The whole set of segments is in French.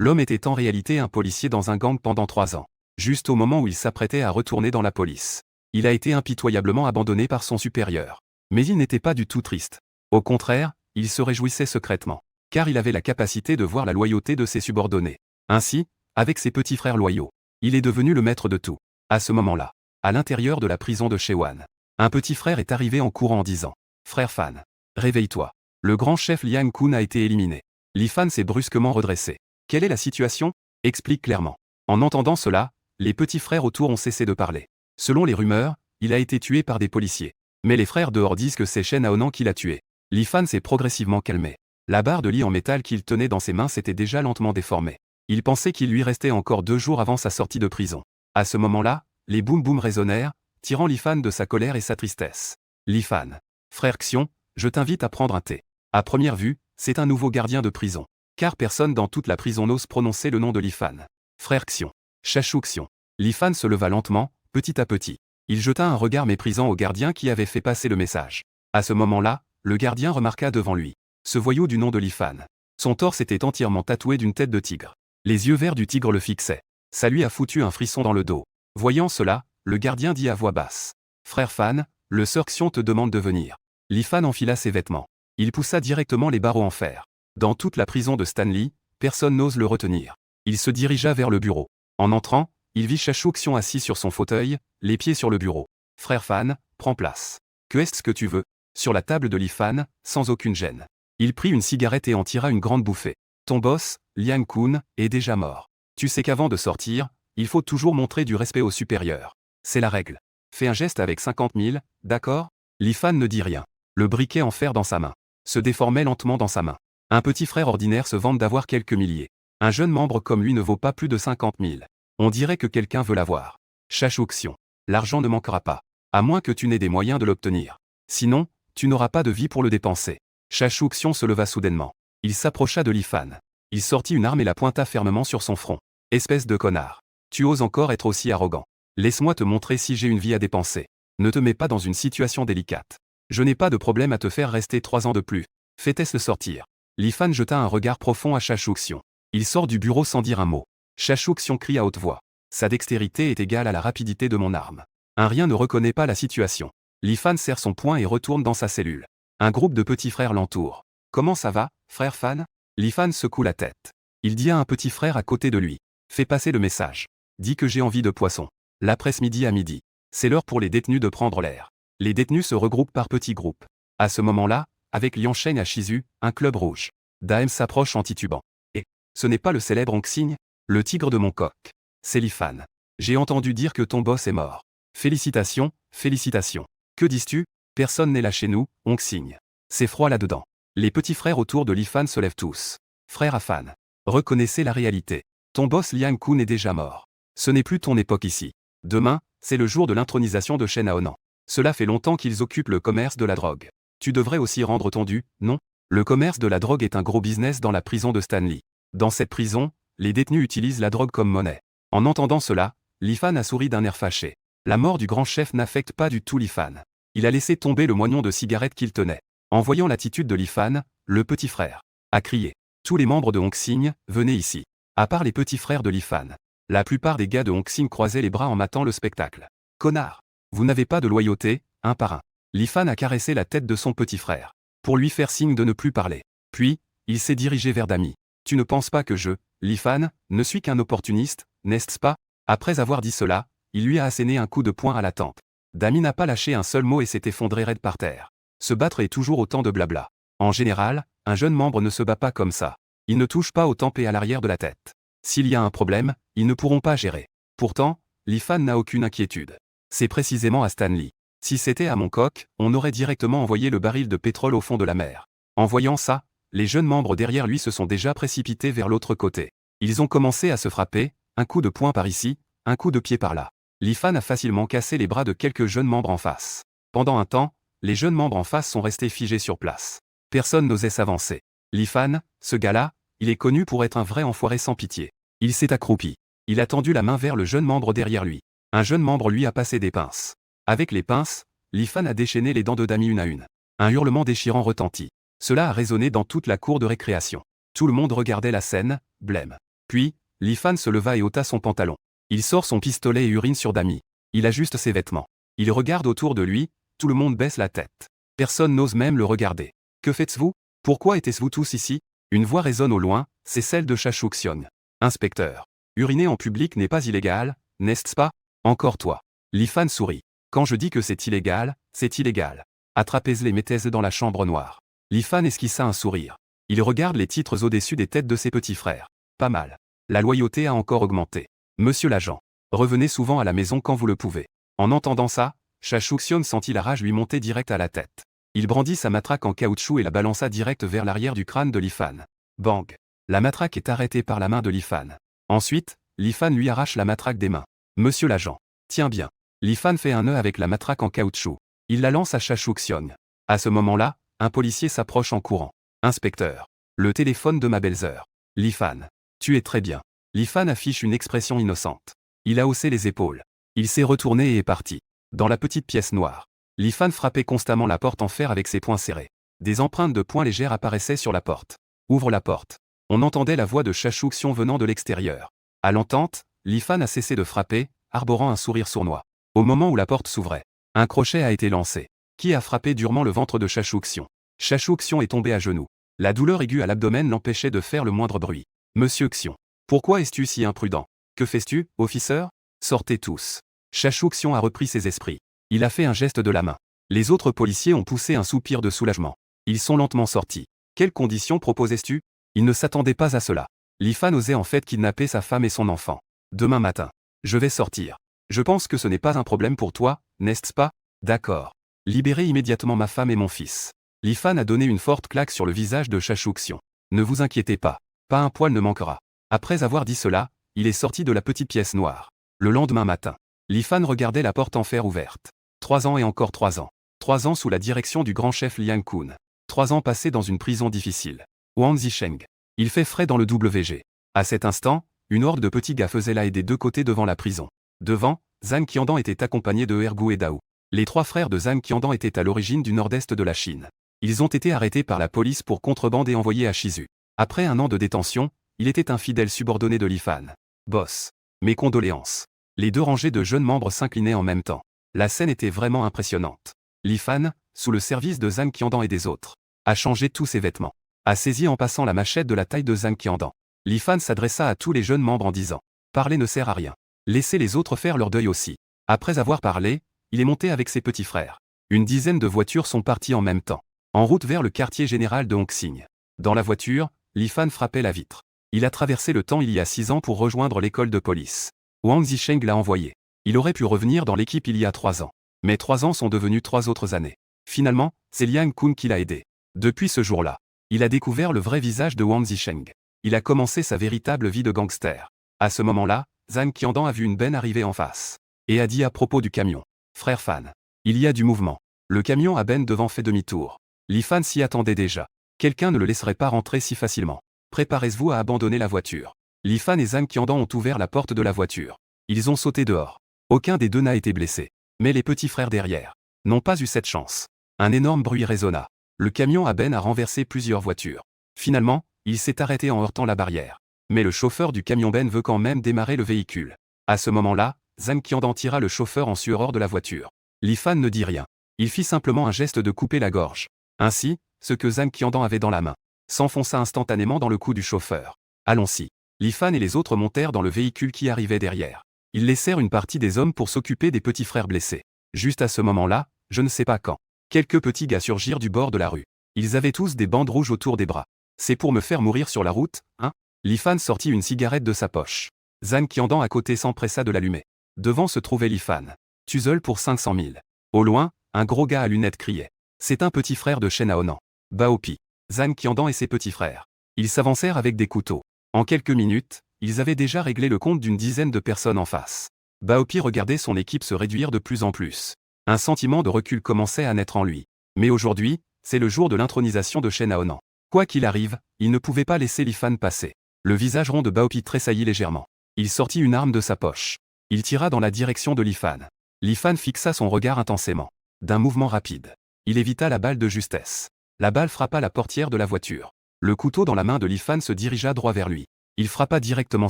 L'homme était en réalité un policier dans un gang pendant 3 ans. Juste au moment où il s'apprêtait à retourner dans la police. Il a été impitoyablement abandonné par son supérieur. Mais il n'était pas du tout triste. Au contraire, il se réjouissait secrètement. Car il avait la capacité de voir la loyauté de ses subordonnés. Ainsi, avec ses petits frères loyaux, il est devenu le maître de tout. À ce moment-là, à l'intérieur de la prison de Shewan, un petit frère est arrivé en courant en disant « Frère Fan, réveille-toi. Le grand chef Liang Kun a été éliminé. » Li Fan s'est brusquement redressé. « Quelle est la situation ?» Explique clairement. En entendant cela, les petits frères autour ont cessé de parler. Selon les rumeurs, il a été tué par des policiers. Mais les frères dehors disent que c'est Shen Aonan qui l'a tué. Li Fan s'est progressivement calmé. La barre de lit en métal qu'il tenait dans ses mains s'était déjà lentement déformée. Il pensait qu'il lui restait encore 2 jours avant sa sortie de prison. À ce moment-là, les boum-boum résonnèrent, tirant Li Fan de sa colère et sa tristesse. Li Fan. Frère Xion, je t'invite à prendre un thé. À première vue, c'est un nouveau gardien de prison. Car personne dans toute la prison n'ose prononcer le nom de Li Fan. Frère Xion. Chachou Xion. Li Fan se leva lentement, petit à petit. Il jeta un regard méprisant au gardien qui avait fait passer le message. À ce moment-là, le gardien remarqua devant lui ce voyou du nom de Li Fan. Son torse était entièrement tatoué d'une tête de tigre. Les yeux verts du tigre le fixaient. Ça lui a foutu un frisson dans le dos. Voyant cela, le gardien dit à voix basse. « Frère Fan, le Sir Xion te demande de venir. » Li Fan enfila ses vêtements. Il poussa directement les barreaux en fer. Dans toute la prison de Stanley, personne n'ose le retenir. Il se dirigea vers le bureau. En entrant, il vit Chachou Xion assis sur son fauteuil, les pieds sur le bureau. « Frère Fan, prends place. Que est-ce que tu veux ?» Sur la table de Li Fan, sans aucune gêne. Il prit une cigarette et en tira une grande bouffée. « Ton boss, Liang Kun, est déjà mort. Tu sais qu'avant de sortir, il faut toujours montrer du respect aux supérieurs. C'est la règle. Fais un geste avec 50 000, d'accord ?» Li Fan ne dit rien. Le briquet en fer dans sa main se déformait lentement dans sa main. Un petit frère ordinaire se vante d'avoir quelques milliers. Un jeune membre comme lui ne vaut pas plus de 50 000. On dirait que quelqu'un veut l'avoir. Chachou Xion. L'argent ne manquera pas. À moins que tu n'aies des moyens de l'obtenir. Sinon, tu n'auras pas de vie pour le dépenser. Chachou Xion se leva soudainement. Il s'approcha de Li Fan. Il sortit une arme et la pointa fermement sur son front. « Espèce de connard. Tu oses encore être aussi arrogant. Laisse-moi te montrer si j'ai une vie à dépenser. Ne te mets pas dans une situation délicate. Je n'ai pas de problème à te faire rester 3 ans de plus. Fais-le sortir. » Li Fan jeta un regard profond à Chachou Xion. Il sort du bureau sans dire un mot. Chachou Xion crie à haute voix. Sa dextérité est égale à la rapidité de mon arme. Un rien ne reconnaît pas la situation. Li Fan serre son poing et retourne dans sa cellule. Un groupe de petits frères l'entoure. « Comment ça va, frère Fan ?» Li Fan secoue la tête. Il dit à un petit frère à côté de lui. « Fais passer le message. Dis que j'ai envie de poisson. La presse midi à midi. C'est l'heure pour les détenus de prendre l'air. » Les détenus se regroupent par petits groupes. À ce moment-là, avec Liang Sheng à Shizu, un club rouge. Daem s'approche en titubant. « Et ce n'est pas le célèbre Hong Xing, le tigre de mon coq. C'est Li Fan. J'ai entendu dire que ton boss est mort. Félicitations, félicitations. Que dis-tu? Personne n'est là chez nous, Hong Xing. C'est froid là-dedans. » Les petits frères autour de Li Fan se lèvent tous. « Frère Fan. Reconnaissez la réalité. Ton boss Liang Kun est déjà mort. Ce n'est plus ton époque ici. Demain, c'est le jour de l'intronisation de Shen Aonan. Cela fait longtemps qu'ils occupent le commerce de la drogue. Tu devrais aussi rendre ton dû, non? Le commerce de la drogue est un gros business dans la prison de Stanley. Dans cette prison, les détenus utilisent la drogue comme monnaie. » En entendant cela, Li Fan a souri d'un air fâché. La mort du grand chef n'affecte pas du tout Li Fan. Il a laissé tomber le moignon de cigarette qu'il tenait. En voyant l'attitude de Li Fan, le petit frère a crié. Tous les membres de Hong Xing, venez ici. À part les petits frères de Li Fan. La plupart des gars de Hong Xing croisaient les bras en matant le spectacle. Connard. Vous n'avez pas de loyauté, un par un. Li Fan a caressé la tête de son petit frère. Pour lui faire signe de ne plus parler. Puis, il s'est dirigé vers Dami. Tu ne penses pas que je, Li Fan, ne suis qu'un opportuniste, n'est-ce pas? Après avoir dit cela, il lui a asséné un coup de poing à la tempe. Dami n'a pas lâché un seul mot et s'est effondré raide par terre. Se battre est toujours autant de blabla. En général, un jeune membre ne se bat pas comme ça. Il ne touche pas aux tempes et à l'arrière de la tête. S'il y a un problème, ils ne pourront pas gérer. Pourtant, Li Fan n'a aucune inquiétude. C'est précisément à Stanley. Si c'était à Mongkok, on aurait directement envoyé le baril de pétrole au fond de la mer. En voyant ça, les jeunes membres derrière lui se sont déjà précipités vers l'autre côté. Ils ont commencé à se frapper, un coup de poing par ici, un coup de pied par là. Li Fan a facilement cassé les bras de quelques jeunes membres en face. Pendant un temps, les jeunes membres en face sont restés figés sur place. Personne n'osait s'avancer. Li Fan, ce gars-là, il est connu pour être un vrai enfoiré sans pitié. Il s'est accroupi. Il a tendu la main vers le jeune membre derrière lui. Un jeune membre lui a passé des pinces. Avec les pinces, Li Fan a déchaîné les dents de Dami une à une. Un hurlement déchirant retentit. Cela a résonné dans toute la cour de récréation. Tout le monde regardait la scène, blême. Puis, Lifan se leva et ôta son pantalon. Il sort son pistolet et urine sur Dami. Il ajuste ses vêtements. Il regarde autour de lui, tout le monde baisse la tête. Personne n'ose même le regarder. Que faites-vous? Pourquoi étiez-vous tous ici? Une voix résonne au loin, c'est celle de Shashouksion. Inspecteur. Uriner en public n'est pas illégal, n'est-ce pas? Encore toi. Lifan sourit. Quand je dis que c'est illégal, c'est illégal. Attrapez-les et mettez-les dans la chambre noire. Lifan esquissa un sourire. Il regarde les titres au-dessus des têtes de ses petits frères. Pas mal. La loyauté a encore augmenté. Monsieur l'agent. Revenez souvent à la maison quand vous le pouvez. En entendant ça, Shashouksion sentit la rage lui monter direct à la tête. Il brandit sa matraque en caoutchouc et la balança direct vers l'arrière du crâne de Lifan. Bang! La matraque est arrêtée par la main de Lifan. Ensuite, Lifan lui arrache la matraque des mains. Monsieur l'agent. Tiens bien. Lifan fait un nœud avec la matraque en caoutchouc. Il la lance à Shashouksion. À ce moment-là, un policier s'approche en courant. Inspecteur. Le téléphone de ma belle-sœur. Lifan. Tu es très bien. Lifan affiche une expression innocente. Il a haussé les épaules. Il s'est retourné et est parti. Dans la petite pièce noire. Lifan frappait constamment la porte en fer avec ses poings serrés. Des empreintes de poings légères apparaissaient sur la porte. Ouvre la porte. On entendait la voix de Shashouksion venant de l'extérieur. À l'entente, Lifan a cessé de frapper, arborant un sourire sournois. Au moment où la porte s'ouvrait, un crochet a été lancé. Qui a frappé durement le ventre de Shashouksion? Shashouksion est tombé à genoux. La douleur aiguë à l'abdomen l'empêchait de faire le moindre bruit. Monsieur Xion. Pourquoi es-tu si imprudent? Que fais-tu, officer? Sortez tous. Shashouksion a repris ses esprits. Il a fait un geste de la main. Les autres policiers ont poussé un soupir de soulagement. Ils sont lentement sortis. Quelles conditions proposais-tu? Ils ne s'attendaient pas à cela. Lifan osait en fait kidnapper sa femme et son enfant. Demain matin. Je vais sortir. Je pense que ce n'est pas un problème pour toi, n'est-ce pas? D'accord. Libérez immédiatement ma femme et mon fils. Lifan a donné une forte claque sur le visage de Shashouksion. Ne vous inquiétez pas. Pas un poil ne manquera. Après avoir dit cela, il est sorti de la petite pièce noire. Le lendemain matin, Lifan regardait la porte en fer ouverte. 3 ans et encore 3 ans. 3 ans sous la direction du grand chef Liang Kun. 3 ans passés dans une prison difficile. Wang Zisheng. Il fait frais dans le WG. À cet instant, une horde de petits gars faisait la haie des deux côtés devant la prison. Devant, Zhang Qiandan était accompagné de Ergu et Dao. Les 3 frères de Zhang Qiandan étaient à l'origine du nord-est de la Chine. Ils ont été arrêtés par la police pour contrebande et envoyés à Shizu. Après 1 an de détention, il était un fidèle subordonné de Lifan. Boss. Mes condoléances. Les 2 rangées de jeunes membres s'inclinaient en même temps. La scène était vraiment impressionnante. Lifan, sous le service de Zhang Qiandan et des autres, a changé tous ses vêtements. A saisi en passant la machette de la taille de Zhang Qiandan. Lifan s'adressa à tous les jeunes membres en disant « Parler ne sert à rien. Laissez les autres faire leur deuil aussi. » Après avoir parlé, il est monté avec ses petits frères. Une dizaine de voitures sont parties en même temps, en route vers le quartier général de Hongxing. Dans la voiture, Lifan frappait la vitre. Il a traversé le temps il y a 6 ans pour rejoindre l'école de police. Wang Zisheng l'a envoyé. Il aurait pu revenir dans l'équipe il y a 3 ans. Mais 3 ans sont devenus 3 autres années. Finalement, c'est Liang Kun qui l'a aidé. Depuis ce jour-là, il a découvert le vrai visage de Wang Zisheng. Il a commencé sa véritable vie de gangster. À ce moment-là, Zhang Qiandan a vu une benne arriver en face. Et a dit à propos du camion. Frère Fan. Il y a du mouvement. Le camion à benne devant fait demi-tour. Lifan s'y attendait déjà. Quelqu'un ne le laisserait pas rentrer si facilement. Préparez-vous à abandonner la voiture. Lifan et Zhang Qiandan ont ouvert la porte de la voiture. Ils ont sauté dehors. Aucun des deux n'a été blessé. Mais les petits frères derrière n'ont pas eu cette chance. Un énorme bruit résonna. Le camion à benne a renversé plusieurs voitures. Finalement, il s'est arrêté en heurtant la barrière. Mais le chauffeur du camion benne veut quand même démarrer le véhicule. À ce moment-là, Zhang Qiandan tira le chauffeur en sueur hors de la voiture. Lifan ne dit rien. Il fit simplement un geste de couper la gorge. Ainsi, ce que Zhang Qiandan avait dans la main s'enfonça instantanément dans le cou du chauffeur. Allons-y. Lifan et les autres montèrent dans le véhicule qui arrivait derrière. Ils laissèrent une partie des hommes pour s'occuper des petits frères blessés. Juste à ce moment-là, je ne sais pas quand, quelques petits gars surgirent du bord de la rue. Ils avaient tous des bandes rouges autour des bras. C'est pour me faire mourir sur la route, hein? Lifan sortit une cigarette de sa poche. Zhang Qiandan à côté s'empressa de l'allumer. Devant se trouvait Lifan. Tuzel pour 500 000. Au loin, un gros gars à lunettes criait. C'est un petit frère de Shen Aonan. Baopi. Zhang Qiandan et ses petits frères. Ils s'avancèrent avec des couteaux. En quelques minutes, ils avaient déjà réglé le compte d'une dizaine de personnes en face. Baopi regardait son équipe se réduire de plus en plus. Un sentiment de recul commençait à naître en lui. Mais aujourd'hui, c'est le jour de l'intronisation de Shen Aonan. Quoi qu'il arrive, il ne pouvait pas laisser Lifan passer. Le visage rond de Baopi tressaillit légèrement. Il sortit une arme de sa poche. Il tira dans la direction de Lifan. Lifan fixa son regard intensément. D'un mouvement rapide, il évita la balle de justesse. La balle frappa la portière de la voiture. Le couteau dans la main de Lifan se dirigea droit vers lui. Il frappa directement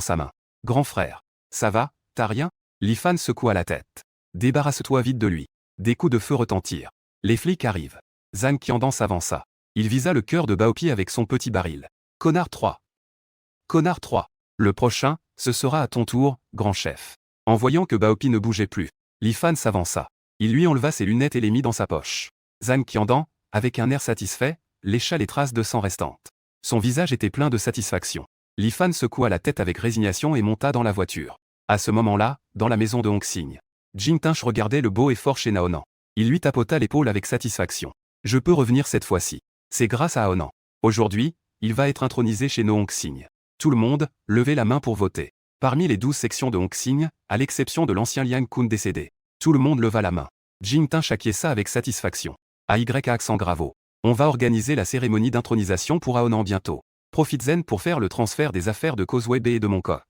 sa main. Grand frère. Ça va, t'as rien? Li Fan secoua la tête. Débarrasse-toi vite de lui. Des coups de feu retentirent. Les flics arrivent. Zhang Qiandan s'avança. Il visa le cœur de Baopi avec son petit baril. Connard 3. Connard 3. Le prochain, ce sera à ton tour, grand chef. En voyant que Baopi ne bougeait plus, Li Fan s'avança. Il lui enleva ses lunettes et les mit dans sa poche. Zhang Qiandan, avec un air satisfait, lécha les traces de sang restantes. Son visage était plein de satisfaction. Li Fan secoua la tête avec résignation et monta dans la voiture. À ce moment-là, dans la maison de Hongxing, Jing Tinch regardait le beau et fort Shen Aonan. Il lui tapota l'épaule avec satisfaction. Je peux revenir cette fois-ci. C'est grâce à Aonan. Aujourd'hui, il va être intronisé chez nos Hongxing. Tout le monde, levez la main pour voter. Parmi les 12 sections de Hongxing, à l'exception de l'ancien Liang Kun décédé, tout le monde leva la main. Jing Tinch acquiesça avec satisfaction. AY à accent gravo. On va organiser la cérémonie d'intronisation pour Aonan bientôt. Profite-en pour faire le transfert des affaires de Causeway Bay et de Mongkok.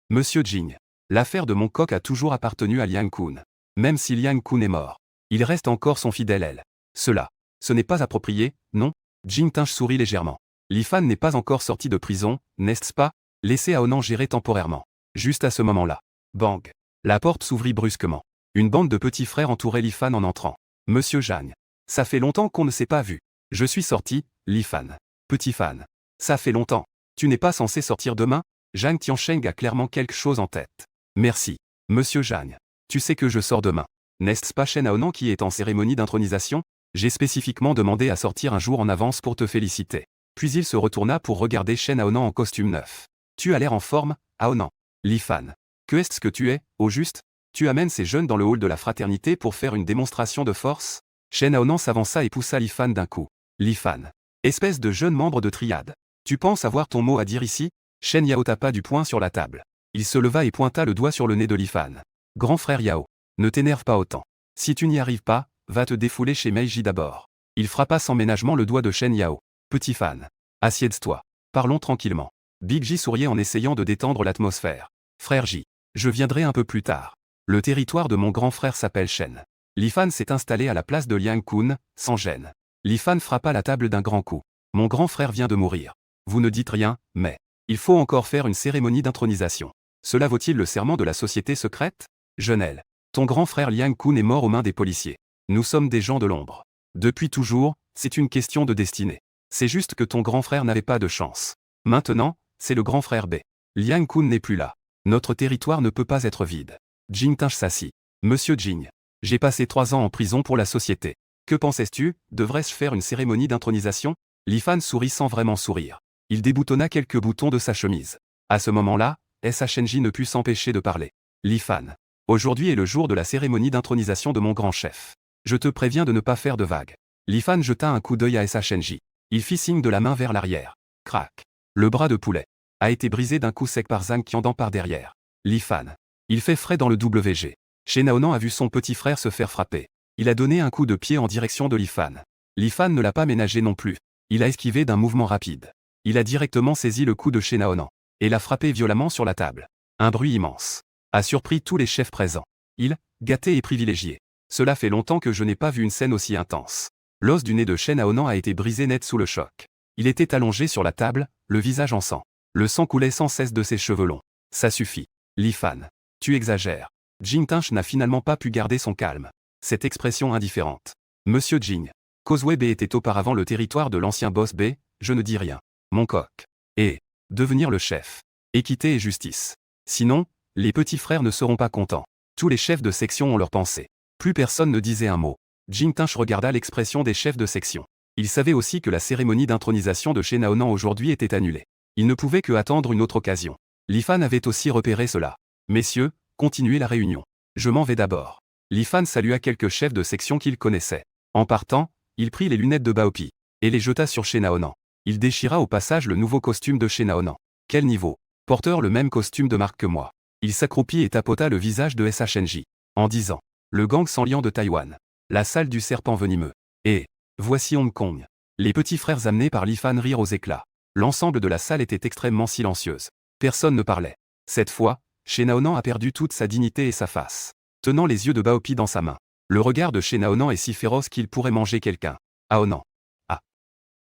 Monsieur Jing. L'affaire de Mongkok a toujours appartenu à Liang Kun. Même si Liang Kun est mort, il reste encore son fidèle elle. Ce n'est pas approprié, non? Jing Tinch sourit légèrement. Li Fan n'est pas encore sorti de prison, n'est-ce pas? Laissez Aonan gérer temporairement. Juste à ce moment-là. Bang. La porte s'ouvrit brusquement. Une bande de petits frères entourait Li Fan en entrant. Monsieur Zhang. Ça fait longtemps qu'on ne s'est pas vu. Je suis sorti, Li Fan. Petit fan. Ça fait longtemps. Tu n'es pas censé sortir demain? Zhang Tiansheng a clairement quelque chose en tête. Merci. Monsieur Zhang. Tu sais que je sors demain. N'est-ce pas Shen Aonan qui est en cérémonie d'intronisation? J'ai spécifiquement demandé à sortir un jour en avance pour te féliciter. Puis il se retourna pour regarder Shen Aonan en costume neuf. Tu as l'air en forme, Aonan. Li Fan. Que est-ce que tu es, au juste? Tu amènes ces jeunes dans le hall de la fraternité pour faire une démonstration de force? Shen Aonan s'avança et poussa Li Fan d'un coup. Li Fan. Espèce de jeune membre de triade. Tu penses avoir ton mot à dire ici? Shen Yao tapa du poing sur la table. Il se leva et pointa le doigt sur le nez de Li Fan. Grand frère Yao. Ne t'énerve pas autant. Si tu n'y arrives pas, va te défouler chez Meiji d'abord. Il frappa sans ménagement le doigt de Shen Yao. Petit fan. Assieds-toi. Parlons tranquillement. Big J souriait en essayant de détendre l'atmosphère. Frère J. Je viendrai un peu plus tard. Le territoire de mon grand frère s'appelle Shen. Li Fan s'est installé à la place de Liang Kun, sans gêne. Li Fan frappa la table d'un grand coup. Mon grand frère vient de mourir. Vous ne dites rien, mais il faut encore faire une cérémonie d'intronisation. Cela vaut-il le serment de la société secrète? Jeunel. Ton grand frère Liang Kun est mort aux mains des policiers. Nous sommes des gens de l'ombre. Depuis toujours, c'est une question de destinée. C'est juste que ton grand frère n'avait pas de chance. Maintenant, c'est le grand frère B. Liang Kun n'est plus là. Notre territoire ne peut pas être vide. Jing Tinch s'assit. Monsieur Jing. J'ai passé 3 ans en prison pour la société. Que pensais-tu? Devrais-je faire une cérémonie d'intronisation? Li Fan sourit sans vraiment sourire. Il déboutonna quelques boutons de sa chemise. À ce moment-là, SHNJ ne put s'empêcher de parler. Li Fan. Aujourd'hui est le jour de la cérémonie d'intronisation de mon grand chef. Je te préviens de ne pas faire de vagues. Li Fan jeta un coup d'œil à SHNJ. Il fit signe de la main vers l'arrière. Crac. Le bras de poulet a été brisé d'un coup sec par Zhang Qiandan par derrière. Li Fan. Il fait frais dans le WG. Shen Aonan a vu son petit frère se faire frapper. Il a donné un coup de pied en direction de Li Fan. Li Fan ne l'a pas ménagé non plus. Il a esquivé d'un mouvement rapide. Il a directement saisi le coup de Shen Aonan et l'a frappé violemment sur la table. Un bruit immense a surpris tous les chefs présents. Il, gâté et privilégié. Cela fait longtemps que je n'ai pas vu une scène aussi intense. L'os du nez de Shen Aonan a été brisé net sous le choc. Il était allongé sur la table, le visage en sang. Le sang coulait sans cesse de ses cheveux longs. Ça suffit. Li Fan. Tu exagères. Jing Tinch n'a finalement pas pu garder son calme. Cette expression indifférente. Monsieur Jing. Causeway Bay était auparavant le territoire de l'ancien boss B, je ne dis rien. Mongkok. Et devenir le chef. Équité et justice. Sinon, les petits frères ne seront pas contents. Tous les chefs de section ont leur pensée. Plus personne ne disait un mot. Jing Tinch regarda l'expression des chefs de section. Il savait aussi que la cérémonie d'intronisation de Shen Aonan aujourd'hui était annulée. Il ne pouvait que attendre une autre occasion. Li Fan avait aussi repéré cela. Messieurs, continuez la réunion. Je m'en vais d'abord. Li Fan salua quelques chefs de section qu'il connaissait. En partant, il prit les lunettes de Baopi et les jeta sur Shen Aonan. Il déchira au passage le nouveau costume de Shen Aonan. Quel niveau? Porteur le même costume de marque que moi. Il s'accroupit et tapota le visage de SHNJ. En disant. Le gang sans liant de Taïwan. La salle du serpent venimeux. Et voici Hong Kong. Les petits frères amenés par Li Fan rirent aux éclats. L'ensemble de la salle était extrêmement silencieuse. Personne ne parlait. Cette fois, Shen Aonan a perdu toute sa dignité et sa face. Tenant les yeux de Baopi dans sa main. Le regard de Shen Aonan est si féroce qu'il pourrait manger quelqu'un. Aonan. Ah.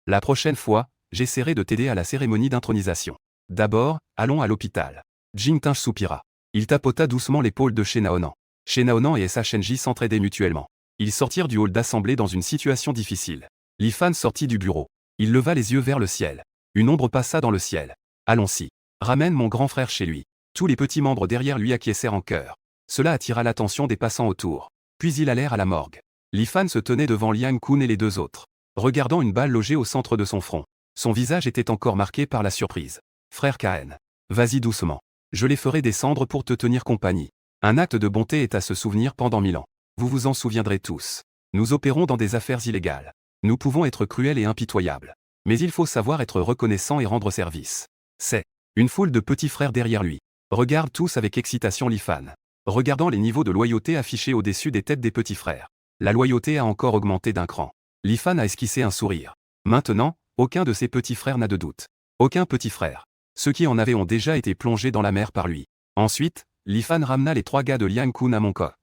La prochaine fois, j'essaierai de t'aider à la cérémonie d'intronisation. D'abord, allons à l'hôpital. Jing Tinch soupira. Il tapota doucement l'épaule de Shenaonan. Shenaonan et SHNJ s'entraidaient mutuellement. Ils sortirent du hall d'assemblée dans une situation difficile. Li Fan sortit du bureau. Il leva les yeux vers le ciel. Une ombre passa dans le ciel. Allons-y. Ramène mon grand frère chez lui. Tous les petits membres derrière lui acquiescèrent en chœur. Cela attira l'attention des passants autour. Puis ils allèrent à la morgue. Li Fan se tenait devant Liang Kun et les deux autres, regardant une balle logée au centre de son front. Son visage était encore marqué par la surprise. Frère Kaen. Vas-y doucement. Je les ferai descendre pour te tenir compagnie. Un acte de bonté est à se souvenir pendant 1000 ans. Vous vous en souviendrez tous. Nous opérons dans des affaires illégales. Nous pouvons être cruels et impitoyables. Mais il faut savoir être reconnaissant et rendre service. C'est une foule de petits frères derrière lui. Regardent tous avec excitation Li Fan, regardant les niveaux de loyauté affichés au-dessus des têtes des petits frères. La loyauté a encore augmenté d'un cran. Li Fan a esquissé un sourire. Maintenant, aucun de ses petits frères n'a de doute. Aucun petit frère. Ceux qui en avaient ont déjà été plongés dans la mer par lui. Ensuite, Li Fan ramena les 3 gars de Liang Kun à Mongkok.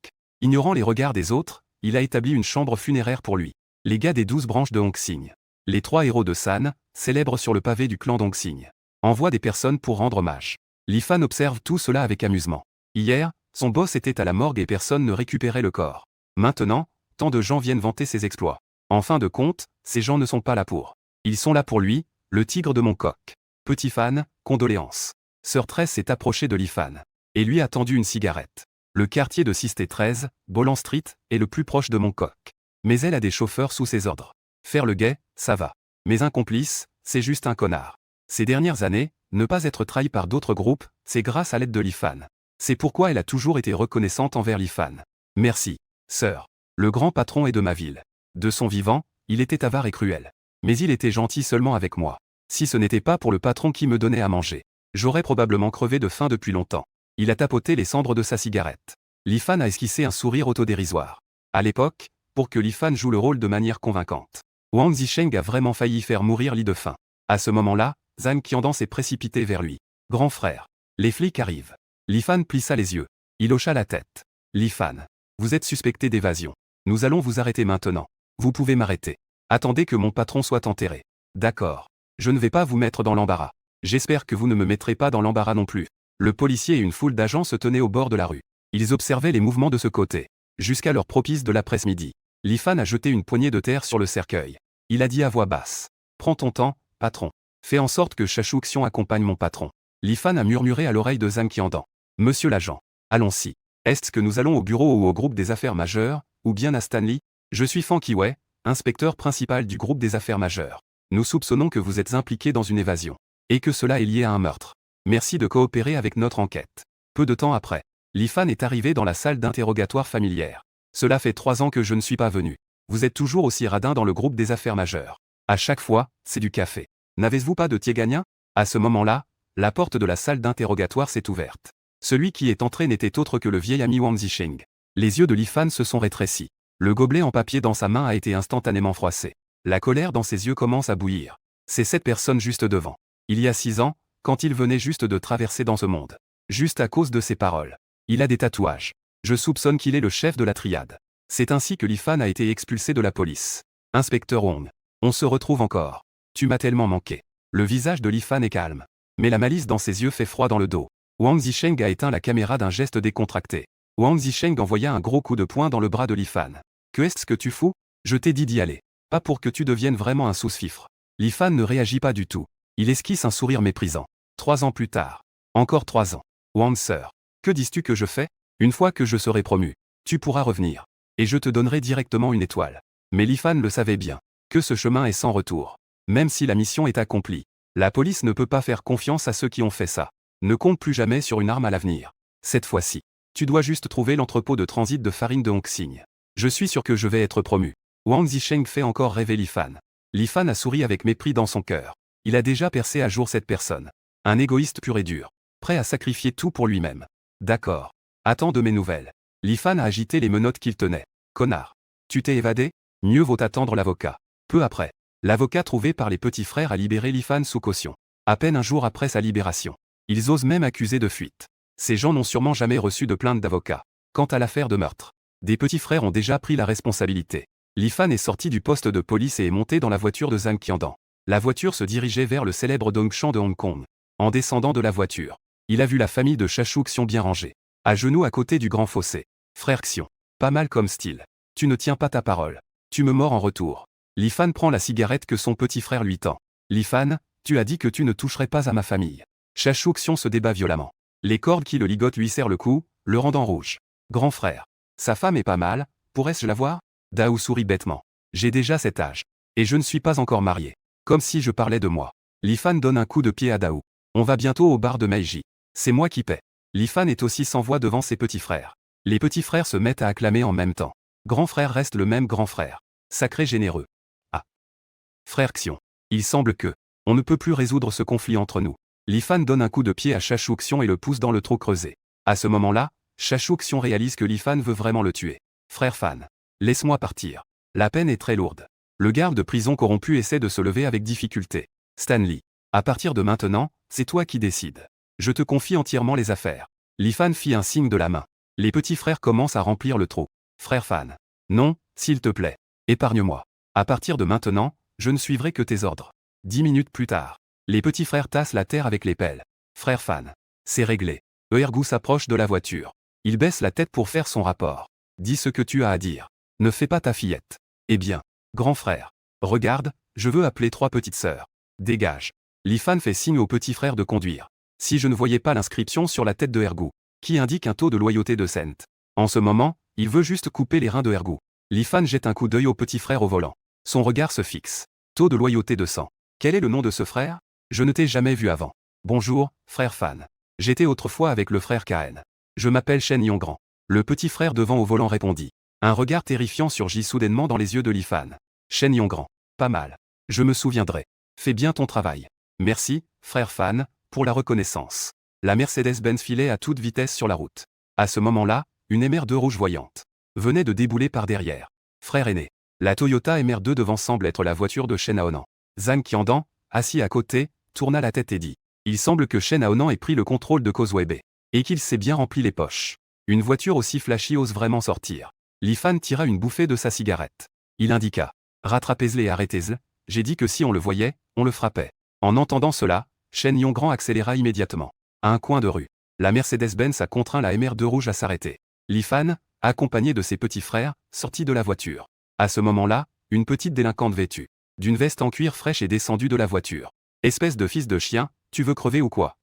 Ignorant les regards des autres, il a établi une chambre funéraire pour lui. Les gars des 12 branches de Hongxing. Les 3 héros de San, célèbres sur le pavé du clan d'Hongxing, envoient des personnes pour rendre hommage. Li Fan observe tout cela avec amusement. Hier, son boss était à la morgue et personne ne récupérait le corps. Maintenant, tant de gens viennent vanter ses exploits. En fin de compte, ces gens ne sont pas là pour. Ils sont là pour lui, le tigre de Mongkok. Petit Fan, condoléances. Sœur Tress s'est approchée de Li Fan et lui a tendu une cigarette. Le quartier de 6T13, Bolan Street, est le plus proche de Mongkok. Mais elle a des chauffeurs sous ses ordres. Faire le guet, ça va. Mais un complice, c'est juste un connard. Ces dernières années, ne pas être trahi par d'autres groupes, c'est grâce à l'aide de Li Fan. C'est pourquoi elle a toujours été reconnaissante envers Li Fan. Merci, sœur. Le grand patron est de ma ville. De son vivant, il était avare et cruel. Mais il était gentil seulement avec moi. Si ce n'était pas pour le patron qui me donnait à manger, j'aurais probablement crevé de faim depuis longtemps. Il a tapoté les cendres de sa cigarette. Li Fan a esquissé un sourire autodérisoire. À l'époque, pour que Li Fan joue le rôle de manière convaincante, Wang Zisheng a vraiment failli faire mourir Li de faim. À ce moment-là, Zhang Qiandan s'est précipité vers lui. Grand frère. Les flics arrivent. Li Fan plissa les yeux. Il hocha la tête. Li Fan. Vous êtes suspecté d'évasion. Nous allons vous arrêter maintenant. Vous pouvez m'arrêter. Attendez que mon patron soit enterré. D'accord. Je ne vais pas vous mettre dans l'embarras. J'espère que vous ne me mettrez pas dans l'embarras non plus. Le policier et une foule d'agents se tenaient au bord de la rue. Ils observaient les mouvements de ce côté. Jusqu'à l'heure propice de l'après-midi. Li Fan a jeté une poignée de terre sur le cercueil. Il a dit à voix basse. Prends ton temps, patron. Fais en sorte que Shashou Xiong accompagne mon patron. Li Fan a murmuré à l'oreille de Zhang Qiandan. Monsieur l'agent. Allons-y. Est-ce que nous allons au bureau ou au groupe des affaires majeures, ou bien à Stanley? Je suis Fan Qiwei, inspecteur principal du groupe des affaires majeures. Nous soupçonnons que vous êtes impliqué dans une évasion. Et que cela est lié à un meurtre. Merci de coopérer avec notre enquête. Peu de temps après, Li Fan est arrivé dans la salle d'interrogatoire familière. Cela fait 3 ans que je ne suis pas venu. Vous êtes toujours aussi radin dans le groupe des affaires majeures. À chaque fois, c'est du café. N'avez-vous pas de thé gagnant? À ce moment-là, la porte de la salle d'interrogatoire s'est ouverte. Celui qui est entré n'était autre que le vieil ami Wang Zisheng. Les yeux de Li Fan se sont rétrécis. Le gobelet en papier dans sa main a été instantanément froissé. La colère dans ses yeux commence à bouillir. C'est cette personne juste devant. Il y a 6 ans, quand il venait juste de traverser dans ce monde. Juste à cause de ses paroles. Il a des tatouages. Je soupçonne qu'il est le chef de la triade. C'est ainsi que Li Fan a été expulsé de la police. Inspecteur Wong. On se retrouve encore. Tu m'as tellement manqué. Le visage de Li Fan est calme. Mais la malice dans ses yeux fait froid dans le dos. Wang Zisheng a éteint la caméra d'un geste décontracté. Wang Zisheng envoya un gros coup de poing dans le bras de Li Fan. Que est-ce que tu fous? Je t'ai dit d'y aller. Pas pour que tu deviennes vraiment un sous-fifre. Li Fan ne réagit pas du tout. Il esquisse un sourire méprisant. 3 ans plus tard. Encore 3 ans. Wang sœur. Que dis-tu que je fais? Une fois que je serai promu, tu pourras revenir. Et je te donnerai directement une étoile. Mais Li Fan le savait bien. Que ce chemin est sans retour. Même si la mission est accomplie. La police ne peut pas faire confiance à ceux qui ont fait ça. Ne compte plus jamais sur une arme à l'avenir. Cette fois-ci. Tu dois juste trouver l'entrepôt de transit de farine de Hongxing. Je suis sûr que je vais être promu. Wang Zisheng fait encore rêver Li Fan. Li Fan a souri avec mépris dans son cœur. Il a déjà percé à jour cette personne. Un égoïste pur et dur. Prêt à sacrifier tout pour lui-même. D'accord. Attends de mes nouvelles. Li Fan a agité les menottes qu'il tenait. Connard. Tu t'es évadé? Mieux vaut attendre l'avocat. Peu après, l'avocat trouvé par les petits frères a libéré Li Fan sous caution. À peine un jour après sa libération. Ils osent même accuser de fuite. Ces gens n'ont sûrement jamais reçu de plainte d'avocat. Quant à l'affaire de meurtre, des petits frères ont déjà pris la responsabilité. Li Fan est sorti du poste de police et est monté dans la voiture de Zhang Qiandan. La voiture se dirigeait vers le célèbre Dongshan de Hong Kong. En descendant de la voiture, il a vu la famille de Chachou-Xion bien rangée, à genoux à côté du grand fossé. Frère Xion, pas mal comme style. Tu ne tiens pas ta parole. Tu me mords en retour. Lifan prend la cigarette que son petit frère lui tend. Lifan, tu as dit que tu ne toucherais pas à ma famille. Chachou-Xion se débat violemment. Les cordes qui le ligotent lui serrent le cou, le rendant rouge. Grand frère. Sa femme est pas mal, pourrais-je la voir? Daou sourit bêtement. J'ai déjà cet âge. Et je ne suis pas encore marié. Comme si je parlais de moi. Lifan donne un coup de pied à Daou. On va bientôt au bar de Meiji. C'est moi qui paie. Lifan est aussi sans voix devant ses petits frères. Les petits frères se mettent à acclamer en même temps. Grand frère reste le même grand frère. Sacré généreux. Ah. Frère Xion. Il semble que on ne peut plus résoudre ce conflit entre nous. Lifan donne un coup de pied à Chachou-Xion et le pousse dans le trou creusé. À ce moment-là, Chachou-Xion réalise que Lifan veut vraiment le tuer. Frère Fan. Laisse-moi partir. La peine est très lourde. Le garde de prison corrompu essaie de se lever avec difficulté. Stanley. À partir de maintenant, c'est toi qui décides. Je te confie entièrement les affaires. Lifan fit un signe de la main. Les petits frères commencent à remplir le trou. Frère Fan. Non, s'il te plaît. Épargne-moi. À partir de maintenant, je ne suivrai que tes ordres. 10 minutes plus tard. Les petits frères tassent la terre avec les pelles. Frère Fan. C'est réglé. Ergou s'approche de la voiture. Il baisse la tête pour faire son rapport. Dis ce que tu as à dire. Ne fais pas ta fillette. Eh bien, grand frère. Regarde, je veux appeler 3 petites sœurs. Dégage. Lifan fait signe au petit frère de conduire. Si je ne voyais pas l'inscription sur la tête de Ergou, qui indique un taux de loyauté de cent. En ce moment, il veut juste couper les reins de Ergou. Lifan jette un coup d'œil au petit frère au volant. Son regard se fixe. Taux de loyauté de 100. Quel est le nom de ce frère? Je ne t'ai jamais vu avant. Bonjour, frère Fan. J'étais autrefois avec le frère Kaen. Je m'appelle Shen Yongrand. Le petit frère devant au volant répondit. Un regard terrifiant surgit soudainement dans les yeux de Lifan. Shen Yongrand. Pas mal. Je me souviendrai. Fais bien ton travail. Merci, frère Fan, pour la reconnaissance. La Mercedes-Benz filait à toute vitesse sur la route. À ce moment-là, une MR2 rouge voyante venait de débouler par derrière. Frère aîné. La Toyota MR2 devant semble être la voiture de Shen Aonan. Zhang Qiandan, assis à côté, tourna la tête et dit. Il semble que Shen Aonan ait pris le contrôle de Causeway Bay. Et qu'il s'est bien rempli les poches. Une voiture aussi flashy ose vraiment sortir. Lifan tira une bouffée de sa cigarette. Il indiqua. Rattrapez-le et arrêtez-le. J'ai dit que si on le voyait, on le frappait. En entendant cela, Shen Yongrand accéléra immédiatement. À un coin de rue, la Mercedes-Benz a contraint la MR2 rouge à s'arrêter. Lifan, accompagné de ses petits frères, sortit de la voiture. À ce moment-là, une petite délinquante vêtue d'une veste en cuir fraîche est descendue de la voiture. Espèce de fils de chien, tu veux crever ou quoi?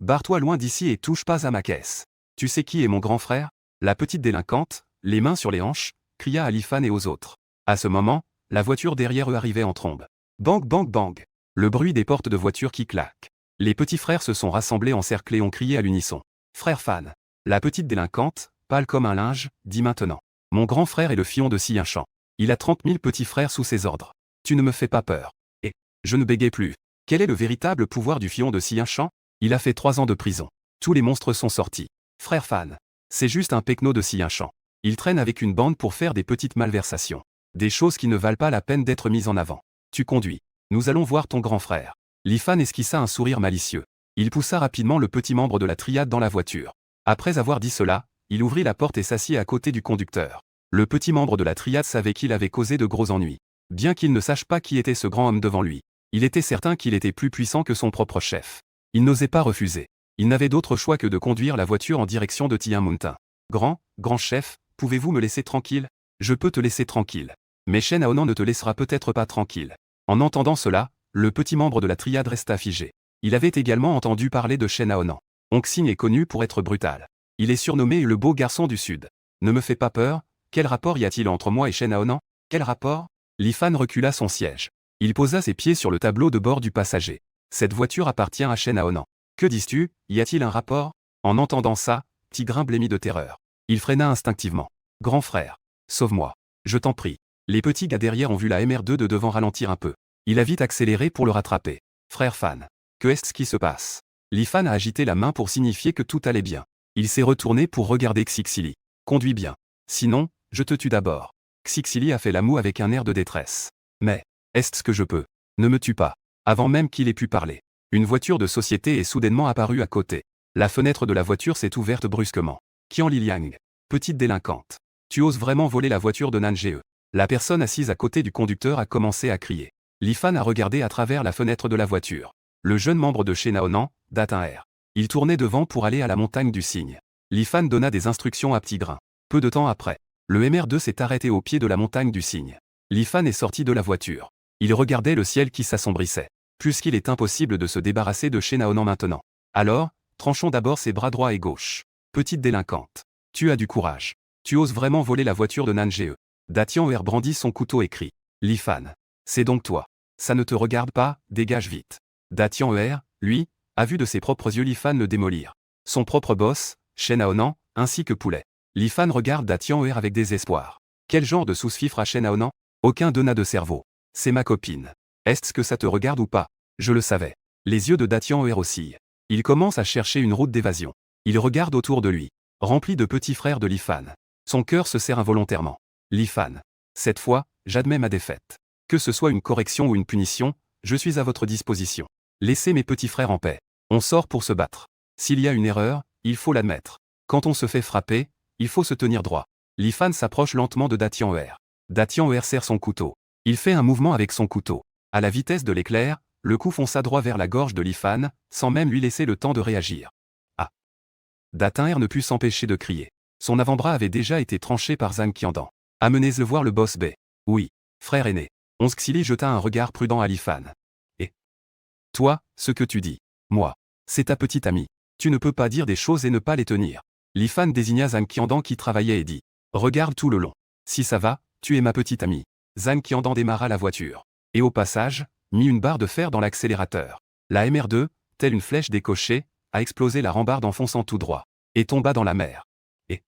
Barre-toi loin d'ici et touche pas à ma caisse. Tu sais qui est mon grand frère? La petite délinquante, les mains sur les hanches, cria à Lifan et aux autres. À ce moment, la voiture derrière eux arrivait en trombe. Bang bang bang. Le bruit des portes de voiture qui claquent. Les petits frères se sont rassemblés encerclés et ont crié à l'unisson. Frère Fan. La petite délinquante, pâle comme un linge, dit maintenant. Mon grand frère est le fion de Xianchan. Il a 30 000 petits frères sous ses ordres. Tu ne me fais pas peur. Et, je ne bégayais plus. Quel est le véritable pouvoir du fion de Xianchan? Il a fait 3 ans de prison. Tous les monstres sont sortis. Frère Fan. C'est juste un pecno de Xianchan. Il traîne avec une bande pour faire des petites malversations. Des choses qui ne valent pas la peine d'être mises en avant. Tu conduis. Nous allons voir ton grand frère. Lifan esquissa un sourire malicieux. Il poussa rapidement le petit membre de la triade dans la voiture. Après avoir dit cela, il ouvrit la porte et s'assit à côté du conducteur. Le petit membre de la triade savait qu'il avait causé de gros ennuis. Bien qu'il ne sache pas qui était ce grand homme devant lui, il était certain qu'il était plus puissant que son propre chef. Il n'osait pas refuser. Il n'avait d'autre choix que de conduire la voiture en direction de Tianmuntin. Grand chef, pouvez-vous me laisser tranquille? Je peux te laisser tranquille. Mais Shen Aonan ne te laissera peut-être pas tranquille. En entendant cela, le petit membre de la triade resta figé. Il avait également entendu parler de Shen Aonan. Onxing est connu pour être brutal. Il est surnommé le beau garçon du Sud. Ne me fais pas peur, quel rapport y a-t-il entre moi et Shen Aonan? Quel rapport? Lifan recula son siège. Il posa ses pieds sur le tableau de bord du passager. Cette voiture appartient à Shen Aonan. Que dis-tu, y a-t-il un rapport? En entendant ça, Tigrin blêmit de terreur. Il freina instinctivement. Grand frère. Sauve-moi. Je t'en prie. Les petits gars derrière ont vu la MR2 de devant ralentir un peu. Il a vite accéléré pour le rattraper. Frère Fan. Que est-ce qui se passe? Lifan a agité la main pour signifier que tout allait bien. Il s'est retourné pour regarder Xixili. Conduis bien. Sinon, je te tue d'abord. Xixili a fait la moue avec un air de détresse. Mais, est-ce que je peux? Ne me tue pas. Avant même qu'il ait pu parler. Une voiture de société est soudainement apparue à côté. La fenêtre de la voiture s'est ouverte brusquement. Qian Liliang. Petite délinquante. Tu oses vraiment voler la voiture de Nanjie? La personne assise à côté du conducteur a commencé à crier. Lifan a regardé à travers la fenêtre de la voiture. le jeune membre de chez Naonan, Datin-Er. Il tournait devant pour aller à la montagne du Cygne. Lifan donna des instructions à Petit Grain. Peu de temps après, le MR2 s'est arrêté au pied de la montagne du Cygne. Lifan est sorti de la voiture. Il regardait le ciel qui s'assombrissait. Puisqu'il est impossible de se débarrasser de chez Naonan maintenant. Alors, tranchons d'abord ses bras droit et gauche. Petite délinquante. Tu as du courage. Tu oses vraiment voler la voiture de Nange. Datian-Er brandit son couteau et crie. Lifan. C'est donc toi. Ça ne te regarde pas, dégage vite. Datian-Er, lui, a vu de ses propres yeux Lifan le démolir. Son propre boss, Shen Aonan, ainsi que Poulet. Lifan regarde Datian-Er avec désespoir. Quel genre de sous-fifre à Shen Aonan? Aucun d'eux n'a de cerveau. C'est ma copine. Est-ce que ça te regarde ou pas? Je le savais. Les yeux de Datian-Er oscillent. Il commence à chercher une route d'évasion. Il regarde autour de lui. Rempli de petits frères de Lifan. Son cœur se serre involontairement. Lifan. Cette fois, j'admets ma défaite. Que ce soit une correction ou une punition, je suis à votre disposition. Laissez mes petits frères en paix. On sort pour se battre. S'il y a une erreur, il faut l'admettre. Quand on se fait frapper, il faut se tenir droit. Lifan s'approche lentement de Datian-Er. Datian-Er serre son couteau. Il fait un mouvement avec son couteau. À la vitesse de l'éclair, le coup fonça droit vers la gorge de Lifan, sans même lui laisser le temps de réagir. Ah! Datin-Er ne put s'empêcher de crier. Son avant-bras avait déjà été tranché par Zhang Qiandan. Amenez-le voir le boss B. Oui, frère aîné. Xili jeta un regard prudent à Lifan. Et toi, ce que tu dis. Moi. C'est ta petite amie. Tu ne peux pas dire des choses et ne pas les tenir. Lifan désigna Zhang Qiandan qui travaillait et dit. Regarde tout le long. Si ça va, tu es ma petite amie. Zhang Qiandan démarra la voiture. Et au passage, mit une barre de fer dans l'accélérateur. La MR2, telle une flèche décochée, a explosé la rambarde en fonçant tout droit. Et tomba dans la mer. Et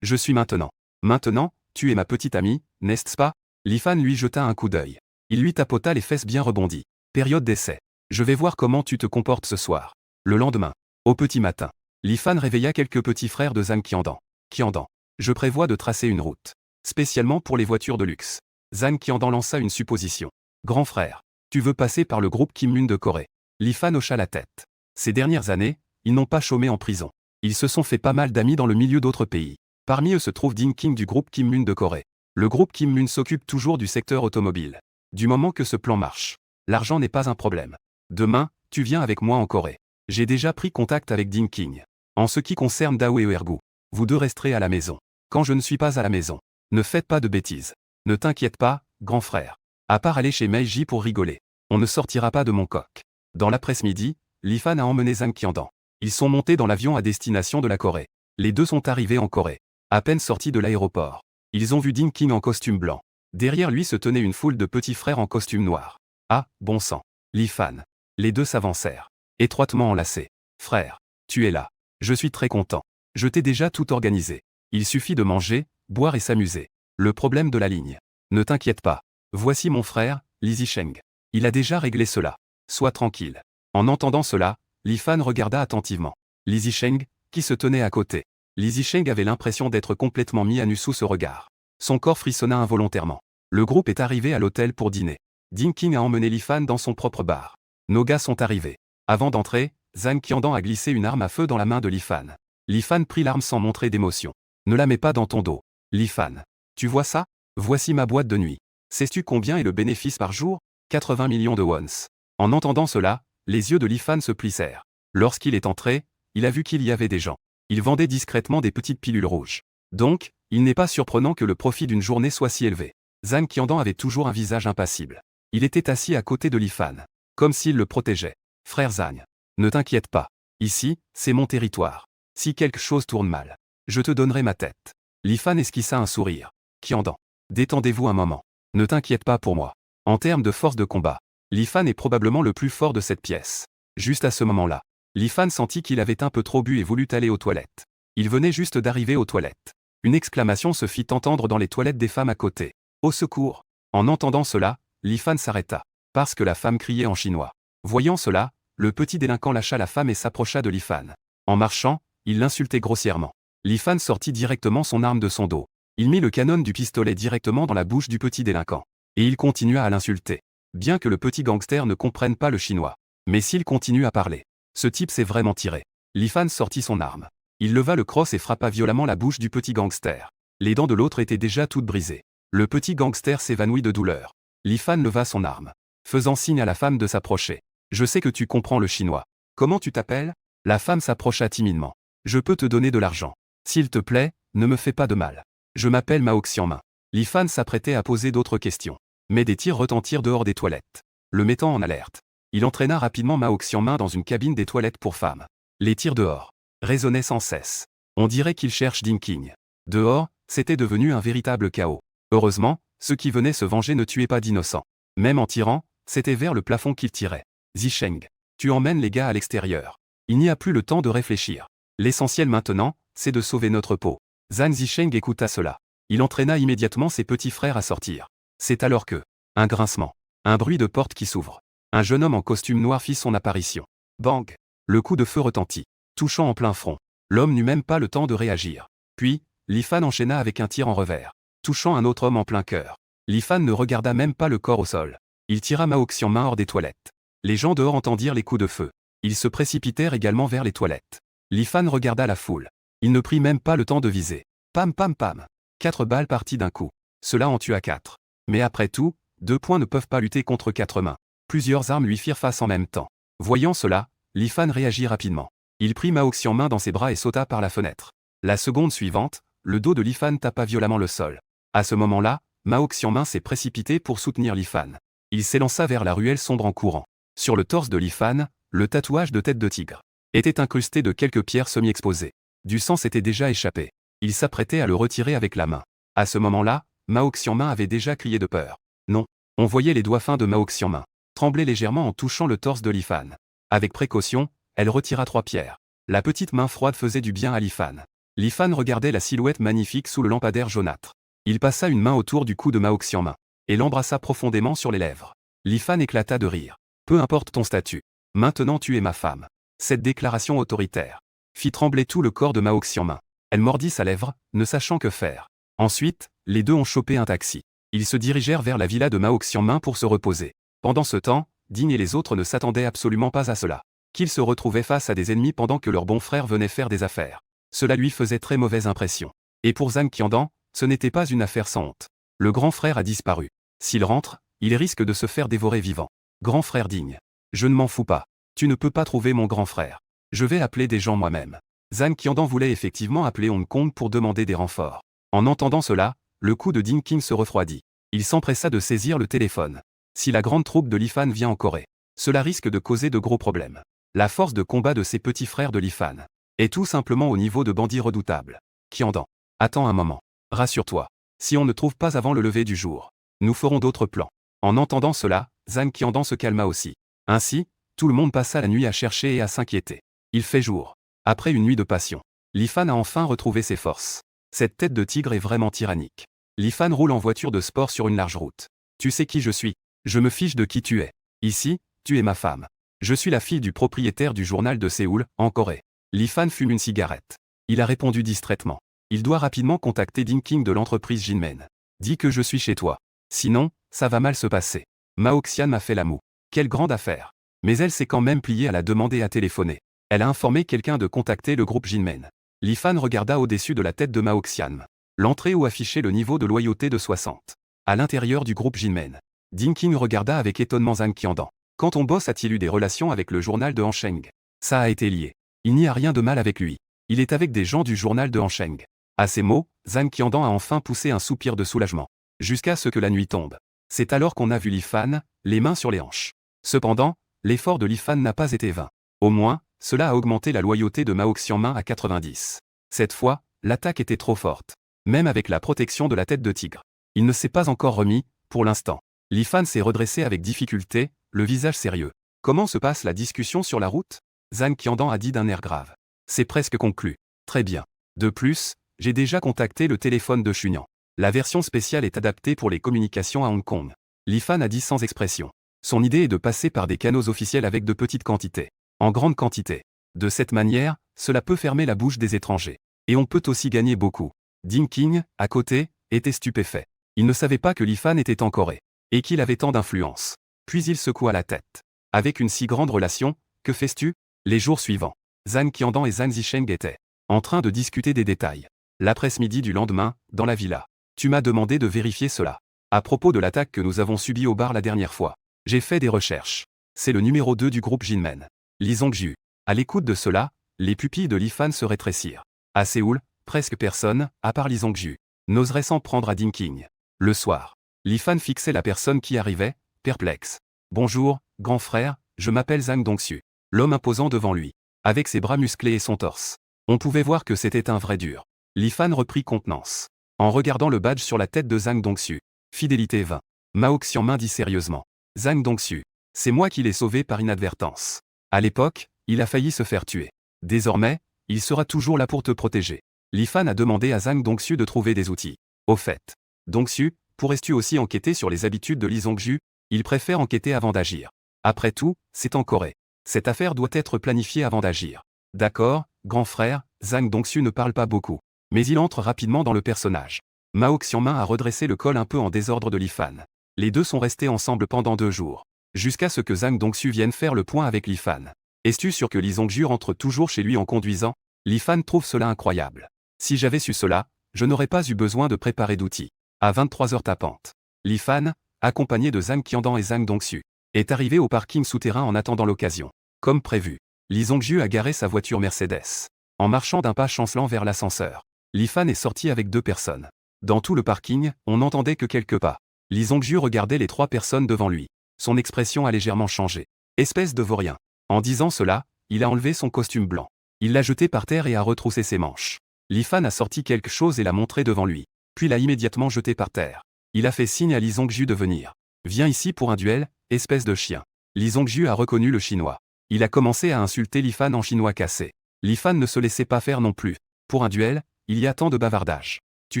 je suis maintenant. Maintenant, tu es ma petite amie, n'est-ce pas? Lifan lui jeta un coup d'œil. Il lui tapota les fesses bien rebondies. Période d'essai. Je vais voir comment tu te comportes ce soir. Le lendemain, au petit matin, Lifan réveilla quelques petits frères de Zhang Qiandan. Qiandan. Je prévois de tracer une route. Spécialement pour les voitures de luxe. Zhang Qiandan lança une supposition. Grand frère, tu veux passer par le groupe Kim-Lun de Corée. Lifan hocha la tête. Ces dernières années, ils n'ont pas chômé en prison. Ils se sont fait pas mal d'amis dans le milieu d'autres pays. Parmi eux se trouve Din King du groupe Kim-Lun de Corée. Le groupe Kim-Lun s'occupe toujours du secteur automobile. Du moment que ce plan marche, l'argent n'est pas un problème. Demain, tu viens avec moi en Corée. J'ai déjà pris contact avec Din King. En ce qui concerne Dao et Ergu, vous deux resterez à la maison. Quand je ne suis pas à la maison, ne faites pas de bêtises. Ne t'inquiète pas, grand frère. À part aller chez Meiji pour rigoler, on ne sortira pas de mon coq. Dans l'après-midi, Lifan a emmené Zhang Qiandan. Ils sont montés dans l'avion à destination de la Corée. Les deux sont arrivés en Corée. À peine sortis de l'aéroport, ils ont vu Din King en costume blanc. Derrière lui se tenait une foule de petits frères en costume noir. Ah, bon sang. Lifan. Les deux s'avancèrent. Étroitement enlacés. Frère, tu es là. Je suis très content. Je t'ai déjà tout organisé. Il suffit de manger, boire et s'amuser. Le problème de la ligne. Ne t'inquiète pas. Voici mon frère, Li Zisheng. Il a déjà réglé cela. Sois tranquille. En entendant cela, Lifan regarda attentivement Li Zisheng, qui se tenait à côté. Li Zisheng avait l'impression d'être complètement mis à nu sous ce regard. Son corps frissonna involontairement. Le groupe est arrivé à l'hôtel pour dîner. Din King a emmené Lifan dans son propre bar. Nos gars sont arrivés. Avant d'entrer, Zhang Qiandan a glissé une arme à feu dans la main de Lifan. Lifan prit l'arme sans montrer d'émotion. Ne la mets pas dans ton dos. Lifan. Tu vois ça? Voici ma boîte de nuit. Sais-tu combien est le bénéfice par jour? 80 millions de wons. En entendant cela, les yeux de Lifan se plissèrent. Lorsqu'il est entré, il a vu qu'il y avait des gens. Ils vendaient discrètement des petites pilules rouges. Donc, il n'est pas surprenant que le profit d'une journée soit si élevé. Zhang Qiandan avait toujours un visage impassible. Il était assis à côté de Lifan. Comme s'il le protégeait. Frère Zhang. Ne t'inquiète pas. Ici, c'est mon territoire. Si quelque chose tourne mal, je te donnerai ma tête. Lifan esquissa un sourire. Qiandan. Détendez-vous un moment. Ne t'inquiète pas pour moi. En termes de force de combat, Lifan est probablement le plus fort de cette pièce. Juste à ce moment-là, Lifan sentit qu'il avait un peu trop bu et voulut aller aux toilettes. Il venait juste d'arriver aux toilettes. Une exclamation se fit entendre dans les toilettes des femmes à côté. Au secours! En entendant cela, Lifan s'arrêta. Parce que la femme criait en chinois. Voyant cela, le petit délinquant lâcha la femme et s'approcha de Lifan. En marchant, il l'insultait grossièrement. Lifan sortit directement son arme de son dos. Il mit le canon du pistolet directement dans la bouche du petit délinquant. Et il continua à l'insulter. Bien que le petit gangster ne comprenne pas le chinois. Mais s'il continue à parler, ce type s'est vraiment tiré. Lifan sortit son arme. Il leva le crosse et frappa violemment la bouche du petit gangster. Les dents de l'autre étaient déjà toutes brisées. Le petit gangster s'évanouit de douleur. Lifan leva son arme, faisant signe à la femme de s'approcher. Je sais que tu comprends le chinois. Comment tu t'appelles? La femme s'approcha timidement. Je peux te donner de l'argent. S'il te plaît, ne me fais pas de mal. Je m'appelle Mao Xiangmin. Li Fan s'apprêtait à poser d'autres questions. Mais des tirs retentirent dehors des toilettes, le mettant en alerte. Il entraîna rapidement Mao Xiangmin dans une cabine des toilettes pour femmes. Les tirs dehors résonnaient sans cesse. On dirait qu'il cherche Ding Qing. Dehors, c'était devenu un véritable chaos. Heureusement, ceux qui venaient se venger ne tuaient pas d'innocents. Même en tirant, c'était vers le plafond qu'ils tiraient. Zisheng, tu emmènes les gars à l'extérieur. Il n'y a plus le temps de réfléchir. L'essentiel maintenant, c'est de sauver notre peau. Zhang Zisheng écouta cela. Il entraîna immédiatement ses petits frères à sortir. C'est alors que, un grincement, un bruit de porte qui s'ouvre. Un jeune homme en costume noir fit son apparition. Bang! Le coup de feu retentit, touchant en plein front. L'homme n'eut même pas le temps de réagir. Puis, Li Fan enchaîna avec un tir en revers, touchant un autre homme en plein cœur. Li Fan ne regarda même pas le corps au sol. Il tira Mao Xiangmin hors des toilettes. Les gens dehors entendirent les coups de feu. Ils se précipitèrent également vers les toilettes. Li Fan regarda la foule. Il ne prit même pas le temps de viser. Pam pam pam. 4 balles parties d'un coup. Cela en tua 4. Mais après tout, 2 poings ne peuvent pas lutter contre 4 mains. Plusieurs armes lui firent face en même temps. Voyant cela, Li Fan réagit rapidement. Il prit Mao Xiangmin dans ses bras et sauta par la fenêtre. La seconde suivante, le dos de Li Fan tapa violemment le sol. À ce moment-là, Mao Xiangmin s'est précipité pour soutenir Li Fan. Il s'élança vers la ruelle sombre en courant. Sur le torse de Li Fan, le tatouage de tête de tigre était incrusté de quelques pierres semi-exposées. Du sang s'était déjà échappé. Il s'apprêtait à le retirer avec la main. À ce moment-là, Mao Xiangmin avait déjà crié de peur. Non. On voyait les doigts fins de Mao Xiangmin trembler légèrement en touchant le torse de Li Fan. Avec précaution, elle retira 3 pierres. La petite main froide faisait du bien à Li Fan. Li Fan regardait la silhouette magnifique sous le lampadaire jaunâtre. Il passa une main autour du cou de Mao Xiangmin et l'embrassa profondément sur les lèvres. Li Fan éclata de rire. Peu importe ton statut. Maintenant tu es ma femme. Cette déclaration autoritaire fit trembler tout le corps de Mao Xiangmin. Elle mordit sa lèvre, ne sachant que faire. Ensuite, les deux ont chopé un taxi. Ils se dirigèrent vers la villa de Mao Xiangmin pour se reposer. Pendant ce temps, Ding et les autres ne s'attendaient absolument pas à cela. Qu'ils se retrouvaient face à des ennemis pendant que leur bon frère venait faire des affaires. Cela lui faisait très mauvaise impression. Et pour Zhang Qiandan, ce n'était pas une affaire sans honte. Le grand frère a disparu. S'il rentre, il risque de se faire dévorer vivant. Grand frère Ding. Je ne m'en fous pas. Tu ne peux pas trouver mon grand frère. Je vais appeler des gens moi-même. Zhang Qiandan voulait effectivement appeler Hong Kong pour demander des renforts. En entendant cela, le cou de Ding Qing se refroidit. Il s'empressa de saisir le téléphone. Si la grande troupe de Li Fan vient en Corée, cela risque de causer de gros problèmes. La force de combat de ses petits frères de Li Fan est tout simplement au niveau de bandits redoutables. Qiandan, attends un moment. Rassure-toi. Si on ne trouve pas avant le lever du jour, nous ferons d'autres plans. En entendant cela, Zhang Qiandan se calma aussi. Ainsi, tout le monde passa la nuit à chercher et à s'inquiéter. Il fait jour. Après une nuit de passion, Li Fan a enfin retrouvé ses forces. Cette tête de tigre est vraiment tyrannique. Li Fan roule en voiture de sport sur une large route. Tu sais qui je suis. Je me fiche de qui tu es. Ici, tu es ma femme. Je suis la fille du propriétaire du journal de Séoul, en Corée. Li Fan fume une cigarette. Il a répondu distraitement. Il doit rapidement contacter Ding Qing de l'entreprise Jinmen. Dis que je suis chez toi. Sinon, ça va mal se passer. Mao Xian m'a fait la moue. Quelle grande affaire. Mais elle s'est quand même pliée à la demander à téléphoner. Elle a informé quelqu'un de contacter le groupe Jinmen. Li Fan regarda au-dessus de la tête de Mao Xian. L'entrée où affichait le niveau de loyauté de 60. À l'intérieur du groupe Jinmen. Ding Qing regarda avec étonnement Zhang Qiandan. Quand ton boss a-t-il eu des relations avec le journal de Hansheng? Ça a été lié. Il n'y a rien de mal avec lui. Il est avec des gens du journal de Hansheng. À ces mots, Zhang Qiandan a enfin poussé un soupir de soulagement. Jusqu'à ce que la nuit tombe. C'est alors qu'on a vu Li Fan, les mains sur les hanches. Cependant, l'effort de Li Fan n'a pas été vain. Au moins, cela a augmenté la loyauté de Mao Xiangmin à 90. Cette fois, l'attaque était trop forte. Même avec la protection de la tête de tigre. Il ne s'est pas encore remis, pour l'instant. Li Fan s'est redressé avec difficulté, le visage sérieux. Comment se passe la discussion sur la route? Zhang Qiandan a dit d'un air grave. C'est presque conclu. Très bien. De plus, j'ai déjà contacté le téléphone de Chunian. La version spéciale est adaptée pour les communications à Hong Kong. Li Fan a dit sans expression. Son idée est de passer par des canaux officiels avec de petites quantités. En grande quantité. De cette manière, cela peut fermer la bouche des étrangers. Et on peut aussi gagner beaucoup. Ding Qing, à côté, était stupéfait. Il ne savait pas que Li Fan était en Corée. Et qu'il avait tant d'influence. Puis il secoua la tête. Avec une si grande relation, que fais-tu? Les jours suivants, Zhang Qiandan et Zhang Zisheng étaient en train de discuter des détails. L'après-midi du lendemain, dans la villa. Tu m'as demandé de vérifier cela. À propos de l'attaque que nous avons subie au bar la dernière fois. J'ai fait des recherches. C'est le numéro 2 du groupe Jinmen. Lee Zongju. À l'écoute de cela, les pupilles de Lee Fan se rétrécirent. À Séoul, presque personne, à part Lee Zongju, n'oserait s'en prendre à Dinking. Le soir, Lee Fan fixait la personne qui arrivait, perplexe. « Bonjour, grand frère, je m'appelle Zhang Dongsu. » L'homme imposant devant lui, avec ses bras musclés et son torse. On pouvait voir que c'était un vrai dur. Lee Fan reprit contenance. En regardant le badge sur la tête de Zhang Dongsu. Fidélité 20. Mao Xianmin dit sérieusement. Zhang Dongsu. C'est moi qui l'ai sauvé par inadvertance. À l'époque, il a failli se faire tuer. Désormais, il sera toujours là pour te protéger. Lee Fan a demandé à Zhang Dongsu de trouver des outils. Au fait, Dongsu, pourrais-tu aussi enquêter sur les habitudes de Lee Zongju? Il préfère enquêter avant d'agir. Après tout, c'est en Corée. Cette affaire doit être planifiée avant d'agir. D'accord, grand frère, Zhang Dongsu ne parle pas beaucoup. Mais il entre rapidement dans le personnage. Mao Xianmin a redressé le col un peu en désordre de Lee Fan. Les deux sont restés ensemble pendant 2 jours. Jusqu'à ce que Zhang Dongsu vienne faire le point avec Lee Fan. Es-tu sûr que Lee Zongju rentre toujours chez lui en conduisant? Lee Fan trouve cela incroyable. Si j'avais su cela, je n'aurais pas eu besoin de préparer d'outils. À 23h tapantes, Lee Fan, accompagné de Zhang Qiandan et Zhang Dongsu, est arrivé au parking souterrain en attendant l'occasion. Comme prévu, Lee Zongju a garé sa voiture Mercedes. En marchant d'un pas chancelant vers l'ascenseur, Lee Fan est sorti avec 2 personnes. Dans tout le parking, on n'entendait que quelques pas. Lee Zongju regardait les 3 personnes devant lui. Son expression a légèrement changé. Espèce de vaurien. En disant cela, il a enlevé son costume blanc. Il l'a jeté par terre et a retroussé ses manches. Lee Fan a sorti quelque chose et l'a montré devant lui. Puis l'a immédiatement jeté par terre. Il a fait signe à Lee Zongju de venir. Viens ici pour un duel, espèce de chien. Lee Zongju a reconnu le chinois. Il a commencé à insulter Lee Fan en chinois cassé. Lee Fan ne se laissait pas faire non plus. Pour un duel, il y a tant de bavardage. Tu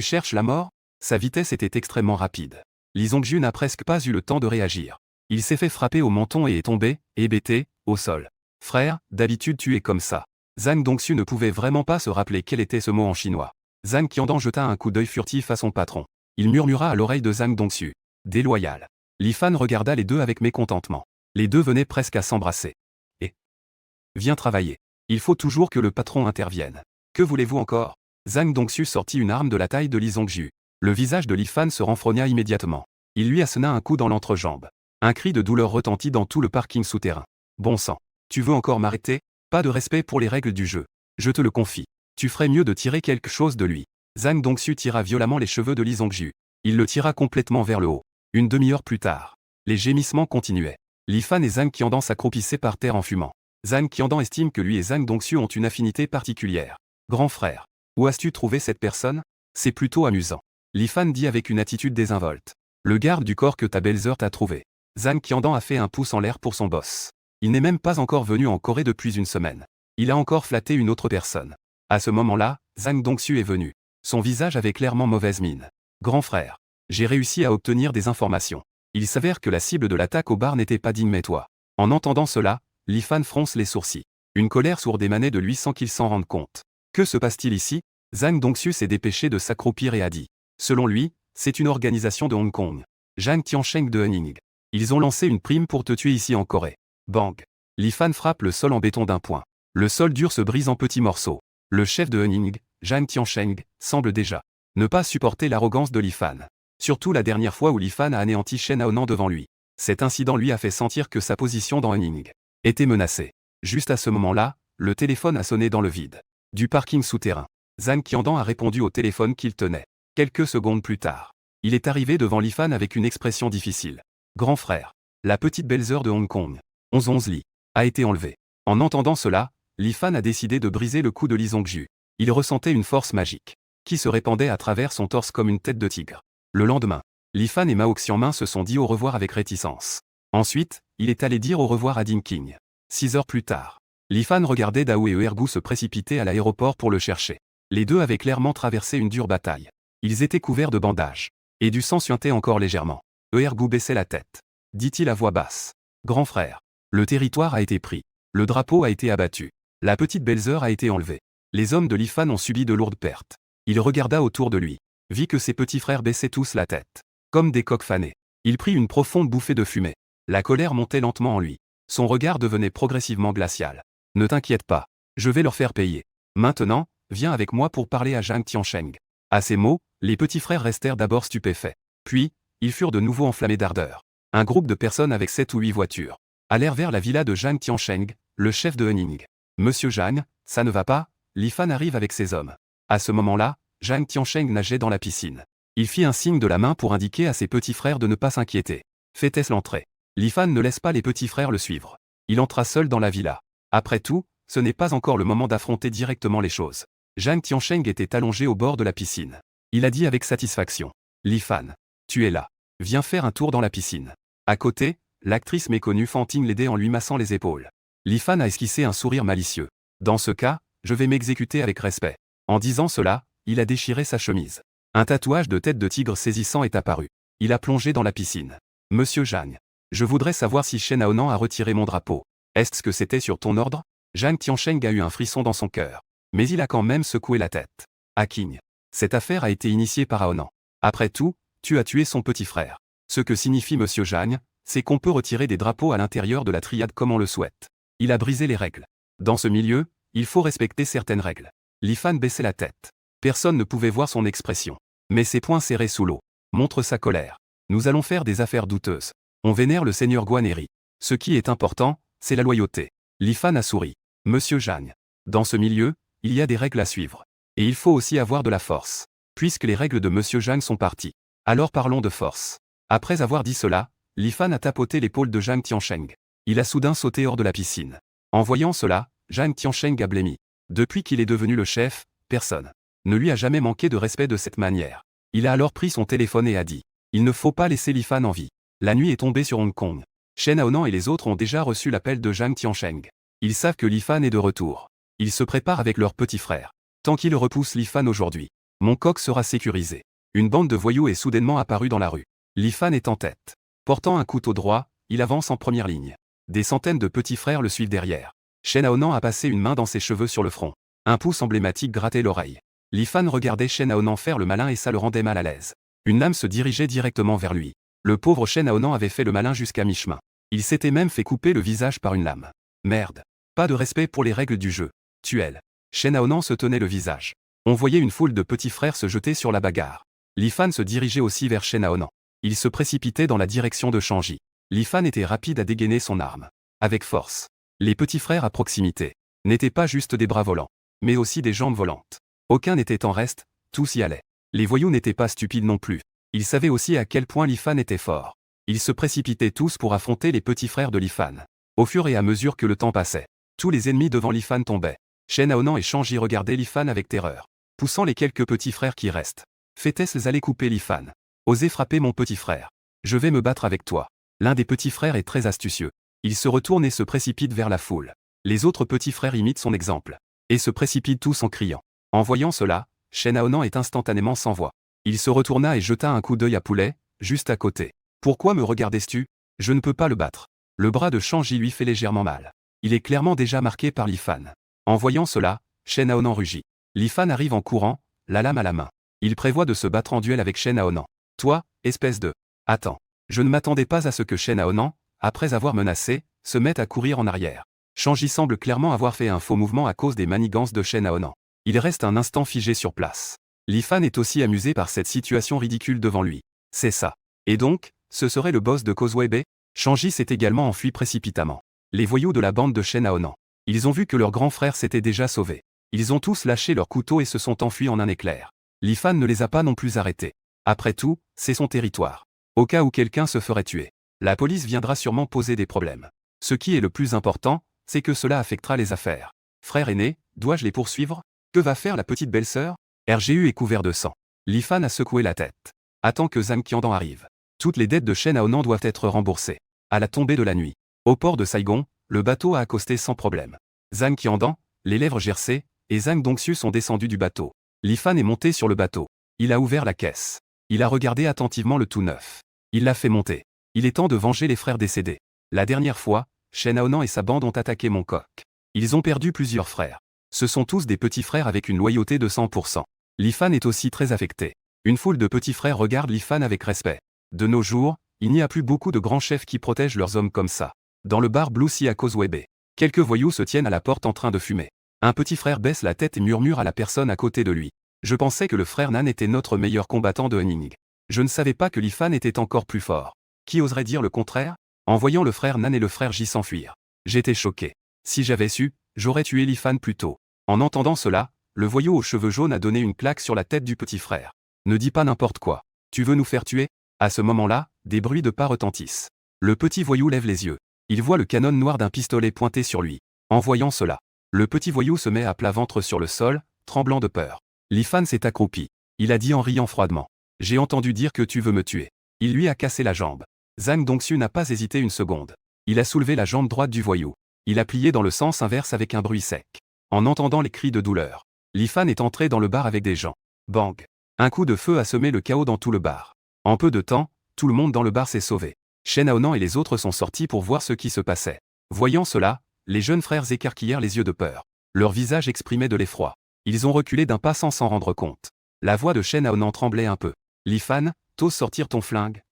cherches la mort? Sa vitesse était extrêmement rapide. Lee Zongju n'a presque pas eu le temps de réagir. Il s'est fait frapper au menton et est tombé, hébété, au sol. Frère, d'habitude tu es comme ça. Zhang Dongsu ne pouvait vraiment pas se rappeler quel était ce mot en chinois. Zhang Qiandan jeta un coup d'œil furtif à son patron. Il murmura à l'oreille de Zhang Dongsu. Déloyal. Lee Fan regarda les deux avec mécontentement. Les deux venaient presque à s'embrasser. Et viens travailler. Il faut toujours que le patron intervienne. Que voulez-vous encore? Zhang Dongsu sortit une arme de la taille de Lee Zongju. Le visage de Lee Fan se renfrogna immédiatement. Il lui assena un coup dans l'entrejambe. Un cri de douleur retentit dans tout le parking souterrain. Bon sang. Tu veux encore m'arrêter? Pas de respect pour les règles du jeu. Je te le confie. Tu ferais mieux de tirer quelque chose de lui. Zhang Dongsu tira violemment les cheveux de Lee Zongju. Il le tira complètement vers le haut. Une demi-heure plus tard, les gémissements continuaient. Lee Fan et Zhang Qiandan s'accroupissaient par terre en fumant. Zhang Qiandan estime que lui et Zhang Dongsu ont une affinité particulière. Grand frère. Où as-tu trouvé cette personne? C'est plutôt amusant. Lee Fan dit avec une attitude désinvolte. Le garde du corps que ta belle-sœur t'a trouvé. Zhang Qiandan a fait un pouce en l'air pour son boss. Il n'est même pas encore venu en Corée depuis une semaine. Il a encore flatté une autre personne. À ce moment-là, Zhang Dongsu est venu. Son visage avait clairement mauvaise mine. Grand frère. J'ai réussi à obtenir des informations. Il s'avère que la cible de l'attaque au bar n'était pas digne mais toi. En entendant cela, Lee Fan fronce les sourcils. Une colère sourde émanait de lui sans qu'il s'en rende compte. Que se passe-t-il ici? Zhang Dongsu s'est dépêché de s'accroupir et a dit. Selon lui, c'est une organisation de Hong Kong. Zhang Tiansheng de Henning. Ils ont lancé une prime pour te tuer ici en Corée. Bang. Lee Fan frappe le sol en béton d'un poing. Le sol dur se brise en petits morceaux. Le chef de Henning, Zhang Tiansheng, semble déjà ne pas supporter l'arrogance de Lee Fan. Surtout la dernière fois où Lee Fan a anéanti Shen Aonan devant lui. Cet incident lui a fait sentir que sa position dans Henning était menacée. Juste à ce moment-là, le téléphone a sonné dans le vide. Du parking souterrain. Zhang Qiandan a répondu au téléphone qu'il tenait. Quelques secondes plus tard, il est arrivé devant Lee Fan avec une expression difficile. Grand frère. La petite belle-sœur de Hong Kong. 11 Lee a été enlevée. En entendant cela, Lee Fan a décidé de briser le cou de Lee Zongju. Il ressentait une force magique qui se répandait à travers son torse comme une tête de tigre. Le lendemain, Lee Fan et Mao Xianmin se sont dit au revoir avec réticence. Ensuite, il est allé dire au revoir à Dinking. 6 heures plus tard, Lee Fan regardait Dao et Ergu se précipiter à l'aéroport pour le chercher. Les deux avaient clairement traversé une dure bataille. Ils étaient couverts de bandages. Et du sang suintait encore légèrement. Ergu baissait la tête. Dit-il à voix basse. Grand frère. Le territoire a été pris. Le drapeau a été abattu. La petite belle-sœur a été enlevée. Les hommes de Lee Fan ont subi de lourdes pertes. Il regarda autour de lui. Vit que ses petits frères baissaient tous la tête. Comme des coqs fanés. Il prit une profonde bouffée de fumée. La colère montait lentement en lui. Son regard devenait progressivement glacial. Ne t'inquiète pas. Je vais leur faire payer. Maintenant, viens avec moi pour parler à Zhang Tiansheng. À ces mots, les petits frères restèrent d'abord stupéfaits. Puis, ils furent de nouveau enflammés d'ardeur. Un groupe de personnes avec 7 ou 8 voitures allèrent vers la villa de Zhang Tiansheng, le chef de Hening. Monsieur Zhang, ça ne va pas, Li Fan arrive avec ses hommes. À ce moment-là, Zhang Tiansheng nageait dans la piscine. Il fit un signe de la main pour indiquer à ses petits frères de ne pas s'inquiéter. Faites-ce l'entrée. Li Fan ne laisse pas les petits frères le suivre. Il entra seul dans la villa. Après tout, ce n'est pas encore le moment d'affronter directement les choses. Zhang Tiansheng était allongé au bord de la piscine. Il a dit avec satisfaction. Li Fan, tu es là. Viens faire un tour dans la piscine. À côté, l'actrice méconnue Fantine l'aidait en lui massant les épaules. Li Fan a esquissé un sourire malicieux. Dans ce cas, je vais m'exécuter avec respect. En disant cela, il a déchiré sa chemise. Un tatouage de tête de tigre saisissant est apparu. Il a plongé dans la piscine. Monsieur Zhang, je voudrais savoir si Shen Aonan a retiré mon drapeau. Est-ce que c'était sur ton ordre? Zhang Tiansheng a eu un frisson dans son cœur. Mais il a quand même secoué la tête. King. Cette affaire a été initiée par Aonan. Après tout, tu as tué son petit frère. Ce que signifie Monsieur Zhang, c'est qu'on peut retirer des drapeaux à l'intérieur de la triade comme on le souhaite. Il a brisé les règles. Dans ce milieu, il faut respecter certaines règles. Li Fan baissait la tête. Personne ne pouvait voir son expression. Mais ses poings serrés sous l'eau montrent sa colère. Nous allons faire des affaires douteuses. On vénère le seigneur Guaneri. Ce qui est important, c'est la loyauté. Li Fan a souri. Monsieur Zhang. Dans ce milieu, il y a des règles à suivre. Et il faut aussi avoir de la force. Puisque les règles de Monsieur Zhang sont parties. Alors parlons de force. Après avoir dit cela, Li Fan a tapoté l'épaule de Zhang Tiansheng. Il a soudain sauté hors de la piscine. En voyant cela, Zhang Tiansheng a blêmi. Depuis qu'il est devenu le chef, personne ne lui a jamais manqué de respect de cette manière. Il a alors pris son téléphone et a dit « Il ne faut pas laisser Li Fan en vie ». La nuit est tombée sur Hong Kong. Shen Aonan et les autres ont déjà reçu l'appel de Zhang Tiansheng. Ils savent que Li Fan est de retour. Ils se préparent avec leur petit frère. Tant qu'ils repoussent Li Fan aujourd'hui, Mon Kok sera sécurisé. Une bande de voyous est soudainement apparue dans la rue. Li Fan est en tête. Portant un couteau droit, il avance en première ligne. Des centaines de petits frères le suivent derrière. Shen Aonan a passé une main dans ses cheveux sur le front. Un pouce emblématique grattait l'oreille. Li Fan regardait Shen Aonan faire le malin et ça le rendait mal à l'aise. Une lame se dirigeait directement vers lui. Le pauvre Shen Aonan avait fait le malin jusqu'à mi-chemin. Il s'était même fait couper le visage par une lame. Merde. Pas de respect pour les règles du jeu. Tuel. Shen Aonan se tenait le visage. On voyait une foule de petits frères se jeter sur la bagarre. Li Fan se dirigeait aussi vers Shen Aonan. Il se précipitait dans la direction de Shangji. Li Fan était rapide à dégainer son arme. Avec force. Les petits frères à proximité n'étaient pas juste des bras volants, mais aussi des jambes volantes. Aucun n'était en reste, tous y allaient. Les voyous n'étaient pas stupides non plus. Ils savaient aussi à quel point Li Fan était fort. Ils se précipitaient tous pour affronter les petits frères de Li Fan. Au fur et à mesure que le temps passait, tous les ennemis devant Li Fan tombaient. Shen Aonan et Shangji regardaient Li Fan avec terreur, poussant les quelques petits frères qui restent. Faites-ce aller couper Li Fan. Osez frapper mon petit frère. Je vais me battre avec toi. L'un des petits frères est très astucieux. Il se retourne et se précipite vers la foule. Les autres petits frères imitent son exemple. Et se précipitent tous en criant. En voyant cela, Shen Aonan est instantanément sans voix. Il se retourna et jeta un coup d'œil à Poulet, juste à côté. Pourquoi me regardes-tu? Je ne peux pas le battre. Le bras de Shangji lui fait légèrement mal. Il est clairement déjà marqué par Li Fan. En voyant cela, Shen Aonan rugit. Li Fan arrive en courant, la lame à la main. Il prévoit de se battre en duel avec Shen Aonan. Toi, espèce de... Attends. Je ne m'attendais pas à ce que Shen Aonan, après avoir menacé, se mette à courir en arrière. Shangji semble clairement avoir fait un faux mouvement à cause des manigances de Shen Aonan. Il reste un instant figé sur place. Li Fan est aussi amusé par cette situation ridicule devant lui. C'est ça. Et donc, ce serait le boss de Causeway Bay? Shangji s'est également enfui précipitamment. Les voyous de la bande de Shen Aonan. Ils ont vu que leur grand frère s'était déjà sauvé. Ils ont tous lâché leurs couteaux et se sont enfuis en un éclair. Li Fan ne les a pas non plus arrêtés. Après tout, c'est son territoire. Au cas où quelqu'un se ferait tuer, la police viendra sûrement poser des problèmes. Ce qui est le plus important, c'est que cela affectera les affaires. Frère aîné, dois-je les poursuivre? Que va faire la petite belle-sœur? RGU est couvert de sang. Li Fan a secoué la tête. Attends que Zhang Qiandan arrive. Toutes les dettes de Shen Aonan doivent être remboursées. À la tombée de la nuit, au port de Saigon, le bateau a accosté sans problème. Zhang Qiandan, les lèvres gercées, et Zhang Dongxiu sont descendus du bateau. Li Fan est monté sur le bateau. Il a ouvert la caisse. Il a regardé attentivement le tout neuf. Il l'a fait monter. Il est temps de venger les frères décédés. La dernière fois, Shen Aonan et sa bande ont attaqué Mon Kok. Ils ont perdu plusieurs frères. Ce sont tous des petits frères avec une loyauté de 100%. Li Fan est aussi très affecté. Une foule de petits frères regarde Li Fan avec respect. De nos jours, il n'y a plus beaucoup de grands chefs qui protègent leurs hommes comme ça. Dans le bar Blue Sea à Causeway Bay, quelques voyous se tiennent à la porte en train de fumer. Un petit frère baisse la tête et murmure à la personne à côté de lui. Je pensais que le frère Nan était notre meilleur combattant de Hening. Je ne savais pas que Li Fan était encore plus fort. Qui oserait dire le contraire? en voyant le frère Nan et le frère J s'enfuir. J'étais choqué. Si j'avais su, j'aurais tué Lifan plus tôt. En entendant cela, le voyou aux cheveux jaunes a donné une claque sur la tête du petit frère. Ne dis pas n'importe quoi. Tu veux nous faire tuer? À ce moment-là, des bruits de pas retentissent. Le petit voyou lève les yeux. Il voit le canon noir d'un pistolet pointé sur lui. En voyant cela, le petit voyou se met à plat ventre sur le sol, tremblant de peur. Lifan s'est accroupi. Il a dit en riant froidement. J'ai entendu dire que tu veux me tuer. Il lui a cassé la jambe. Zhang Dongxu n'a pas hésité une seconde. Il a soulevé la jambe droite du voyou. Il a plié dans le sens inverse avec un bruit sec. En entendant les cris de douleur, Lifan est entré dans le bar avec des gens. Bang! Un coup de feu a semé le chaos dans tout le bar. En peu de temps, tout le monde dans le bar s'est sauvé. Shen Aonan et les autres sont sortis pour voir ce qui se passait. Voyant cela, les jeunes frères écarquillèrent les yeux de peur. Leur visage exprimait de l'effroi. Ils ont reculé d'un pas sans s'en rendre compte. La voix de Shen Aonan tremblait un peu. Lifan, t'oses sortir ton flingue?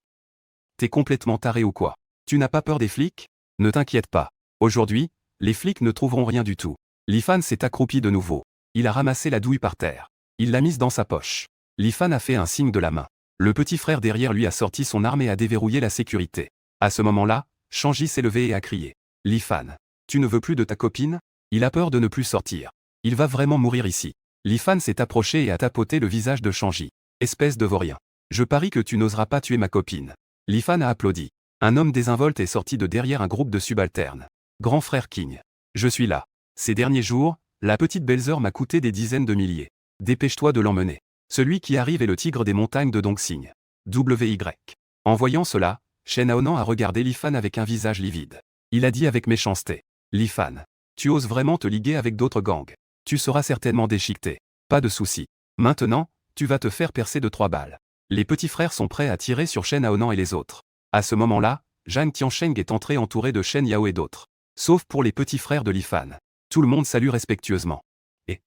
T'es complètement taré ou quoi? Tu n'as pas peur des flics? Ne t'inquiète pas. Aujourd'hui, les flics ne trouveront rien du tout. Lifan s'est accroupi de nouveau. Il a ramassé la douille par terre. Il l'a mise dans sa poche. Lifan a fait un signe de la main. Le petit frère derrière lui a sorti son arme et a déverrouillé la sécurité. À ce moment-là, Shanji s'est levé et a crié. Lifan, tu ne veux plus de ta copine? Il a peur de ne plus sortir. Il va vraiment mourir ici. Lifan s'est approché et a tapoté le visage de Shanji. Espèce de vaurien. Je parie que tu n'oseras pas tuer ma copine. Lifan a applaudi. Un homme désinvolte est sorti de derrière un groupe de subalternes. Grand frère King. Je suis là. Ces derniers jours, la petite Belzer m'a coûté des dizaines de milliers. Dépêche-toi de l'emmener. Celui qui arrive est le tigre des montagnes de Dongxing. WY. En voyant cela, Shen Aonan a regardé Lifan avec un visage livide. Il a dit avec méchanceté. Lifan, tu oses vraiment te liguer avec d'autres gangs. Tu seras certainement déchiqueté. Pas de souci. Maintenant, tu vas te faire percer de 3 balles. Les petits frères sont prêts à tirer sur Shen Aonan et les autres. À ce moment-là, Zhang Tiansheng est entré entouré de Shen Yao et d'autres. Sauf pour les petits frères de Lifan. Tout le monde salue respectueusement. Et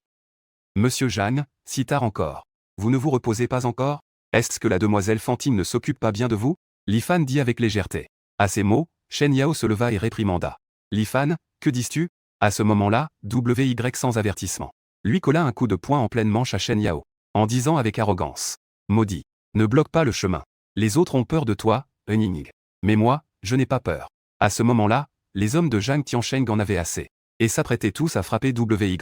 Monsieur Zhang, si tard encore. Vous ne vous reposez pas encore? Est-ce que la demoiselle Fantine ne s'occupe pas bien de vous? Lifan dit avec légèreté. À ces mots, Shen Yao se leva et réprimanda. Lifan, que dis-tu? À ce moment-là, WY sans avertissement. Lui colla un coup de poing en pleine manche à Shen Yao. En disant avec arrogance. Maudit. Ne bloque pas le chemin. Les autres ont peur de toi, Ening. Mais moi, je n'ai pas peur. À ce moment-là, les hommes de Zhang Tiansheng en avaient assez. Et s'apprêtaient tous à frapper WY.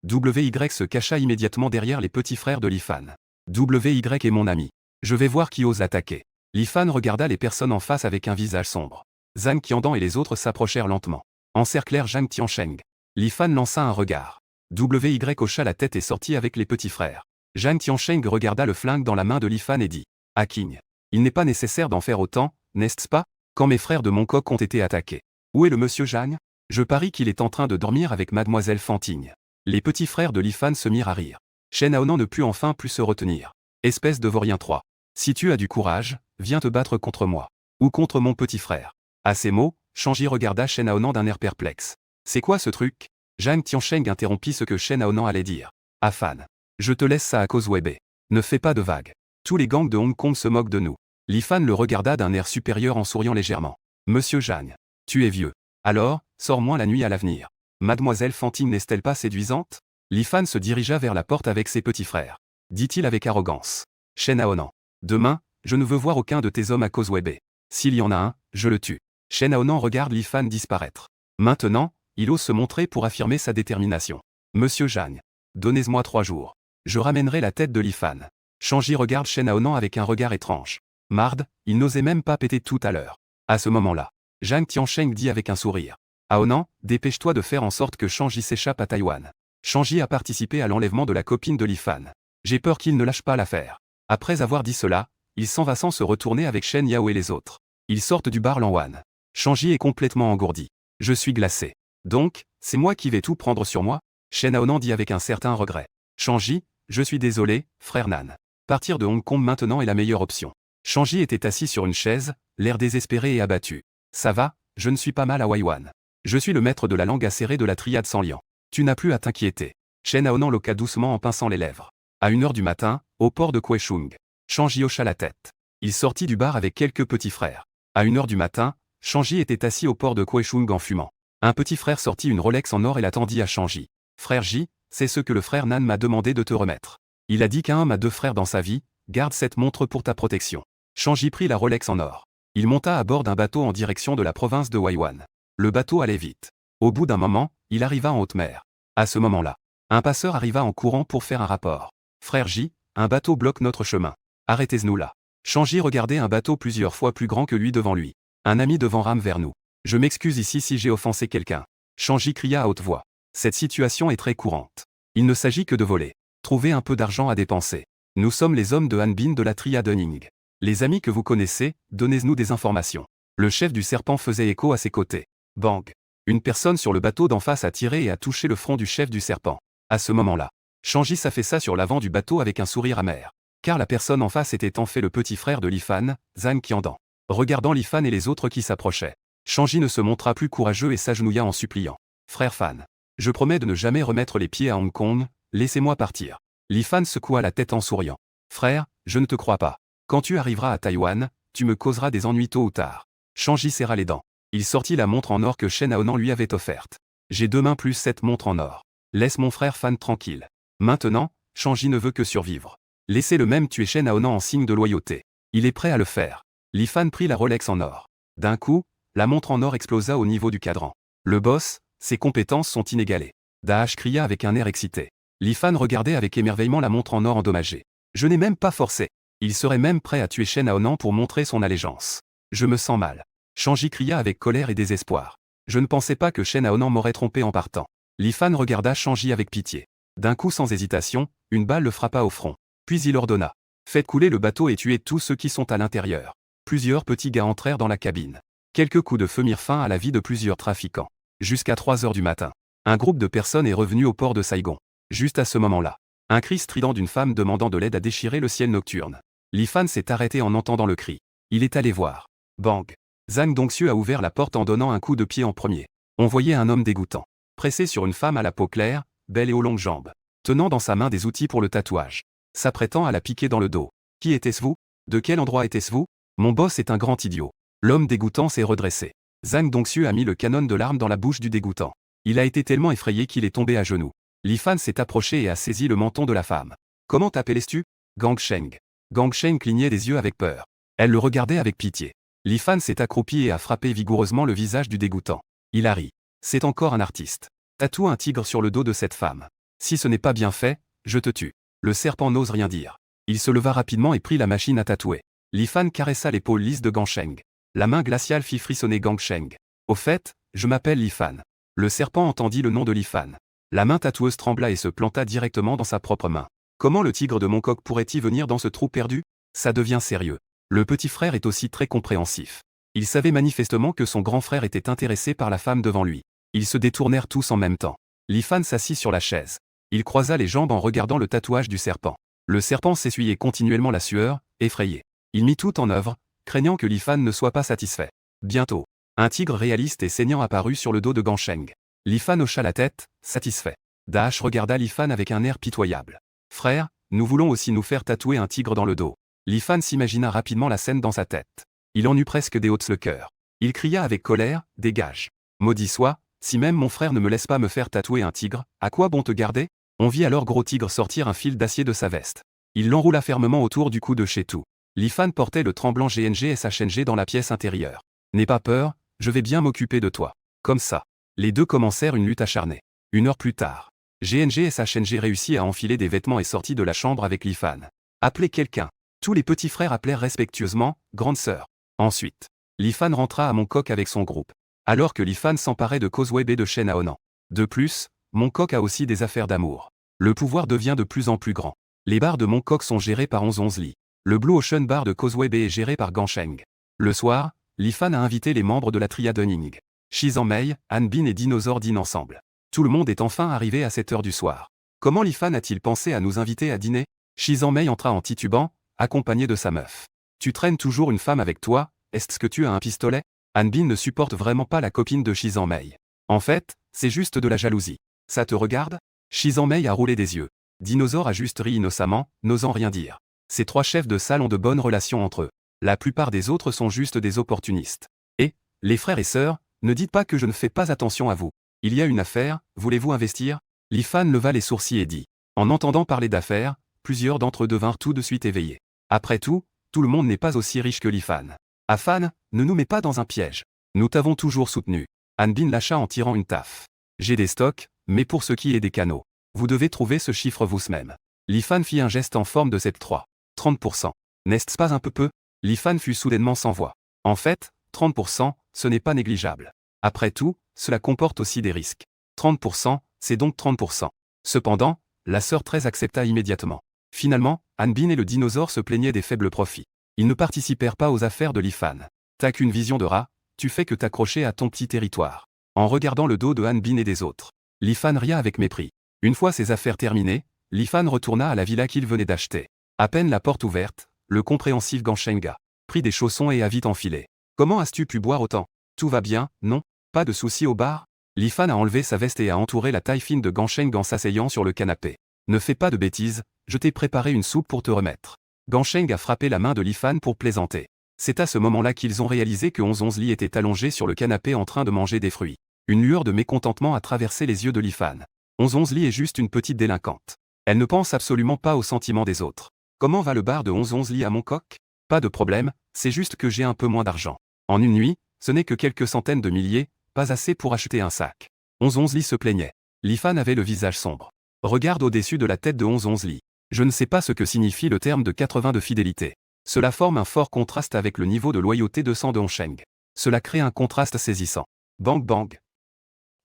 WY se cacha immédiatement derrière les petits frères de Lifan. WY est mon ami. Je vais voir qui ose l'attaquer. Lifan regarda les personnes en face avec un visage sombre. Zhang Qiandan et les autres s'approchèrent lentement. Encerclèrent Zhang Tiansheng. Lifan lança un regard. WY hocha la tête et sortit avec les petits frères. Zhang Tiansheng regarda le flingue dans la main de Lifan et dit. Ah King. Il n'est pas nécessaire d'en faire autant, n'est-ce pas, quand mes frères de Mongkok ont été attaqués. Où est le monsieur Zhang? Je parie qu'il est en train de dormir avec mademoiselle Fantine. Les petits frères de Lifan se mirent à rire. Shen Aonan ne put enfin plus se retenir. Espèce de vaurien 3. Si tu as du courage, viens te battre contre moi. Ou contre mon petit frère. À ces mots, Shanji regarda Shen Aonan d'un air perplexe. C'est quoi ce truc? Zhang Tiansheng interrompit ce que Shen Aonan allait dire. Afan. Je te laisse ça à cause Webe. Ne fais pas de vagues. Tous les gangs de Hong Kong se moquent de nous. Lifan le regarda d'un air supérieur en souriant légèrement. Monsieur Zhang. Tu es vieux. Alors, sors-moi la nuit à l'avenir. Mademoiselle Fantine n'est-elle pas séduisante? Lifan se dirigea vers la porte avec ses petits frères. Dit-il avec arrogance. Shen Aonan. Demain, je ne veux voir aucun de tes hommes à cause Webe. S'il y en a un, je le tue. Shen Aonan regarde Lifan disparaître. Maintenant, il ose se montrer pour affirmer sa détermination. Monsieur Zhang. Donnez-moi 3 jours. Je ramènerai la tête de Lifan. Shanji regarde Shen Aonan avec un regard étrange. Marde, il n'osait même pas péter tout à l'heure. À ce moment-là, Zhang Tiansheng dit avec un sourire. Aonan, dépêche-toi de faire en sorte que Shanji s'échappe à Taïwan. Shanji a participé à l'enlèvement de la copine de Lifan. J'ai peur qu'il ne lâche pas l'affaire. Après avoir dit cela, il s'en va sans se retourner avec Shen Yao et les autres. Ils sortent du bar Lanwan. Shanji est complètement engourdi. Je suis glacé. Donc, c'est moi qui vais tout prendre sur moi? Shen Aonan dit avec un certain regret. Shanji, je suis désolé, frère Nan. Partir de Hong Kong maintenant est la meilleure option. Shanji était assis sur une chaise, l'air désespéré et abattu. Ça va, je ne suis pas mal à Waiwan. Je suis le maître de la langue acérée de la triade sans liant. Tu n'as plus à t'inquiéter. Shen Aonan loqua doucement en pinçant les lèvres. À 1h du matin, au port de Kwechung. Shanji hocha la tête. Il sortit du bar avec quelques petits frères. À 1h du matin, Shanji était assis au port de Kwechung en fumant. Un petit frère sortit une Rolex en or et la tendit à Shanji. Frère J, c'est ce que le frère Nan m'a demandé de te remettre. Il a dit qu'un homme a 2 frères dans sa vie, garde cette montre pour ta protection. Shanji prit la Rolex en or. Il monta à bord d'un bateau en direction de la province de Waiwan. Le bateau allait vite. Au bout d'un moment, il arriva en haute mer. À ce moment-là, un passeur arriva en courant pour faire un rapport. Frère J, un bateau bloque notre chemin. Arrêtez-nous là. Shanji regardait un bateau plusieurs fois plus grand que lui devant lui. Un ami devant rame vers nous. Je m'excuse ici si j'ai offensé quelqu'un. Shanji cria à haute voix. Cette situation est très courante. Il ne s'agit que de voler. Trouver un peu d'argent à dépenser. Nous sommes les hommes de Hanbin de la triade Ning. Les amis que vous connaissez, donnez-nous des informations. Le chef du serpent faisait écho à ses côtés. Bang. Une personne sur le bateau d'en face a tiré et a touché le front du chef du serpent. À ce moment-là, Shanji s'affaissa sur l'avant du bateau avec un sourire amer. Car la personne en face était en fait le petit frère de Lifan, Zhang Qiandan. Regardant Lifan et les autres qui s'approchaient, Shanji ne se montra plus courageux et s'agenouilla en suppliant. Frère Fan. Je promets de ne jamais remettre les pieds à Hong Kong, laissez-moi partir. Lifan secoua la tête en souriant. Frère, je ne te crois pas. Quand tu arriveras à Taïwan, tu me causeras des ennuis tôt ou tard. Shanji serra les dents. Il sortit la montre en or que Shen Aonan lui avait offerte. J'ai 2 mains plus 7 montres en or. Laisse mon frère Fan tranquille. Maintenant, Shanji ne veut que survivre. Laissez-le même tuer Shen Aonan en signe de loyauté. Il est prêt à le faire. Lifan prit la Rolex en or. D'un coup, la montre en or explosa au niveau du cadran. Le boss, ses compétences sont inégalées. Dahash cria avec un air excité. Lifan regardait avec émerveillement la montre en or endommagée. Je n'ai même pas forcé. Il serait même prêt à tuer Shen Aonan pour montrer son allégeance. Je me sens mal. Shanji cria avec colère et désespoir. Je ne pensais pas que Shen Aonan m'aurait trompé en partant. Lifan regarda Shanji avec pitié. D'un coup sans hésitation, une balle le frappa au front. Puis il ordonna. Faites couler le bateau et tuez tous ceux qui sont à l'intérieur. Plusieurs petits gars entrèrent dans la cabine. Quelques coups de feu mirent fin à la vie de plusieurs trafiquants. Jusqu'à 3 heures du matin, un groupe de personnes est revenu au port de Saigon. Juste à ce moment-là, un cri strident d'une femme demandant de l'aide a déchiré le ciel nocturne. Lifan s'est arrêté en entendant le cri. Il est allé voir. Bang. Zhang Dongxiu a ouvert la porte en donnant un coup de pied en premier. On voyait un homme dégoûtant, pressé sur une femme à la peau claire, belle et aux longues jambes, tenant dans sa main des outils pour le tatouage, s'apprêtant à la piquer dans le dos. Qui était-ce vous? De quel endroit était-ce vous? Mon boss est un grand idiot. L'homme dégoûtant s'est redressé. Zhang Dongxiu a mis le canon de l'arme dans la bouche du dégoûtant. Il a été tellement effrayé qu'il est tombé à genoux. Lifan s'est approché et a saisi le menton de la femme. Comment t'appelles-tu? Gang Sheng. Gang Sheng clignait des yeux avec peur. Elle le regardait avec pitié. Lifan s'est accroupi et a frappé vigoureusement le visage du dégoûtant. Il a ri. C'est encore un artiste. Tatoue un tigre sur le dos de cette femme. Si ce n'est pas bien fait, je te tue. Le serpent n'ose rien dire. Il se leva rapidement et prit la machine à tatouer. Lifan caressa l'épaule lisse de Gang Sheng. La main glaciale fit frissonner Gang Sheng. Au fait, je m'appelle Lifan. Le serpent entendit le nom de Lifan. La main tatoueuse trembla et se planta directement dans sa propre main. Comment le tigre de Mongkok pourrait-il venir dans ce trou perdu? Ça devient sérieux. Le petit frère est aussi très compréhensif. Il savait manifestement que son grand frère était intéressé par la femme devant lui. Ils se détournèrent tous en même temps. Lifan s'assit sur la chaise. Il croisa les jambes en regardant le tatouage du serpent. Le serpent s'essuyait continuellement la sueur, effrayé. Il mit tout en œuvre, craignant que Lifan ne soit pas satisfait. Bientôt, un tigre réaliste et saignant apparut sur le dos de Gang Sheng. Lifan hocha la tête, satisfait. Dahash regarda Lifan avec un air pitoyable. Frère, nous voulons aussi nous faire tatouer un tigre dans le dos. Lifan s'imagina rapidement la scène dans sa tête. Il en eut presque des hautes le cœur. Il cria avec colère, dégage. Maudit soit, si même mon frère ne me laisse pas me faire tatouer un tigre, à quoi bon te garder? On vit alors Gros Tigre sortir un fil d'acier de sa veste. Il l'enroula fermement autour du cou de Chetou. Lifan portait le tremblant GNG et SHNG dans la pièce intérieure. N'aie pas peur, je vais bien m'occuper de toi. Comme ça. Les deux commencèrent une lutte acharnée. 1 heure plus tard, GNG et SHNG réussit à enfiler des vêtements et sortit de la chambre avec Lifan. Appelez quelqu'un. Tous les petits frères appelèrent respectueusement, grande sœur. Ensuite, Lifan rentra à Mongkok avec son groupe. Alors que Lifan s'emparait de Causeway Bay de Shen Aonan. De plus, Mongkok a aussi des affaires d'amour. Le pouvoir devient de plus en plus grand. Les bars de Mongkok sont gérés par 11 lits. Le Blue Ocean Bar de Causeway Bay est géré par Gang Sheng. Le soir, Lifan a invité les membres de la triade Ning. Shi Zhangmei, Hanbin et Dinosaur dînent ensemble. Tout le monde est enfin arrivé à cette heure du soir. Comment Lifan a-t-il pensé à nous inviter à dîner? Shi Zhangmei entra en titubant, accompagné de sa meuf. Tu traînes toujours une femme avec toi, est-ce que tu as un pistolet? Hanbin ne supporte vraiment pas la copine de Shi Zhangmei. En fait, c'est juste de la jalousie. Ça te regarde? Shi Zhangmei a roulé des yeux. Dinosaur a juste ri innocemment, n'osant rien dire. Ces 3 chefs de salle ont de bonnes relations entre eux. La plupart des autres sont juste des opportunistes. Et, les frères et sœurs, ne dites pas que je ne fais pas attention à vous. Il y a une affaire, voulez-vous investir? Lifan leva les sourcils et dit. En entendant parler d'affaires, plusieurs d'entre eux devinrent tout de suite éveillés. Après tout le monde n'est pas aussi riche que Lifan. Afan, ne nous mets pas dans un piège. Nous t'avons toujours soutenu. Hanbin lâcha en tirant une taffe. J'ai des stocks, mais pour ce qui est des canaux, vous devez trouver ce chiffre vous-même. Lifan fit un geste en forme de cep 3. 30%. N'est-ce pas un peu? Lifan fut soudainement sans voix. En fait, 30%, ce n'est pas négligeable. Après tout, cela comporte aussi des risques. 30%, c'est donc 30%. Cependant, la sœur 13 accepta immédiatement. Finalement, Hanbin et le dinosaure se plaignaient des faibles profits. Ils ne participèrent pas aux affaires de Lifan. T'as qu'une vision de rat, tu fais que t'accrocher à ton petit territoire. En regardant le dos de Hanbin et des autres, Lifan ria avec mépris. Une fois ses affaires terminées, Lifan retourna à la villa qu'il venait d'acheter. À peine la porte ouverte, le compréhensif Ganshenga prit des chaussons et a vite enfilé. Comment as-tu pu boire autant? Tout va bien, non? Pas de soucis au bar? Lifan a enlevé sa veste et a entouré la taille fine de Gansheng en s'asseyant sur le canapé. Ne fais pas de bêtises, je t'ai préparé une soupe pour te remettre. Gansheng a frappé la main de Lifan pour plaisanter. C'est à ce moment-là qu'ils ont réalisé que 11 Li était allongé sur le canapé en train de manger des fruits. Une lueur de mécontentement a traversé les yeux de Lifan. 11 Li est juste une petite délinquante. Elle ne pense absolument pas aux sentiments des autres. Comment va le bar de 11 Li à Mongkok? Pas de problème, c'est juste que j'ai un peu moins d'argent. En une nuit, ce n'est que quelques centaines de milliers, pas assez pour acheter un sac. 11 Li se plaignait. Lifan avait le visage sombre. Regarde au-dessus de la tête de 11 Li. Je ne sais pas ce que signifie le terme de 80 de fidélité. Cela forme un fort contraste avec le niveau de loyauté de 100 de Hongsheng. Cela crée un contraste saisissant. Bang bang.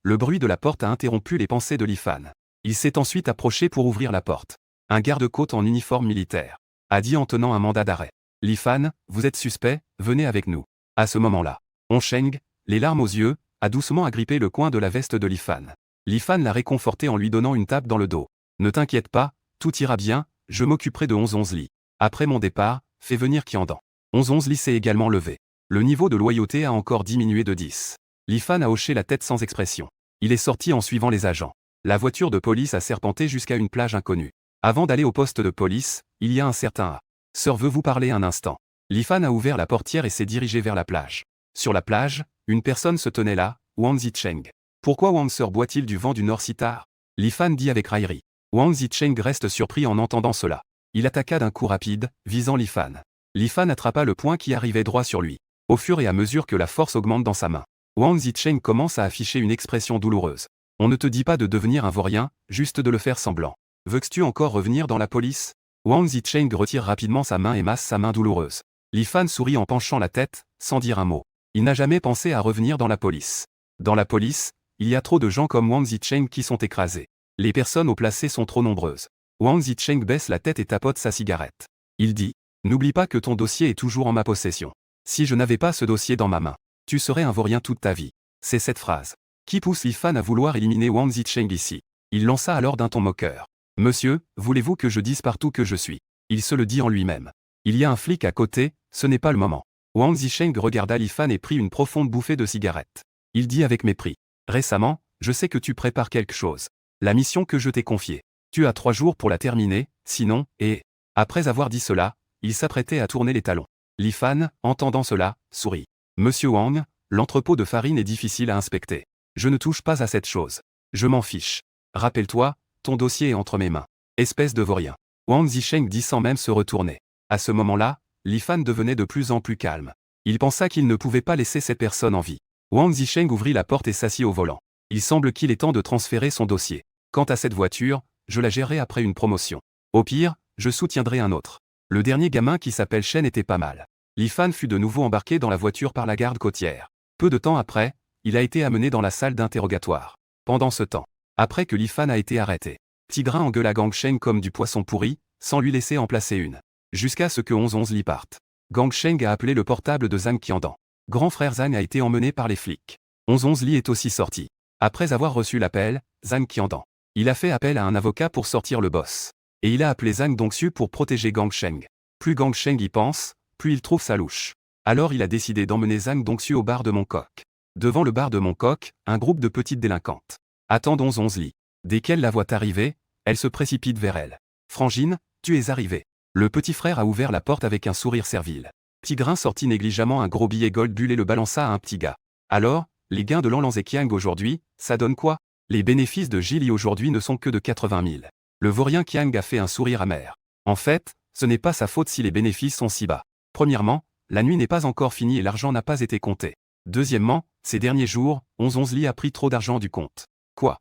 Le bruit de la porte a interrompu les pensées de Lifan. Il s'est ensuite approché pour ouvrir la porte. Un garde-côte en uniforme militaire a dit en tenant un mandat d'arrêt. Lifan, vous êtes suspect, venez avec nous. À ce moment-là, Hongsheng, les larmes aux yeux, a doucement agrippé le coin de la veste de Lifan. Lifan l'a réconforté en lui donnant une tape dans le dos. Ne t'inquiète pas, tout ira bien, je m'occuperai de 11 Li. Après mon départ, fais venir Qiandan. 11 Li s'est également levé. Le niveau de loyauté a encore diminué de 10. Lifan a hoché la tête sans expression. Il est sorti en suivant les agents. La voiture de police a serpenté jusqu'à une plage inconnue. Avant d'aller au poste de police, il y a un certain A. Sœur veut vous parler un instant. Lifan a ouvert la portière et s'est dirigé vers la plage. Sur la plage, une personne se tenait là, Wang Zicheng. Pourquoi Wang Sœur boit-il du vent du nord si tard? Lifan dit avec raillerie. Wang Zicheng reste surpris en entendant cela. Il attaqua d'un coup rapide, visant Lifan. Lifan attrapa le poing qui arrivait droit sur lui. Au fur et à mesure que la force augmente dans sa main, Wang Zicheng commence à afficher une expression douloureuse. On ne te dit pas de devenir un vaurien, juste de le faire semblant. Veux-tu encore revenir dans la police? Wang Zicheng retire rapidement sa main et masse sa main douloureuse. Lifan sourit en penchant la tête, sans dire un mot. Il n'a jamais pensé à revenir dans la police. Dans la police, il y a trop de gens comme Wang Zicheng qui sont écrasés. Les personnes au placé sont trop nombreuses. Wang Zicheng baisse la tête et tapote sa cigarette. Il dit, n'oublie pas que ton dossier est toujours en ma possession. Si je n'avais pas ce dossier dans ma main, tu serais un vaurien toute ta vie. C'est cette phrase qui pousse Lifan à vouloir éliminer Wang Zicheng ici. Il lança alors d'un ton moqueur. Monsieur, voulez-vous que je dise partout que je suis? Il se le dit en lui-même. Il y a un flic à côté, ce n'est pas le moment. Wang Zicheng regarda Lifan et prit une profonde bouffée de cigarette. Il dit avec mépris. Récemment, je sais que tu prépares quelque chose. La mission que je t'ai confiée. Tu as 3 jours pour la terminer, sinon, et... Après avoir dit cela, il s'apprêtait à tourner les talons. Lifan, entendant cela, sourit. Monsieur Wang, l'entrepôt de farine est difficile à inspecter. Je ne touche pas à cette chose. Je m'en fiche. Rappelle-toi, ton dossier est entre mes mains. Espèce de vaurien. Wang Zicheng dit sans même se retourner. À ce moment-là, Lifan devenait de plus en plus calme. Il pensa qu'il ne pouvait pas laisser cette personne en vie. Wang Zicheng ouvrit la porte et s'assit au volant. Il semble qu'il est temps de transférer son dossier. Quant à cette voiture, je la gérerai après une promotion. Au pire, je soutiendrai un autre. Le dernier gamin qui s'appelle Shen était pas mal. Lifan fut de nouveau embarqué dans la voiture par la garde côtière. Peu de temps après, il a été amené dans la salle d'interrogatoire. Pendant ce temps, après que Lifan a été arrêté, Tigrin engueula Gangsheng comme du poisson pourri, sans lui laisser en placer une. Jusqu'à ce que 11 Li parte. Gangsheng a appelé le portable de Zhang Qiandan. Grand frère Zhang a été emmené par les flics. 11 Li est aussi sorti. Après avoir reçu l'appel, Zhang Qiandan. Il a fait appel à un avocat pour sortir le boss. Et il a appelé Zhang Dongxu pour protéger Gangsheng. Plus Gangsheng y pense, plus il trouve sa louche. Alors il a décidé d'emmener Zhang Dongxu au bar de Mongkok. Devant le bar de Mongkok, un groupe de petites délinquantes attendent 11 Li. Dès qu'elle la voit arriver, elle se précipite vers elle. Frangine, tu es arrivée. Le petit frère a ouvert la porte avec un sourire servile. Tigrin sortit négligemment un gros billet gold bulle et le balança à un petit gars. Alors, les gains de Lan Zekiang aujourd'hui, ça donne quoi? Les bénéfices de Jili aujourd'hui ne sont que de 80 000. Le vaurien Qiang a fait un sourire amer. En fait, ce n'est pas sa faute si les bénéfices sont si bas. Premièrement, la nuit n'est pas encore finie et l'argent n'a pas été compté. Deuxièmement, ces derniers jours, 11 Lee a pris trop d'argent du compte. Quoi?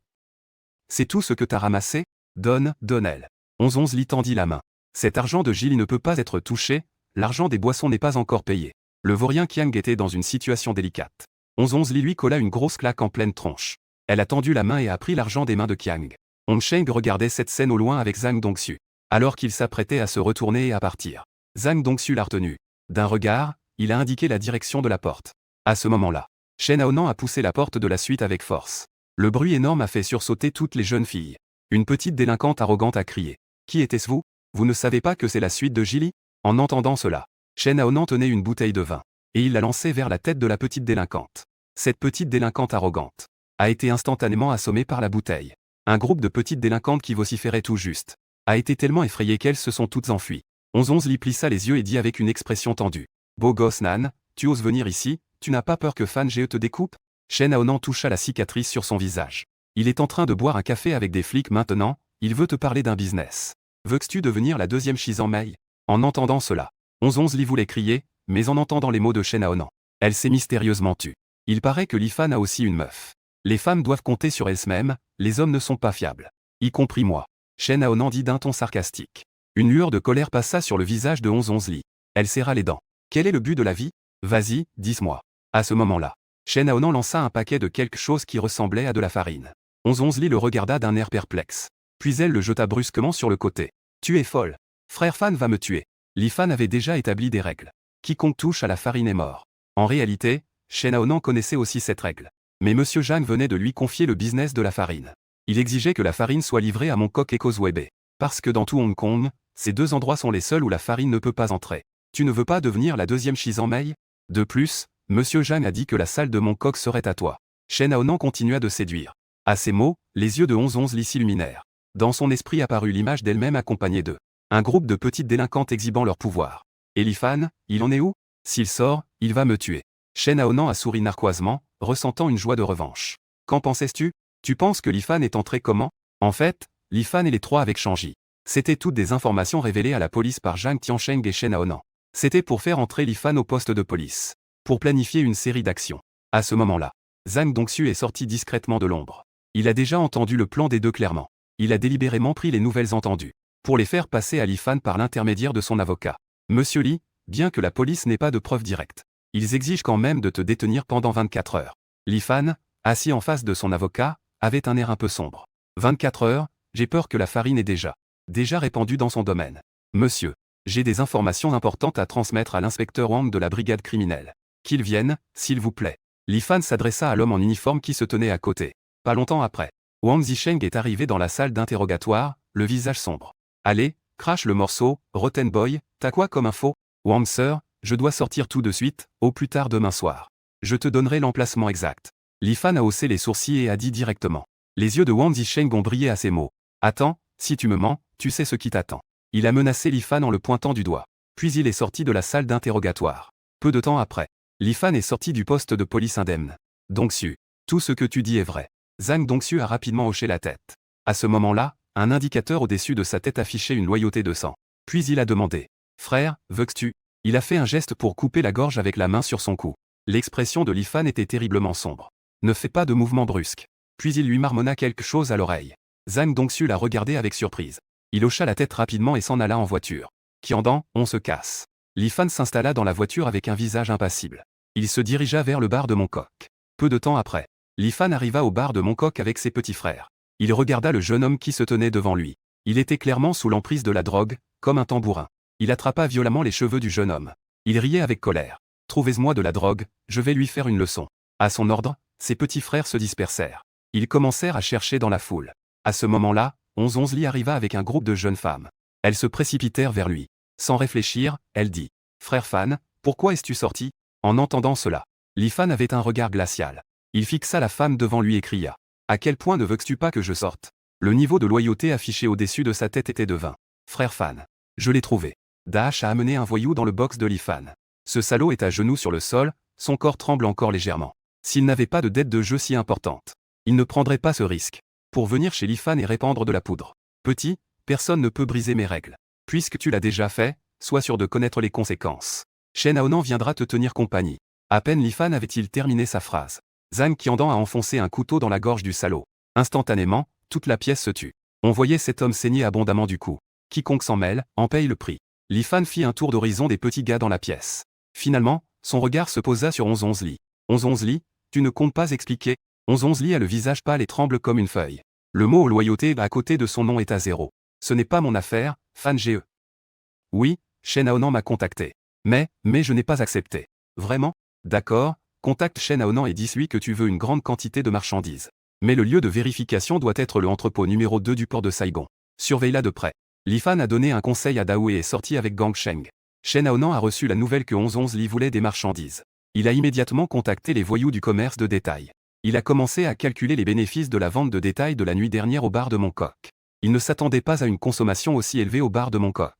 C'est tout ce que t'as ramassé? Donne-elle. 11 Lee tendit la main. Cet argent de Gilly ne peut pas être touché, l'argent des boissons n'est pas encore payé. Le vaurien Qiang était dans une situation délicate. 11 Lee lui colla une grosse claque en pleine tronche. Elle a tendu la main et a pris l'argent des mains de Qiang. Hong Sheng regardait cette scène au loin avec Zhang Dongxu. Alors qu'il s'apprêtait à se retourner et à partir, Zhang Dongxu l'a retenu. D'un regard, il a indiqué la direction de la porte. À ce moment-là, Shen Aonan a poussé la porte de la suite avec force. Le bruit énorme a fait sursauter toutes les jeunes filles. Une petite délinquante arrogante a crié. Qui était-ce vous? Vous ne savez pas que c'est la suite de Gilly? En entendant cela, Shen Aonan tenait une bouteille de vin, et il l'a lancée vers la tête de la petite délinquante. Cette petite délinquante arrogante a été instantanément assommée par la bouteille. Un groupe de petites délinquantes qui vociféraient tout juste a été tellement effrayé qu'elles se sont toutes enfuies. 11 Lee plissa les yeux et dit avec une expression tendue. Beau gosse Nan, tu oses venir ici, tu n'as pas peur que Fan Ge te découpe? Shen Aonan toucha la cicatrice sur son visage. Il est en train de boire un café avec des flics maintenant, il veut te parler d'un business. Veux-tu devenir la deuxième Shizan Mei? En entendant cela, 11 Lee voulait crier, mais en entendant les mots de Shen Aonan, elle s'est mystérieusement tue. Il paraît que Li Fan a aussi une meuf. Les femmes doivent compter sur elles-mêmes, les hommes ne sont pas fiables. Y compris moi. Shen Aonan dit d'un ton sarcastique. Une lueur de colère passa sur le visage de 11 Lee. Elle serra les dents. Quel est le but de la vie? Vas-y, dis-moi. À ce moment-là, Shen Aonan lança un paquet de quelque chose qui ressemblait à de la farine. 11 Lee le regarda d'un air perplexe. Puis elle le jeta brusquement sur le côté. Tu es folle. Frère Fan va me tuer. Li Fan avait déjà établi des règles. Quiconque touche à la farine est mort. En réalité, Shen Aonan connaissait aussi cette règle. Mais Monsieur Zhang venait de lui confier le business de la farine. Il exigeait que la farine soit livrée à Mongkok et Causeway Bay. Parce que dans tout Hong Kong, ces deux endroits sont les seuls où la farine ne peut pas entrer. Tu ne veux pas devenir la deuxième Shizan Mei? De plus, Monsieur Zhang a dit que la salle de Mongkok serait à toi. Shen Aonan continua de séduire. À ces mots, les yeux de 11 Lee s'illuminèrent. Dans son esprit apparut l'image d'elle-même accompagnée d'eux. Un groupe de petites délinquantes exhibant leur pouvoir. Et Li Fan, il en est où? S'il sort, il va me tuer. Shen Aonan a souri narquoisement, ressentant une joie de revanche. Qu'en pensais-tu? Tu penses que Li Fan est entré comment? En fait, Li Fan et les trois avec Shang-Ji. C'étaient toutes des informations révélées à la police par Zhang Tiansheng et Shen Aonan. C'était pour faire entrer Li Fan au poste de police. Pour planifier une série d'actions. À ce moment-là, Zhang Dongxu est sorti discrètement de l'ombre. Il a déjà entendu le plan des deux clairement. Il a délibérément pris les nouvelles entendues. Pour les faire passer à Li Fan par l'intermédiaire de son avocat. Monsieur Li, bien que la police n'ait pas de preuves directes, ils exigent quand même de te détenir pendant 24 heures. Li Fan, assis en face de son avocat, avait un air un peu sombre. 24 heures, j'ai peur que la farine est déjà répandue dans son domaine. Monsieur, j'ai des informations importantes à transmettre à l'inspecteur Wang de la brigade criminelle. Qu'il vienne, s'il vous plaît. Li Fan s'adressa à l'homme en uniforme qui se tenait à côté. Pas longtemps après, Wang Zisheng est arrivé dans la salle d'interrogatoire, le visage sombre. Allez, crache le morceau, Rotten Boy, t'as quoi comme info? Wang sir, je dois sortir tout de suite, au plus tard demain soir. Je te donnerai l'emplacement exact. Li Fan a haussé les sourcils et a dit directement. Les yeux de Wang Zisheng ont brillé à ces mots. Attends, si tu me mens, tu sais ce qui t'attend. Il a menacé Li Fan en le pointant du doigt. Puis il est sorti de la salle d'interrogatoire. Peu de temps après, Li Fan est sorti du poste de police indemne. Dongxu, tout ce que tu dis est vrai. Zhang Dongxu a rapidement hoché la tête. À ce moment-là, un indicateur au-dessus de sa tête affichait une loyauté de sang. Puis il a demandé. Frère, veux-tu? Il a fait un geste pour couper la gorge avec la main sur son cou. L'expression de Li Fan était terriblement sombre. Ne fais pas de mouvement brusque. Puis il lui marmonna quelque chose à l'oreille. Zhang Dongxu l'a regardé avec surprise. Il hocha la tête rapidement et s'en alla en voiture. Qiandan, on se casse. Li Fan s'installa dans la voiture avec un visage impassible. Il se dirigea vers le bar de Mongkok. Peu de temps après, Li Fan arriva au bar de Mongkok avec ses petits frères. Il regarda le jeune homme qui se tenait devant lui. Il était clairement sous l'emprise de la drogue, comme un tambourin. Il attrapa violemment les cheveux du jeune homme. Il riait avec colère. Trouvez-moi de la drogue, je vais lui faire une leçon. À son ordre, ses petits frères se dispersèrent. Ils commencèrent à chercher dans la foule. À ce moment-là, 11 Lee arriva avec un groupe de jeunes femmes. Elles se précipitèrent vers lui. Sans réfléchir, elle dit. Frère Fan, pourquoi es-tu sorti? En entendant cela, Li Fan avait un regard glacial. Il fixa la femme devant lui et cria. À quel point ne veux-tu pas que je sorte? Le niveau de loyauté affiché au-dessus de sa tête était de 20. Frère Fan. Je l'ai trouvé. Dash a amené un voyou dans le box de Li Fan. Ce salaud est à genoux sur le sol, son corps tremble encore légèrement. S'il n'avait pas de dette de jeu si importante, il ne prendrait pas ce risque. Pour venir chez Li Fan et répandre de la poudre. Petit, personne ne peut briser mes règles. Puisque tu l'as déjà fait, sois sûr de connaître les conséquences. Shen Aonan viendra te tenir compagnie. À peine Li Fan avait-il terminé sa phrase. Zhang Qiandan a enfoncé un couteau dans la gorge du salaud. Instantanément, toute la pièce se tut. On voyait cet homme saigner abondamment du cou. Quiconque s'en mêle, en paye le prix. Li Fan fit un tour d'horizon des petits gars dans la pièce. Finalement, son regard se posa sur 11 Li. 11 Li, tu ne comptes pas expliquer? 11 Li a le visage pâle et tremble comme une feuille. Le mot loyauté à côté de son nom est à 0. Ce n'est pas mon affaire, Fan GE. Oui, Shen Aonan m'a contacté. Mais je n'ai pas accepté. Vraiment? D'accord, contacte Shen Aonan et dis-lui que tu veux une grande quantité de marchandises. Mais le lieu de vérification doit être le entrepôt numéro 2 du port de Saigon. Surveille-la de près. Li Fan a donné un conseil à Dao et est sorti avec Gang Sheng. Shen Aonan a reçu la nouvelle que 11 Li voulait des marchandises. Il a immédiatement contacté les voyous du commerce de détail. Il a commencé à calculer les bénéfices de la vente de détail de la nuit dernière au bar de Mongkok. Il ne s'attendait pas à une consommation aussi élevée au bar de Mongkok.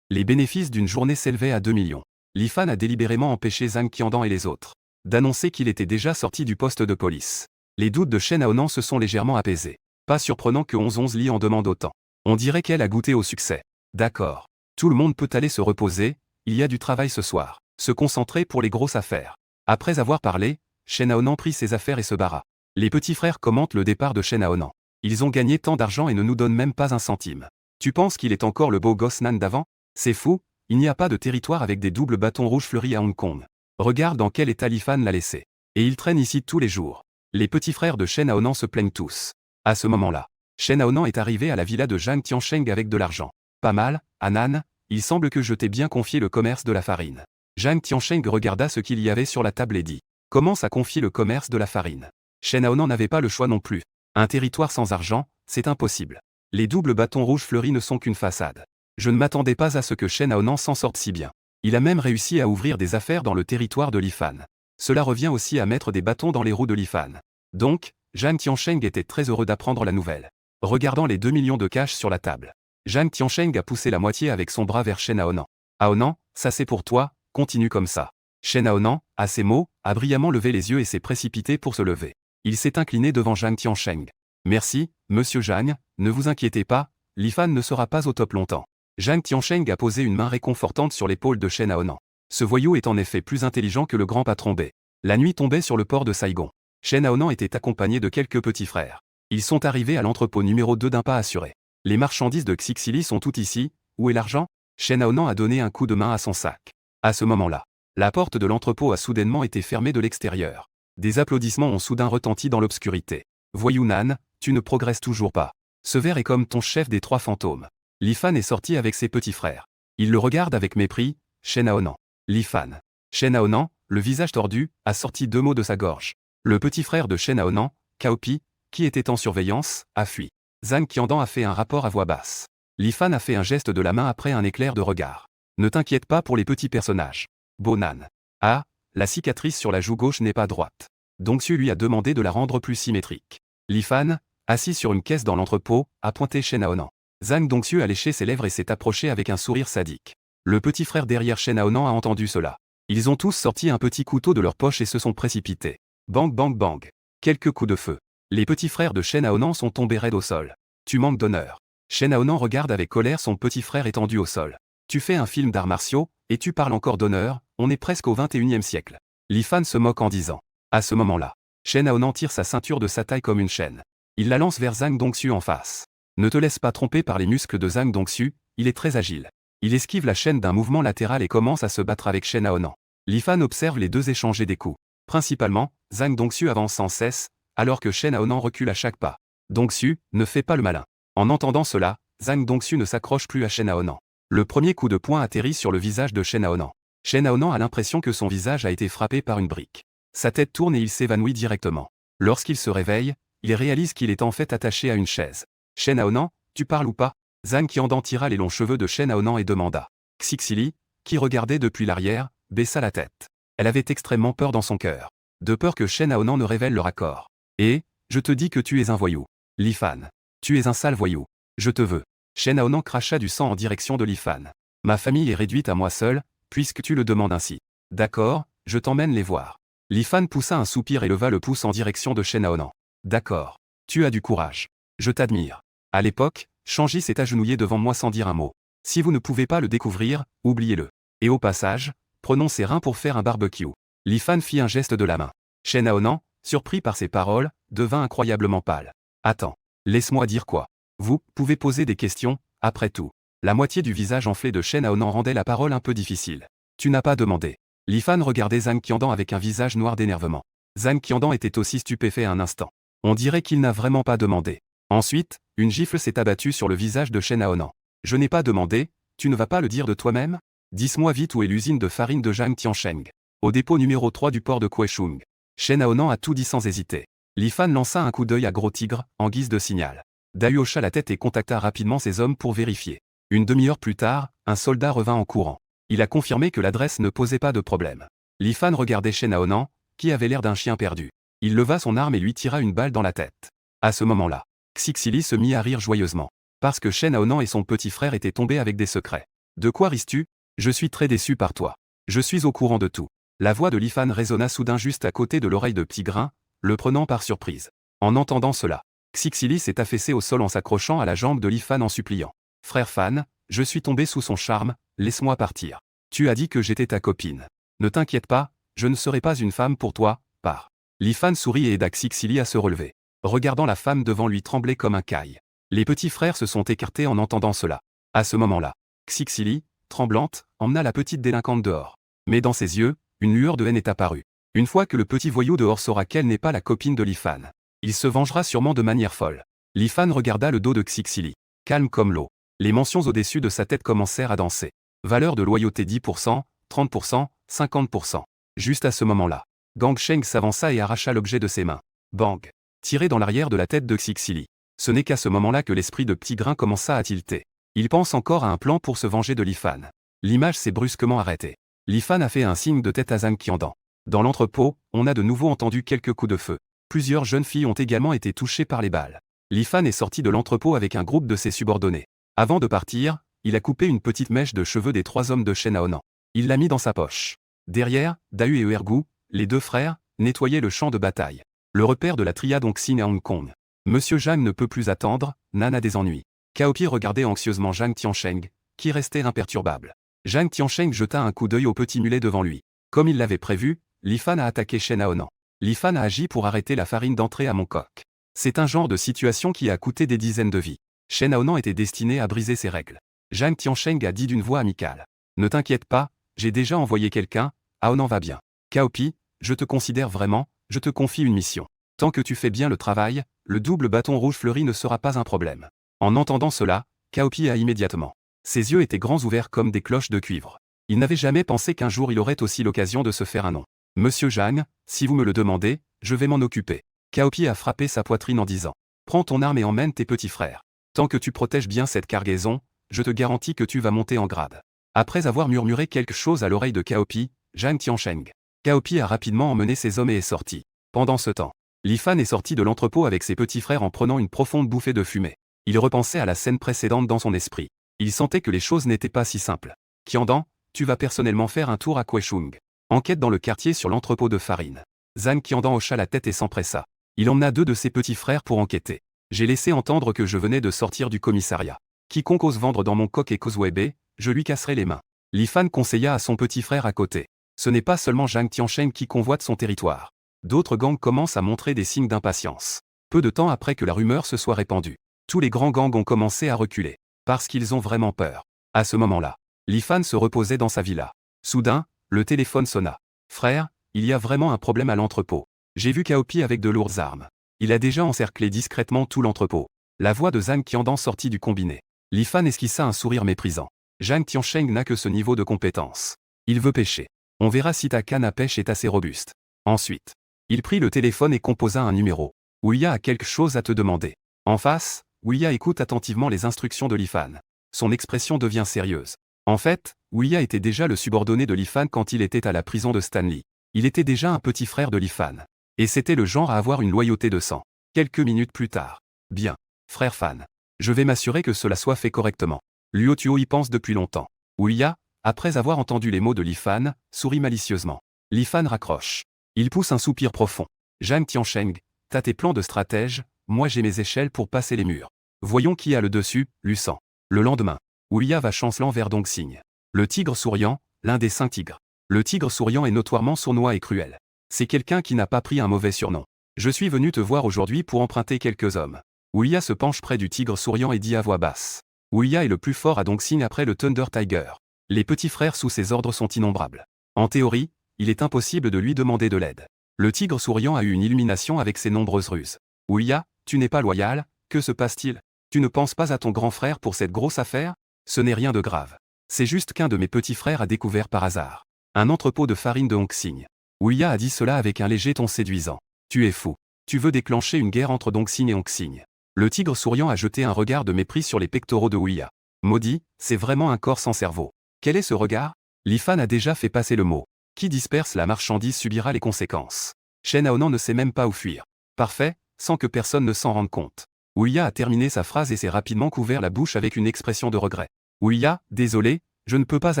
Les bénéfices d'une journée s'élevaient à 2 millions. Li Fan a délibérément empêché Zhang Qiandan et les autres d'annoncer qu'il était déjà sorti du poste de police. Les doutes de Shen Aonan se sont légèrement apaisés. Pas surprenant que 11 Li en demande autant. On dirait qu'elle a goûté au succès. D'accord. Tout le monde peut aller se reposer, il y a du travail ce soir. Se concentrer pour les grosses affaires. Après avoir parlé, Shen Aonan prit ses affaires et se barra. Les petits frères commentent le départ de Shen Aonan. Ils ont gagné tant d'argent et ne nous donnent même pas un centime. Tu penses qu'il est encore le beau gosse Nan d'avant? C'est fou, il n'y a pas de territoire avec des doubles bâtons rouges fleuris à Hong Kong. Regarde dans quel état Li Fan l'a laissé. Et il traîne ici tous les jours. Les petits frères de Shen Aonan se plaignent tous. À ce moment-là, Shen Aonan est arrivé à la villa de Zhang Tiansheng avec de l'argent. Pas mal, Anan, il semble que je t'ai bien confié le commerce de la farine. Zhang Tiansheng regarda ce qu'il y avait sur la table et dit. Commence à confier le commerce de la farine. Shen Aonan n'avait pas le choix non plus. Un territoire sans argent, c'est impossible. Les doubles bâtons rouges fleuris ne sont qu'une façade. Je ne m'attendais pas à ce que Shen Aonan s'en sorte si bien. Il a même réussi à ouvrir des affaires dans le territoire de Li Fan. Cela revient aussi à mettre des bâtons dans les roues de Li Fan. Donc, Zhang Tiansheng était très heureux d'apprendre la nouvelle. Regardant les 2 millions de cash sur la table, Zhang Tiansheng a poussé la moitié avec son bras vers Shen Aonan. Aonan, ça c'est pour toi, continue comme ça. Shen Aonan, à ces mots, a brillamment levé les yeux et s'est précipité pour se lever. Il s'est incliné devant Zhang Tiansheng. Merci, monsieur Zhang, ne vous inquiétez pas, Li Fan ne sera pas au top longtemps. Zhang Tiansheng a posé une main réconfortante sur l'épaule de Shen Aonan. Ce voyou est en effet plus intelligent que le grand patron B. La nuit tombait sur le port de Saigon. Shen Aonan était accompagné de quelques petits frères. Ils sont arrivés à l'entrepôt numéro 2 d'un pas assuré. Les marchandises de Xixili sont toutes ici, où est l'argent? Shen Aonan a donné un coup de main à son sac. À ce moment-là, la porte de l'entrepôt a soudainement été fermée de l'extérieur. Des applaudissements ont soudain retenti dans l'obscurité. Voyou Nan, tu ne progresses toujours pas. Ce ver est comme ton chef des 3 fantômes. Li Fan est sorti avec ses petits frères. Il le regarde avec mépris, Shen Aonan. Li Fan. Shen Aonan, le visage tordu, a sorti 2 mots de sa gorge. Le petit frère de Shen Aonan, Kaopi, qui était en surveillance, a fui. Zhang Qiandan a fait un rapport à voix basse. Li Fan a fait un geste de la main après un éclair de regard. Ne t'inquiète pas pour les petits personnages. Bonan. Ah, la cicatrice sur la joue gauche n'est pas droite. Dongsu lui a demandé de la rendre plus symétrique. Li Fan, assis sur une caisse dans l'entrepôt, a pointé Shen Aonan. Zhang Dongsu a léché ses lèvres et s'est approché avec un sourire sadique. Le petit frère derrière Shen Aonan a entendu cela. Ils ont tous sorti un petit couteau de leur poche et se sont précipités. Bang bang bang. Quelques coups de feu. Les petits frères de Shen Aonan sont tombés raides au sol. Tu manques d'honneur. Shen Aonan regarde avec colère son petit frère étendu au sol. Tu fais un film d'arts martiaux, et tu parles encore d'honneur, on est presque au 21e siècle. Li Fan se moque en disant. À ce moment-là, Shen Aonan tire sa ceinture de sa taille comme une chaîne. Il la lance vers Zhang Dongsu en face. Ne te laisse pas tromper par les muscles de Zhang Dongsu, il est très agile. Il esquive la chaîne d'un mouvement latéral et commence à se battre avec Shen Aonan. Li Fan observe les deux échanger des coups. Principalement, Zhang Dongsu avance sans cesse, alors que Shen Aonan recule à chaque pas. Dongsu, ne fais pas le malin. En entendant cela, Zhang Dongsu ne s'accroche plus à Shen Aonan. Le premier coup de poing atterrit sur le visage de Shen Aonan. Shen Aonan a l'impression que son visage a été frappé par une brique. Sa tête tourne et il s'évanouit directement. Lorsqu'il se réveille, il réalise qu'il est en fait attaché à une chaise. Shen Aonan, tu parles ou pas? Zhang Qiandan tira les longs cheveux de Shen Aonan et demanda. Xixili, qui regardait depuis l'arrière, baissa la tête. Elle avait extrêmement peur dans son cœur. De peur que Shen Aonan ne révèle leur accord. Et, je te dis que tu es un voyou. Li Fan. Tu es un sale voyou. Je te veux. Shen Aonan cracha du sang en direction de Li Fan. Ma famille est réduite à moi seul, puisque tu le demandes ainsi. D'accord, je t'emmène les voir. Li Fan poussa un soupir et leva le pouce en direction de Shen Aonan. D'accord. Tu as du courage. Je t'admire. À l'époque, Shangji s'est agenouillé devant moi sans dire un mot. Si vous ne pouvez pas le découvrir, oubliez-le. Et au passage, Prenons ces reins pour faire un barbecue. Li Fan fit un geste de la main. Shen Aonan, surpris par ces paroles, devint incroyablement pâle. Attends. Laisse-moi dire quoi. Vous pouvez poser des questions, après tout. La moitié du visage enflé de Shen Aonan rendait la parole un peu difficile. Tu n'as pas demandé. Li Fan regardait Zhang Qiandan avec un visage noir d'énervement. Zhang Qiandan était aussi stupéfait un instant. On dirait qu'il n'a vraiment pas demandé. Ensuite, une gifle s'est abattue sur le visage de Shen Aonan. Je n'ai pas demandé, tu ne vas pas le dire de toi-même? Dis-moi vite où est l'usine de farine de Zhang Tiansheng. Au dépôt numéro 3 du port de Kuechung. Shen Aonan a tout dit sans hésiter. Li Fan lança un coup d'œil à Gros Tigre, en guise de signal. Dai hocha la tête et contacta rapidement ses hommes pour vérifier. Une demi-heure plus tard, un soldat revint en courant. Il a confirmé que l'adresse ne posait pas de problème. Li Fan regardait Shen Aonan, qui avait l'air d'un chien perdu. Il leva son arme et lui tira une balle dans la tête. À ce moment-là, Xixili se mit à rire joyeusement. Parce que Shen Aonan et son petit frère étaient tombés avec des secrets. De quoi ris-tu? Je suis très déçu par toi. Je suis au courant de tout. La voix de Li Fan résonna soudain juste à côté de l'oreille de Petit Grain, le prenant par surprise. En entendant cela, Xixili s'est affaissé au sol en s'accrochant à la jambe de Li Fan en suppliant. Frère Fan, je suis tombé sous son charme, laisse-moi partir. Tu as dit que j'étais ta copine. Ne t'inquiète pas, je ne serai pas une femme pour toi, pars. Li Fan sourit et aida Xixili à se relever. Regardant la femme devant lui trembler comme un caille. Les petits frères se sont écartés en entendant cela. À ce moment-là, Xixili, tremblante, emmena la petite délinquante dehors. Mais dans ses yeux, une lueur de haine est apparue. Une fois que le petit voyou dehors saura qu'elle n'est pas la copine de Li Fan, il se vengera sûrement de manière folle. Li Fan regarda le dos de Xixili. Calme comme l'eau. Les mentions au-dessus de sa tête commencèrent à danser. Valeur de loyauté 10%, 30%, 50%. Juste à ce moment-là, Gang Sheng s'avança et arracha l'objet de ses mains. Bang! Tiré dans l'arrière de la tête de Xixili. Ce n'est qu'à ce moment-là que l'esprit de Petit Grain commença à tilter. Il pense encore à un plan pour se venger de Li Fan. L'image s'est brusquement arrêtée. Li Fan a fait un signe de tête à Zhang Qiandan. Dans l'entrepôt, on a de nouveau entendu quelques coups de feu. Plusieurs jeunes filles ont également été touchées par les balles. Li Fan est sorti de l'entrepôt avec un groupe de ses subordonnés. Avant de partir, il a coupé une petite mèche de cheveux des 3 hommes de Shen Aonan. Il l'a mis dans sa poche. Derrière, Dahu et Ergu, les 2 frères, nettoyaient le champ de bataille. Le repère de la triade Onxin à Hong Kong. Monsieur Zhang ne peut plus attendre, Nan a des ennuis. Kaopi regardait anxieusement Zhang Tiansheng, qui restait imperturbable. Zhang Tiansheng jeta un coup d'œil au petit mulet devant lui. Comme il l'avait prévu, Li Fan a attaqué Shen Aonan. Li Fan a agi pour arrêter la farine d'entrée à Mongkok. C'est un genre de situation qui a coûté des dizaines de vies. Shen Aonan était destiné à briser ses règles. Zhang Tiansheng a dit d'une voix amicale. Ne t'inquiète pas, j'ai déjà envoyé quelqu'un, Aonan va bien. Kaopi, je te considère vraiment, je te confie une mission. Tant que tu fais bien le travail, le double bâton rouge fleuri ne sera pas un problème. En entendant cela, Kaopi a immédiatement. Ses yeux étaient grands ouverts comme des cloches de cuivre. Il n'avait jamais pensé qu'un jour il aurait aussi l'occasion de se faire un nom. Monsieur Zhang, si vous me le demandez, je vais m'en occuper. Kaopi a frappé sa poitrine en disant. Prends ton arme et emmène tes petits frères. Tant que tu protèges bien cette cargaison, je te garantis que tu vas monter en grade. Après avoir murmuré quelque chose à l'oreille de Kaopi, Zhang Tiansheng. Kaopi a rapidement emmené ses hommes et est sorti. Pendant ce temps, Li Fan est sorti de l'entrepôt avec ses petits frères en prenant une profonde bouffée de fumée. Il repensait à la scène précédente dans son esprit. Il sentait que les choses n'étaient pas si simples. Qiandan, tu vas personnellement faire un tour à Kuechung. Enquête dans le quartier sur l'entrepôt de farine. Zhang Qiandan hocha la tête et s'empressa. Il emmena 2 de ses petits frères pour enquêter. J'ai laissé entendre que je venais de sortir du commissariat. Quiconque ose vendre dans Mongkok et Causeway Bay, je lui casserai les mains. Li Fan conseilla à son petit frère à côté. Ce n'est pas seulement Zhang Tiansheng qui convoite son territoire. D'autres gangs commencent à montrer des signes d'impatience. Peu de temps après que la rumeur se soit répandue, tous les grands gangs ont commencé à reculer. Parce qu'ils ont vraiment peur. À ce moment-là, Li Fan se reposait dans sa villa. Soudain, le téléphone sonna. Frère, il y a vraiment un problème à l'entrepôt. J'ai vu Kaopi avec de lourdes armes. Il a déjà encerclé discrètement tout l'entrepôt. La voix de Zhang Qiandan sortit du combiné. Li Fan esquissa un sourire méprisant. Zhang Tiansheng n'a que ce niveau de compétence. Il veut pêcher. On verra si ta canne à pêche est assez robuste. Ensuite, il prit le téléphone et composa un numéro. Ouya a quelque chose à te demander. En face, Ouya écoute attentivement les instructions de Li Fan. Son expression devient sérieuse. En fait, Ouya était déjà le subordonné de Li Fan quand il était à la prison de Stanley. Il était déjà un petit frère de Li Fan. Et c'était le genre à avoir une loyauté de sang. Quelques minutes plus tard. Bien, frère Fan. Je vais m'assurer que cela soit fait correctement. Luo Tuo y pense depuis longtemps. Ouya, après avoir entendu les mots de Li Fan, sourit malicieusement. Li Fan raccroche. Il pousse un soupir profond. Zhang Tiansheng, t'as tes plans de stratège, moi j'ai mes échelles pour passer les murs. Voyons qui a le dessus, Lucan. Le lendemain, Ouya va chancelant vers Dongxing. Le tigre souriant, l'un des 5 tigres. Le tigre souriant est notoirement sournois et cruel. C'est quelqu'un qui n'a pas pris un mauvais surnom. Je suis venu te voir aujourd'hui pour emprunter quelques hommes. Ouya se penche près du tigre souriant et dit à voix basse. Ouya est le plus fort à Dong Xing après le Thunder Tiger. Les petits frères sous ses ordres sont innombrables. En théorie, il est impossible de lui demander de l'aide. Le tigre souriant a eu une illumination avec ses nombreuses ruses. Ouya, tu n'es pas loyal, que se passe-t-il? Tu ne penses pas à ton grand frère pour cette grosse affaire? Ce n'est rien de grave. C'est juste qu'un de mes petits frères a découvert par hasard un entrepôt de farine de Dong Xing. Ouya a dit cela avec un léger ton séduisant. Tu es fou. Tu veux déclencher une guerre entre Dong Xing et Dong Xing. Le tigre souriant a jeté un regard de mépris sur les pectoraux de Ouya. Maudit, c'est vraiment un corps sans cerveau. Quel est ce regard? Li Fan a déjà fait passer le mot. Qui disperse la marchandise subira les conséquences. Shen Aonan ne sait même pas où fuir. Parfait, sans que personne ne s'en rende compte. Ouya a terminé sa phrase et s'est rapidement couvert la bouche avec une expression de regret. Ouya, désolé, je ne peux pas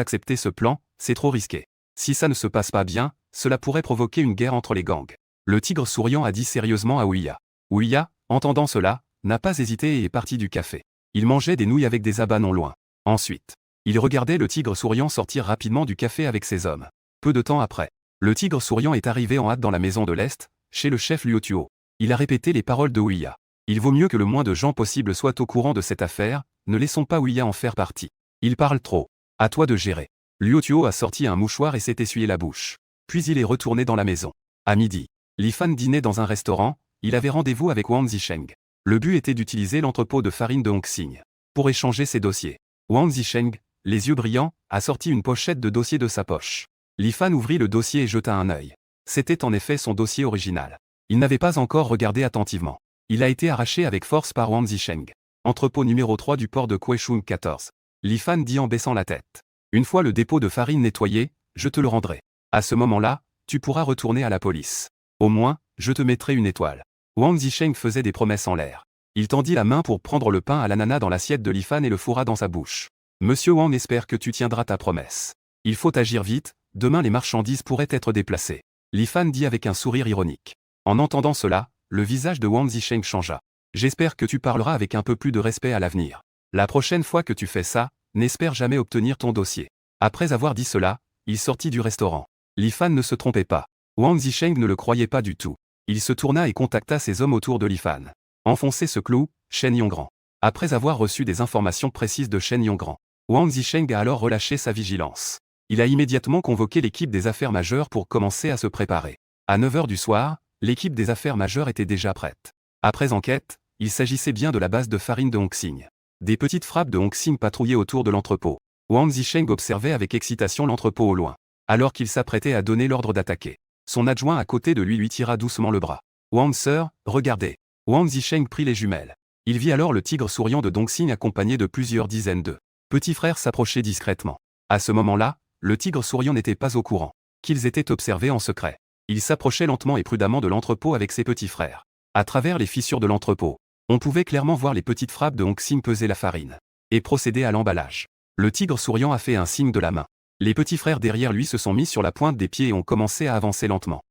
accepter ce plan, c'est trop risqué. Si ça ne se passe pas bien, cela pourrait provoquer une guerre entre les gangs. Le tigre souriant a dit sérieusement à Ouya. Ouya, entendant cela, n'a pas hésité et est parti du café. Il mangeait des nouilles avec des abats non loin. Ensuite, il regardait le tigre souriant sortir rapidement du café avec ses hommes. Peu de temps après, le tigre souriant est arrivé en hâte dans la maison de l'Est, chez le chef Luo Tuo. Il a répété les paroles de Ouya. Il vaut mieux que le moins de gens possible soient au courant de cette affaire, ne laissons pas Ouya en faire partie. Il parle trop. À toi de gérer. Luo Tuo a sorti un mouchoir et s'est essuyé la bouche. Puis il est retourné dans la maison. À midi, Li Fan dînait dans un restaurant, il avait rendez-vous avec Wang Zisheng. Le but était d'utiliser l'entrepôt de farine de Dong Xing pour échanger ses dossiers. Wang Zisheng, les yeux brillants, a sorti une pochette de dossiers de sa poche. Li Fan ouvrit le dossier et jeta un œil. C'était en effet son dossier original. Il n'avait pas encore regardé attentivement. Il a été arraché avec force par Wang Zisheng. Entrepôt numéro 3 du port de Kuechun 14. Li Fan dit en baissant la tête. Une fois le dépôt de farine nettoyé, je te le rendrai. À ce moment-là, tu pourras retourner à la police. Au moins, je te mettrai une étoile. Wang Zisheng faisait des promesses en l'air. Il tendit la main pour prendre le pain à l'ananas dans l'assiette de Li Fan et le fourra dans sa bouche. Monsieur Wang espère que tu tiendras ta promesse. Il faut agir vite, demain les marchandises pourraient être déplacées. Li Fan dit avec un sourire ironique. En entendant cela, le visage de Wang Zisheng changea. J'espère que tu parleras avec un peu plus de respect à l'avenir. La prochaine fois que tu fais ça, n'espère jamais obtenir ton dossier. Après avoir dit cela, il sortit du restaurant. Li Fan ne se trompait pas. Wang Zisheng ne le croyait pas du tout. Il se tourna et contacta ses hommes autour de Li Fan. Enfoncez ce clou, Shen Yongrand. Après avoir reçu des informations précises de Shen Yongrand, Wang Zisheng a alors relâché sa vigilance. Il a immédiatement convoqué l'équipe des affaires majeures pour commencer à se préparer. À 9h du soir, l'équipe des affaires majeures était déjà prête. Après enquête, il s'agissait bien de la base de farine de Dong Xing. Des petites frappes de Dong Xing patrouillaient autour de l'entrepôt. Wang Zisheng observait avec excitation l'entrepôt au loin. Alors qu'il s'apprêtait à donner l'ordre d'attaquer, son adjoint à côté de lui tira doucement le bras. Wang sœur, regardez. Wang Zisheng prit les jumelles. Il vit alors le tigre souriant de Dong Xing accompagné de plusieurs dizaines de petits frères s'approcher discrètement. À ce moment-là, le tigre souriant n'était pas au courant qu'ils étaient observés en secret. Il s'approchait lentement et prudemment de l'entrepôt avec ses petits frères. À travers les fissures de l'entrepôt, on pouvait clairement voir les petites frappes de Dong Xing peser la farine et procéder à l'emballage. Le tigre souriant a fait un signe de la main. Les petits frères derrière lui se sont mis sur la pointe des pieds et ont commencé à avancer lentement.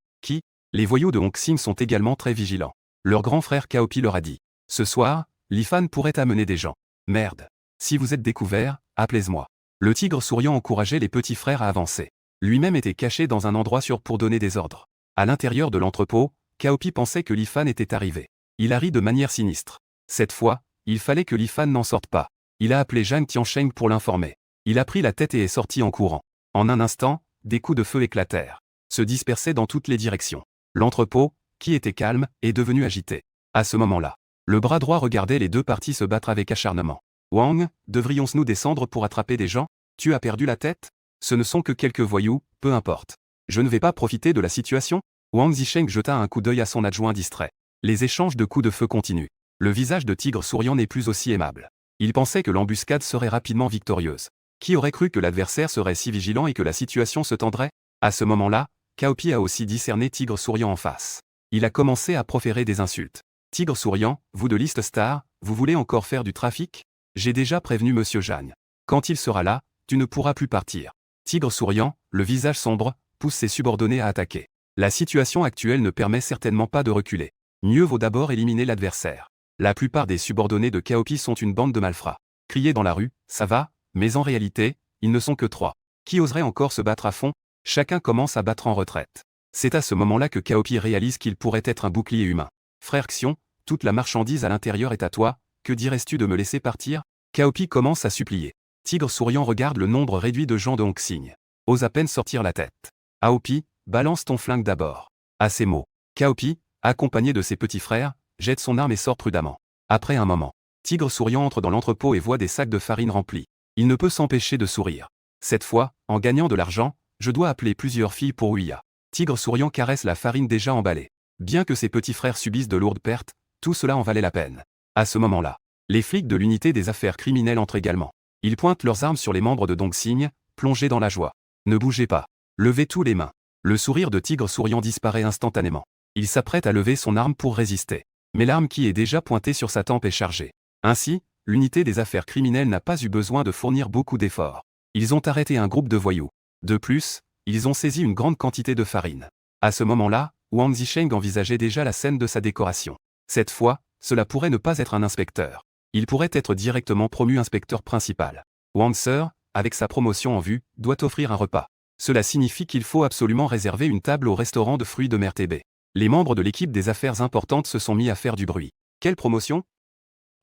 Les voyous de Dong Xing sont également très vigilants. Leur grand frère Kaopi leur a dit. Ce soir, Li Fan pourrait amener des gens. Merde. Si vous êtes découverts, appelez-moi. Le tigre souriant encourageait les petits frères à avancer. Lui-même était caché dans un endroit sûr pour donner des ordres. À l'intérieur de l'entrepôt, Kaopi pensait que Li Fan était arrivé. Il a ri de manière sinistre. Cette fois, il fallait que Li Fan n'en sorte pas. Il a appelé Zhang Tiansheng pour l'informer. Il a pris la tête et est sorti en courant. En un instant, des coups de feu éclatèrent, se dispersaient dans toutes les directions. L'entrepôt, qui était calme, est devenu agité. À ce moment-là, le bras droit regardait les deux parties se battre avec acharnement. Wang, devrions-nous descendre pour attraper des gens? Tu as perdu la tête? Ce ne sont que quelques voyous, peu importe. Je ne vais pas profiter de la situation? Wang Zisheng jeta un coup d'œil à son adjoint distrait. Les échanges de coups de feu continuent. Le visage de tigre souriant n'est plus aussi aimable. Il pensait que l'embuscade serait rapidement victorieuse. Qui aurait cru que l'adversaire serait si vigilant et que la situation se tendrait? À ce moment-là, Kaopi a aussi discerné Tigre souriant en face. Il a commencé à proférer des insultes. Tigre souriant, vous de List Star, vous voulez encore faire du trafic? J'ai déjà prévenu Monsieur Jeanne. Quand il sera là, tu ne pourras plus partir. Tigre souriant, le visage sombre, pousse ses subordonnés à attaquer. La situation actuelle ne permet certainement pas de reculer. Mieux vaut d'abord éliminer l'adversaire. La plupart des subordonnés de Kaopi sont une bande de malfrats. Crier dans la rue, ça va, mais en réalité, ils ne sont que 3. Qui oserait encore se battre à fond? Chacun commence à battre en retraite. C'est à ce moment-là que Kaopi réalise qu'il pourrait être un bouclier humain. Frère Xion, toute la marchandise à l'intérieur est à toi, que dirais-tu de me laisser partir? Kaopi commence à supplier. Tigre souriant regarde le nombre réduit de gens de Hongxing. Ose à peine sortir la tête. Aopi, balance ton flingue d'abord. À ces mots, Kaopi, accompagné de ses petits frères, jette son arme et sort prudemment. Après un moment, Tigre souriant entre dans l'entrepôt et voit des sacs de farine remplis. Il ne peut s'empêcher de sourire. Cette fois, en gagnant de l'argent, je dois appeler plusieurs filles pour Ouya. Tigre souriant caresse la farine déjà emballée. Bien que ses petits frères subissent de lourdes pertes, tout cela en valait la peine. À ce moment-là, les flics de l'unité des affaires criminelles entrent également. Ils pointent leurs armes sur les membres de Dongxing, plongés dans la joie. Ne bougez pas. Levez tous les mains. Le sourire de Tigre souriant disparaît instantanément. Il s'apprête à lever son arme pour résister. Mais l'arme qui est déjà pointée sur sa tempe est chargée. Ainsi, l'unité des affaires criminelles n'a pas eu besoin de fournir beaucoup d'efforts. Ils ont arrêté un groupe de voyous. De plus, ils ont saisi une grande quantité de farine. À ce moment-là, Wang Zisheng envisageait déjà la scène de sa décoration. Cette fois, cela pourrait ne pas être un inspecteur. Il pourrait être directement promu inspecteur principal. Wang Sir, avec sa promotion en vue, doit offrir un repas. Cela signifie qu'il faut absolument réserver une table au restaurant de fruits de mer TB. Les membres de l'équipe des affaires importantes se sont mis à faire du bruit. Quelle promotion?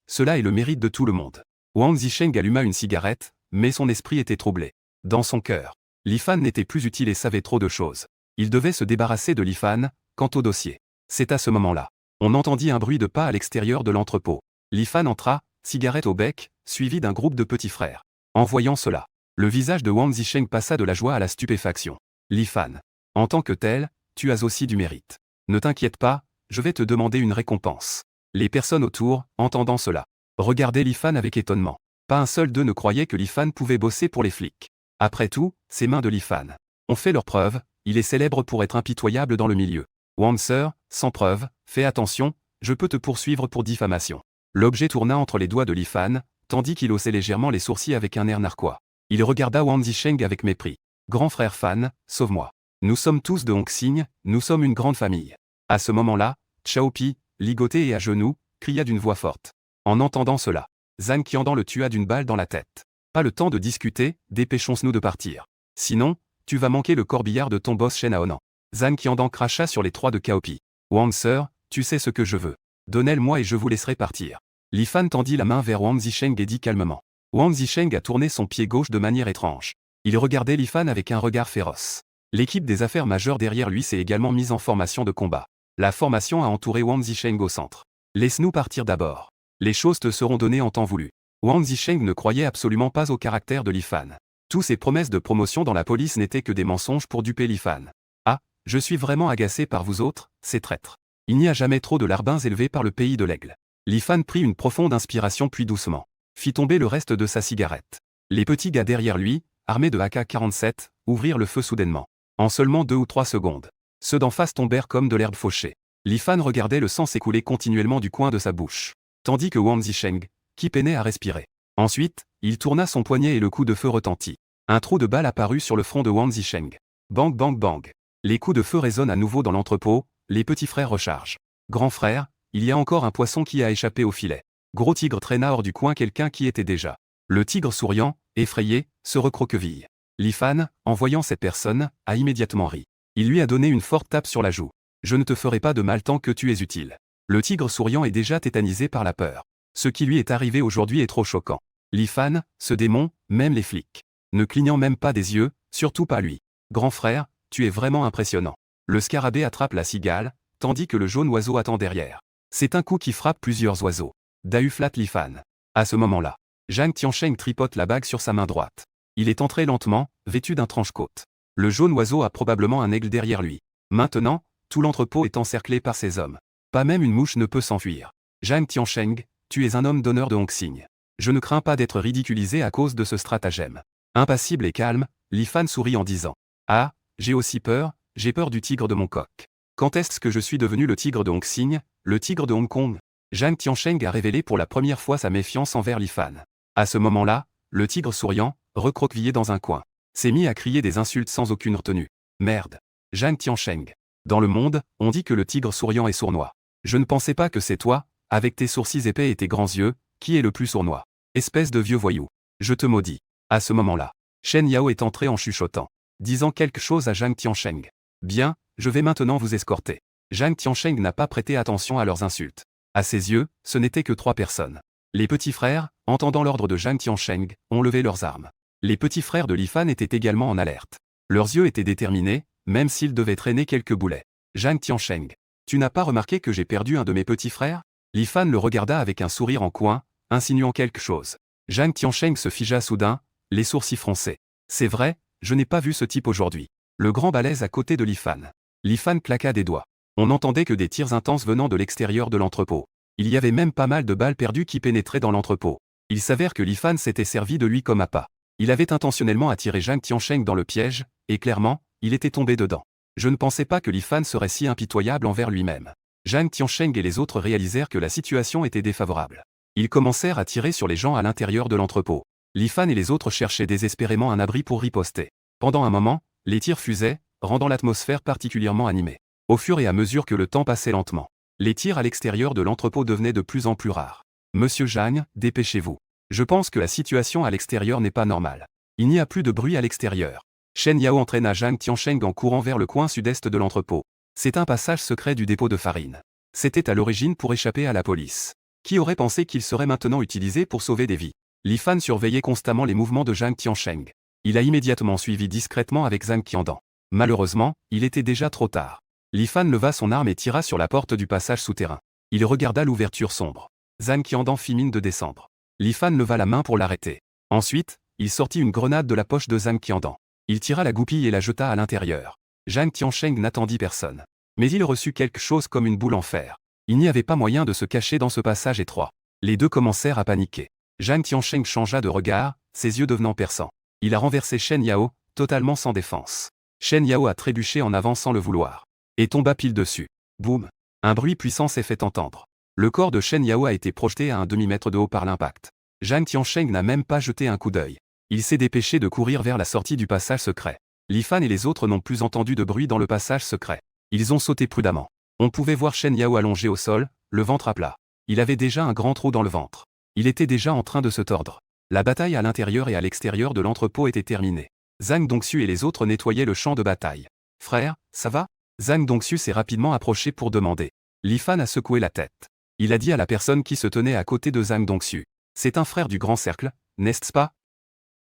Cela est le mérite de tout le monde. Wang Zisheng alluma une cigarette, mais son esprit était troublé. Dans son cœur, Li Fan n'était plus utile et savait trop de choses. Il devait se débarrasser de Li Fan, quant au dossier. C'est à ce moment-là. On entendit un bruit de pas à l'extérieur de l'entrepôt. Li Fan entra, cigarette au bec, suivi d'un groupe de petits frères. En voyant cela, le visage de Wang Zisheng passa de la joie à la stupéfaction. Li Fan, en tant que tel, tu as aussi du mérite. Ne t'inquiète pas, je vais te demander une récompense. Les personnes autour, entendant cela, regardaient Li Fan avec étonnement. Pas un seul d'eux ne croyait que Li Fan pouvait bosser pour les flics. Après tout, ces mains de Li Fan ont fait leur preuve, il est célèbre pour être impitoyable dans le milieu. Wang Sir, sans preuve, fais attention, je peux te poursuivre pour diffamation. L'objet tourna entre les doigts de Li Fan, tandis qu'il haussait légèrement les sourcils avec un air narquois. Il regarda Wang Zisheng avec mépris. Grand frère Fan, sauve-moi. Nous sommes tous de Hongxing, nous sommes une grande famille. À ce moment-là, Chaopi, ligoté et à genoux, cria d'une voix forte. En entendant cela, Zhang Qiandan le tua d'une balle dans la tête. Pas le temps de discuter, dépêchons-nous de partir. Sinon, tu vas manquer le corbillard de ton boss Shen Aonan. Zhang Qiandan cracha sur les trois de Kaopi. Wang Sir, tu sais ce que je veux. Donnez-le-moi et je vous laisserai partir. Li Fan tendit la main vers Wang Zisheng et dit calmement. Wang Zisheng a tourné son pied gauche de manière étrange. Il regardait Li Fan avec un regard féroce. L'équipe des affaires majeures derrière lui s'est également mise en formation de combat. La formation a entouré Wang Zisheng au centre. Laisse-nous partir d'abord. Les choses te seront données en temps voulu. Wang Zisheng ne croyait absolument pas au caractère de Li Fan. Tous ses promesses de promotion dans la police n'étaient que des mensonges pour duper Li Fan. Ah, je suis vraiment agacé par vous autres, ces traîtres. Il n'y a jamais trop de larbins élevés par le pays de l'aigle. Li Fan prit une profonde inspiration puis doucement fit tomber le reste de sa cigarette. Les petits gars derrière lui, armés de AK-47, ouvrirent le feu soudainement. En seulement 2 ou 3 secondes, ceux d'en face tombèrent comme de l'herbe fauchée. Li Fan regardait le sang s'écouler continuellement du coin de sa bouche, tandis que Wang Zisheng, qui peinait à respirer. Ensuite, il tourna son poignet et le coup de feu retentit. Un trou de balle apparut sur le front de Wang Zisheng. Bang bang bang. Les coups de feu résonnent à nouveau dans l'entrepôt, les petits frères rechargent. Grand frère, il y a encore un poisson qui a échappé au filet. Gros Tigre traîna hors du coin quelqu'un qui était déjà. Le tigre souriant, effrayé, se recroqueville. Li Fan, en voyant cette personne, a immédiatement ri. Il lui a donné une forte tape sur la joue. Je ne te ferai pas de mal tant que tu es utile. Le tigre souriant est déjà tétanisé par la peur. Ce qui lui est arrivé aujourd'hui est trop choquant. Li Fan, ce démon, même les flics, ne clignant même pas des yeux, surtout pas lui. Grand frère, tu es vraiment impressionnant. Le scarabée attrape la cigale, tandis que le jaune oiseau attend derrière. C'est un coup qui frappe plusieurs oiseaux. Dahu flatte Li Fan. À ce moment-là, Zhang Tiansheng tripote la bague sur sa main droite. Il est entré lentement, vêtu d'un tranche-côte. Le jaune oiseau a probablement un aigle derrière lui. Maintenant, tout l'entrepôt est encerclé par ses hommes. Pas même une mouche ne peut s'enfuir. Zhang Tiansheng, tu es un homme d'honneur de Hongxing. Je ne crains pas d'être ridiculisé à cause de ce stratagème. Impassible et calme, Li Fan sourit en disant. Ah, j'ai aussi peur, j'ai peur du tigre de mon coq. Quand est-ce que je suis devenu le tigre de Hongxing, le tigre de Hong Kong? Zhang Tiansheng a révélé pour la première fois sa méfiance envers Li Fan. À ce moment-là, le tigre souriant, recroquevillé dans un coin, s'est mis à crier des insultes sans aucune retenue. Merde. Zhang Tiansheng. Dans le monde, on dit que le tigre souriant est sournois. Je ne pensais pas que c'est toi, avec tes sourcils épais et tes grands yeux, qui est le plus sournois. Espèce de vieux voyou. Je te maudis. À ce moment-là, Shen Yao est entré en chuchotant. disant quelque chose à Zhang Tiansheng. Bien, je vais maintenant vous escorter. Zhang Tiansheng n'a pas prêté attention à leurs insultes. À ses yeux, ce n'étaient que 3 personnes. Les petits frères, entendant l'ordre de Zhang Tiansheng, ont levé leurs armes. Les petits frères de Li Fan étaient également en alerte. Leurs yeux étaient déterminés, même s'ils devaient traîner quelques boulets. Zhang Tiansheng, tu n'as pas remarqué que j'ai perdu un de mes petits frères? Li Fan le regarda avec un sourire en coin, insinuant quelque chose. Zhang Tiansheng se figea soudain, les sourcils froncés. C'est vrai, je n'ai pas vu ce type aujourd'hui. Le grand balèze à côté de Li Fan. Li Fan claqua des doigts. On n'entendait que des tirs intenses venant de l'extérieur de l'entrepôt. Il y avait même pas mal de balles perdues qui pénétraient dans l'entrepôt. Il s'avère que Li Fan s'était servi de lui comme appât. Il avait intentionnellement attiré Zhang Tiansheng dans le piège, et clairement, il était tombé dedans. Je ne pensais pas que Li Fan serait si impitoyable envers lui-même. Zhang Tiansheng et les autres réalisèrent que la situation était défavorable. Ils commencèrent à tirer sur les gens à l'intérieur de l'entrepôt. Li Fan et les autres cherchaient désespérément un abri pour riposter. Pendant un moment, les tirs fusaient, rendant l'atmosphère particulièrement animée. Au fur et à mesure que le temps passait lentement, les tirs à l'extérieur de l'entrepôt devenaient de plus en plus rares. Monsieur Zhang, dépêchez-vous. Je pense que la situation à l'extérieur n'est pas normale. Il n'y a plus de bruit à l'extérieur. Shen Yao entraîna Zhang Tiansheng en courant vers le coin sud-est de l'entrepôt. C'est un passage secret du dépôt de farine. C'était à l'origine pour échapper à la police. Qui aurait pensé qu'il serait maintenant utilisé pour sauver des vies? Li Fan surveillait constamment les mouvements de Zhang Tiansheng. Il a immédiatement suivi discrètement avec Zhang Qiandan. Malheureusement, il était déjà trop tard. Li Fan leva son arme et tira sur la porte du passage souterrain. Il regarda l'ouverture sombre. Zhang Qiandan fit mine de descendre. Li Fan leva la main pour l'arrêter. Ensuite, il sortit une grenade de la poche de Zhang Qiandan. Il tira la goupille et la jeta à l'intérieur. Zhang Tiansheng n'attendit personne. Mais il reçut quelque chose comme une boule en fer. Il n'y avait pas moyen de se cacher dans ce passage étroit. Les deux commencèrent à paniquer. Zhang Tiansheng changea de regard, ses yeux devenant perçants. Il a renversé Shen Yao, totalement sans défense. Shen Yao a trébuché en avant sans le vouloir. Et tomba pile dessus. Boum! Un bruit puissant s'est fait entendre. Le corps de Shen Yao a été projeté à un demi-mètre de haut par l'impact. Zhang Tiansheng n'a même pas jeté un coup d'œil. Il s'est dépêché de courir vers la sortie du passage secret. Li Fan et les autres n'ont plus entendu de bruit dans le passage secret. Ils ont sauté prudemment. On pouvait voir Shen Yao allongé au sol, le ventre à plat. Il avait déjà un grand trou dans le ventre. Il était déjà en train de se tordre. La bataille à l'intérieur et à l'extérieur de l'entrepôt était terminée. Zhang Dongxu et les autres nettoyaient le champ de bataille. « Frère, ça va ?» Zhang Dongxu s'est rapidement approché pour demander. Li Fan a secoué la tête. Il a dit à la personne qui se tenait à côté de Zhang Dongxu. « C'est un frère du grand cercle, n'est-ce pas ?»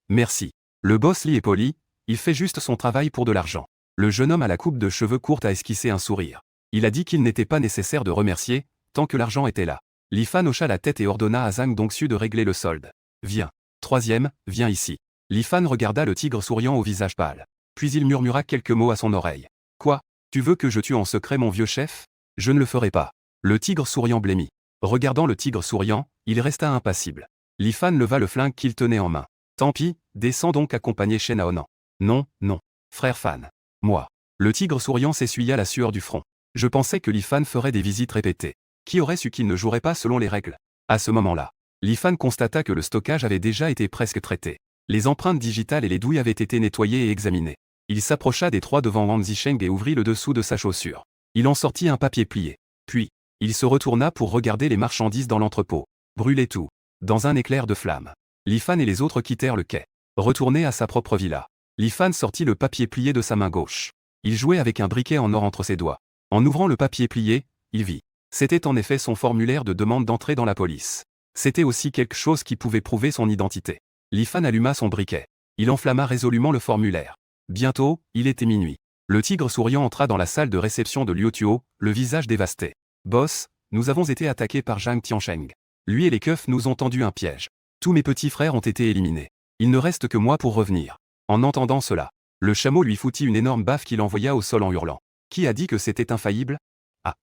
Merci. Le boss Li est poli, il fait juste son travail pour de l'argent. Le jeune homme à la coupe de cheveux courte a esquissé un sourire. Il a dit qu'il n'était pas nécessaire de remercier, tant que l'argent était là. Li Fan hocha la tête et ordonna à Zhang Dongxu de régler le solde. Viens. Troisième, viens ici. Li Fan regarda le tigre souriant au visage pâle. Puis il murmura quelques mots à son oreille. Quoi? Tu veux que je tue en secret mon vieux chef? Je ne le ferai pas. Le tigre souriant blêmit. Regardant le tigre souriant, il resta impassible. Li Fan leva le flingue qu'il tenait en main. Tant pis, descends donc accompagner Shen Aonan. Non, non. Frère Fan. Moi. Le tigre souriant s'essuya la sueur du front. Je pensais que Li Fan ferait des visites répétées. Qui aurait su qu'il ne jouerait pas selon les règles? À ce moment-là, Li Fan constata que le stockage avait déjà été presque traité. Les empreintes digitales et les douilles avaient été nettoyées et examinées. Il s'approcha des 3 devant Wang Zisheng et ouvrit le dessous de sa chaussure. Il en sortit un papier plié. Puis, il se retourna pour regarder les marchandises dans l'entrepôt. Brûler tout. Dans un éclair de flamme. Li Fan et les autres quittèrent le quai. Retourné à sa propre villa. Li Fan sortit le papier plié de sa main gauche. Il jouait avec un briquet en or entre ses doigts. En ouvrant le papier plié, il vit. C'était en effet son formulaire de demande d'entrée dans la police. C'était aussi quelque chose qui pouvait prouver son identité. Li Fan alluma son briquet. Il enflamma résolument le formulaire. Bientôt, il était minuit. Le tigre souriant entra dans la salle de réception de Liu Tuo, le visage dévasté. « Boss, nous avons été attaqués par Zhang Tiansheng. Lui et les keufs nous ont tendu un piège. Tous mes petits frères ont été éliminés. Il ne reste que moi pour revenir. » En entendant cela, le chameau lui foutit une énorme baffe qu'il envoya au sol en hurlant. « Qui a dit que c'était infaillible? Ah!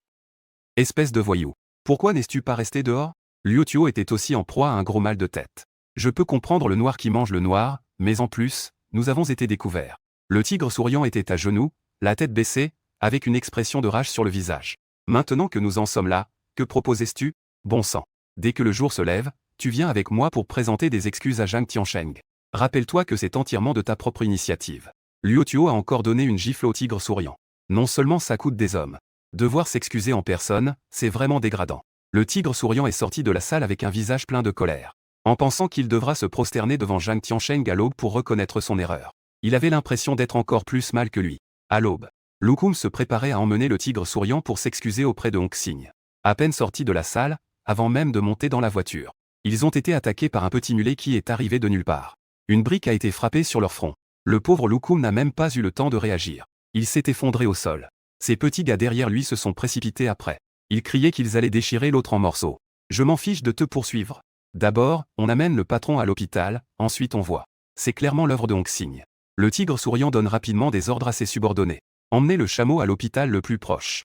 Espèce de voyou. Pourquoi n'es-tu pas resté dehors ?» Liu Tuo était aussi en proie à un gros mal de tête. « Je peux comprendre le noir qui mange le noir, mais en plus, nous avons été découverts. » Le tigre souriant était à genoux, la tête baissée, avec une expression de rage sur le visage. « Maintenant que nous en sommes là, que proposais-tu? Bon sang. Dès que le jour se lève, tu viens avec moi pour présenter des excuses à Zhang Tiansheng. Rappelle-toi que c'est entièrement de ta propre initiative. » Liu Tuo a encore donné une gifle au tigre souriant. Non seulement ça coûte des hommes. Devoir s'excuser en personne, c'est vraiment dégradant. Le tigre souriant est sorti de la salle avec un visage plein de colère. En pensant qu'il devra se prosterner devant Zhang Tiansheng à l'aube pour reconnaître son erreur. Il avait l'impression d'être encore plus mal que lui. À l'aube, Loukoum se préparait à emmener le tigre souriant pour s'excuser auprès de Hong Xing. À peine sorti de la salle, avant même de monter dans la voiture, ils ont été attaqués par un petit mulet qui est arrivé de nulle part. Une brique a été frappée sur leur front. Le pauvre Loukoum n'a même pas eu le temps de réagir. Il s'est effondré au sol. Ces petits gars derrière lui se sont précipités après. Ils criaient qu'ils allaient déchirer l'autre en morceaux. Je m'en fiche de te poursuivre. D'abord, on amène le patron à l'hôpital, ensuite on voit. C'est clairement l'œuvre de Hong Xing. Le tigre souriant donne rapidement des ordres à ses subordonnés. Emmenez le chameau à l'hôpital le plus proche.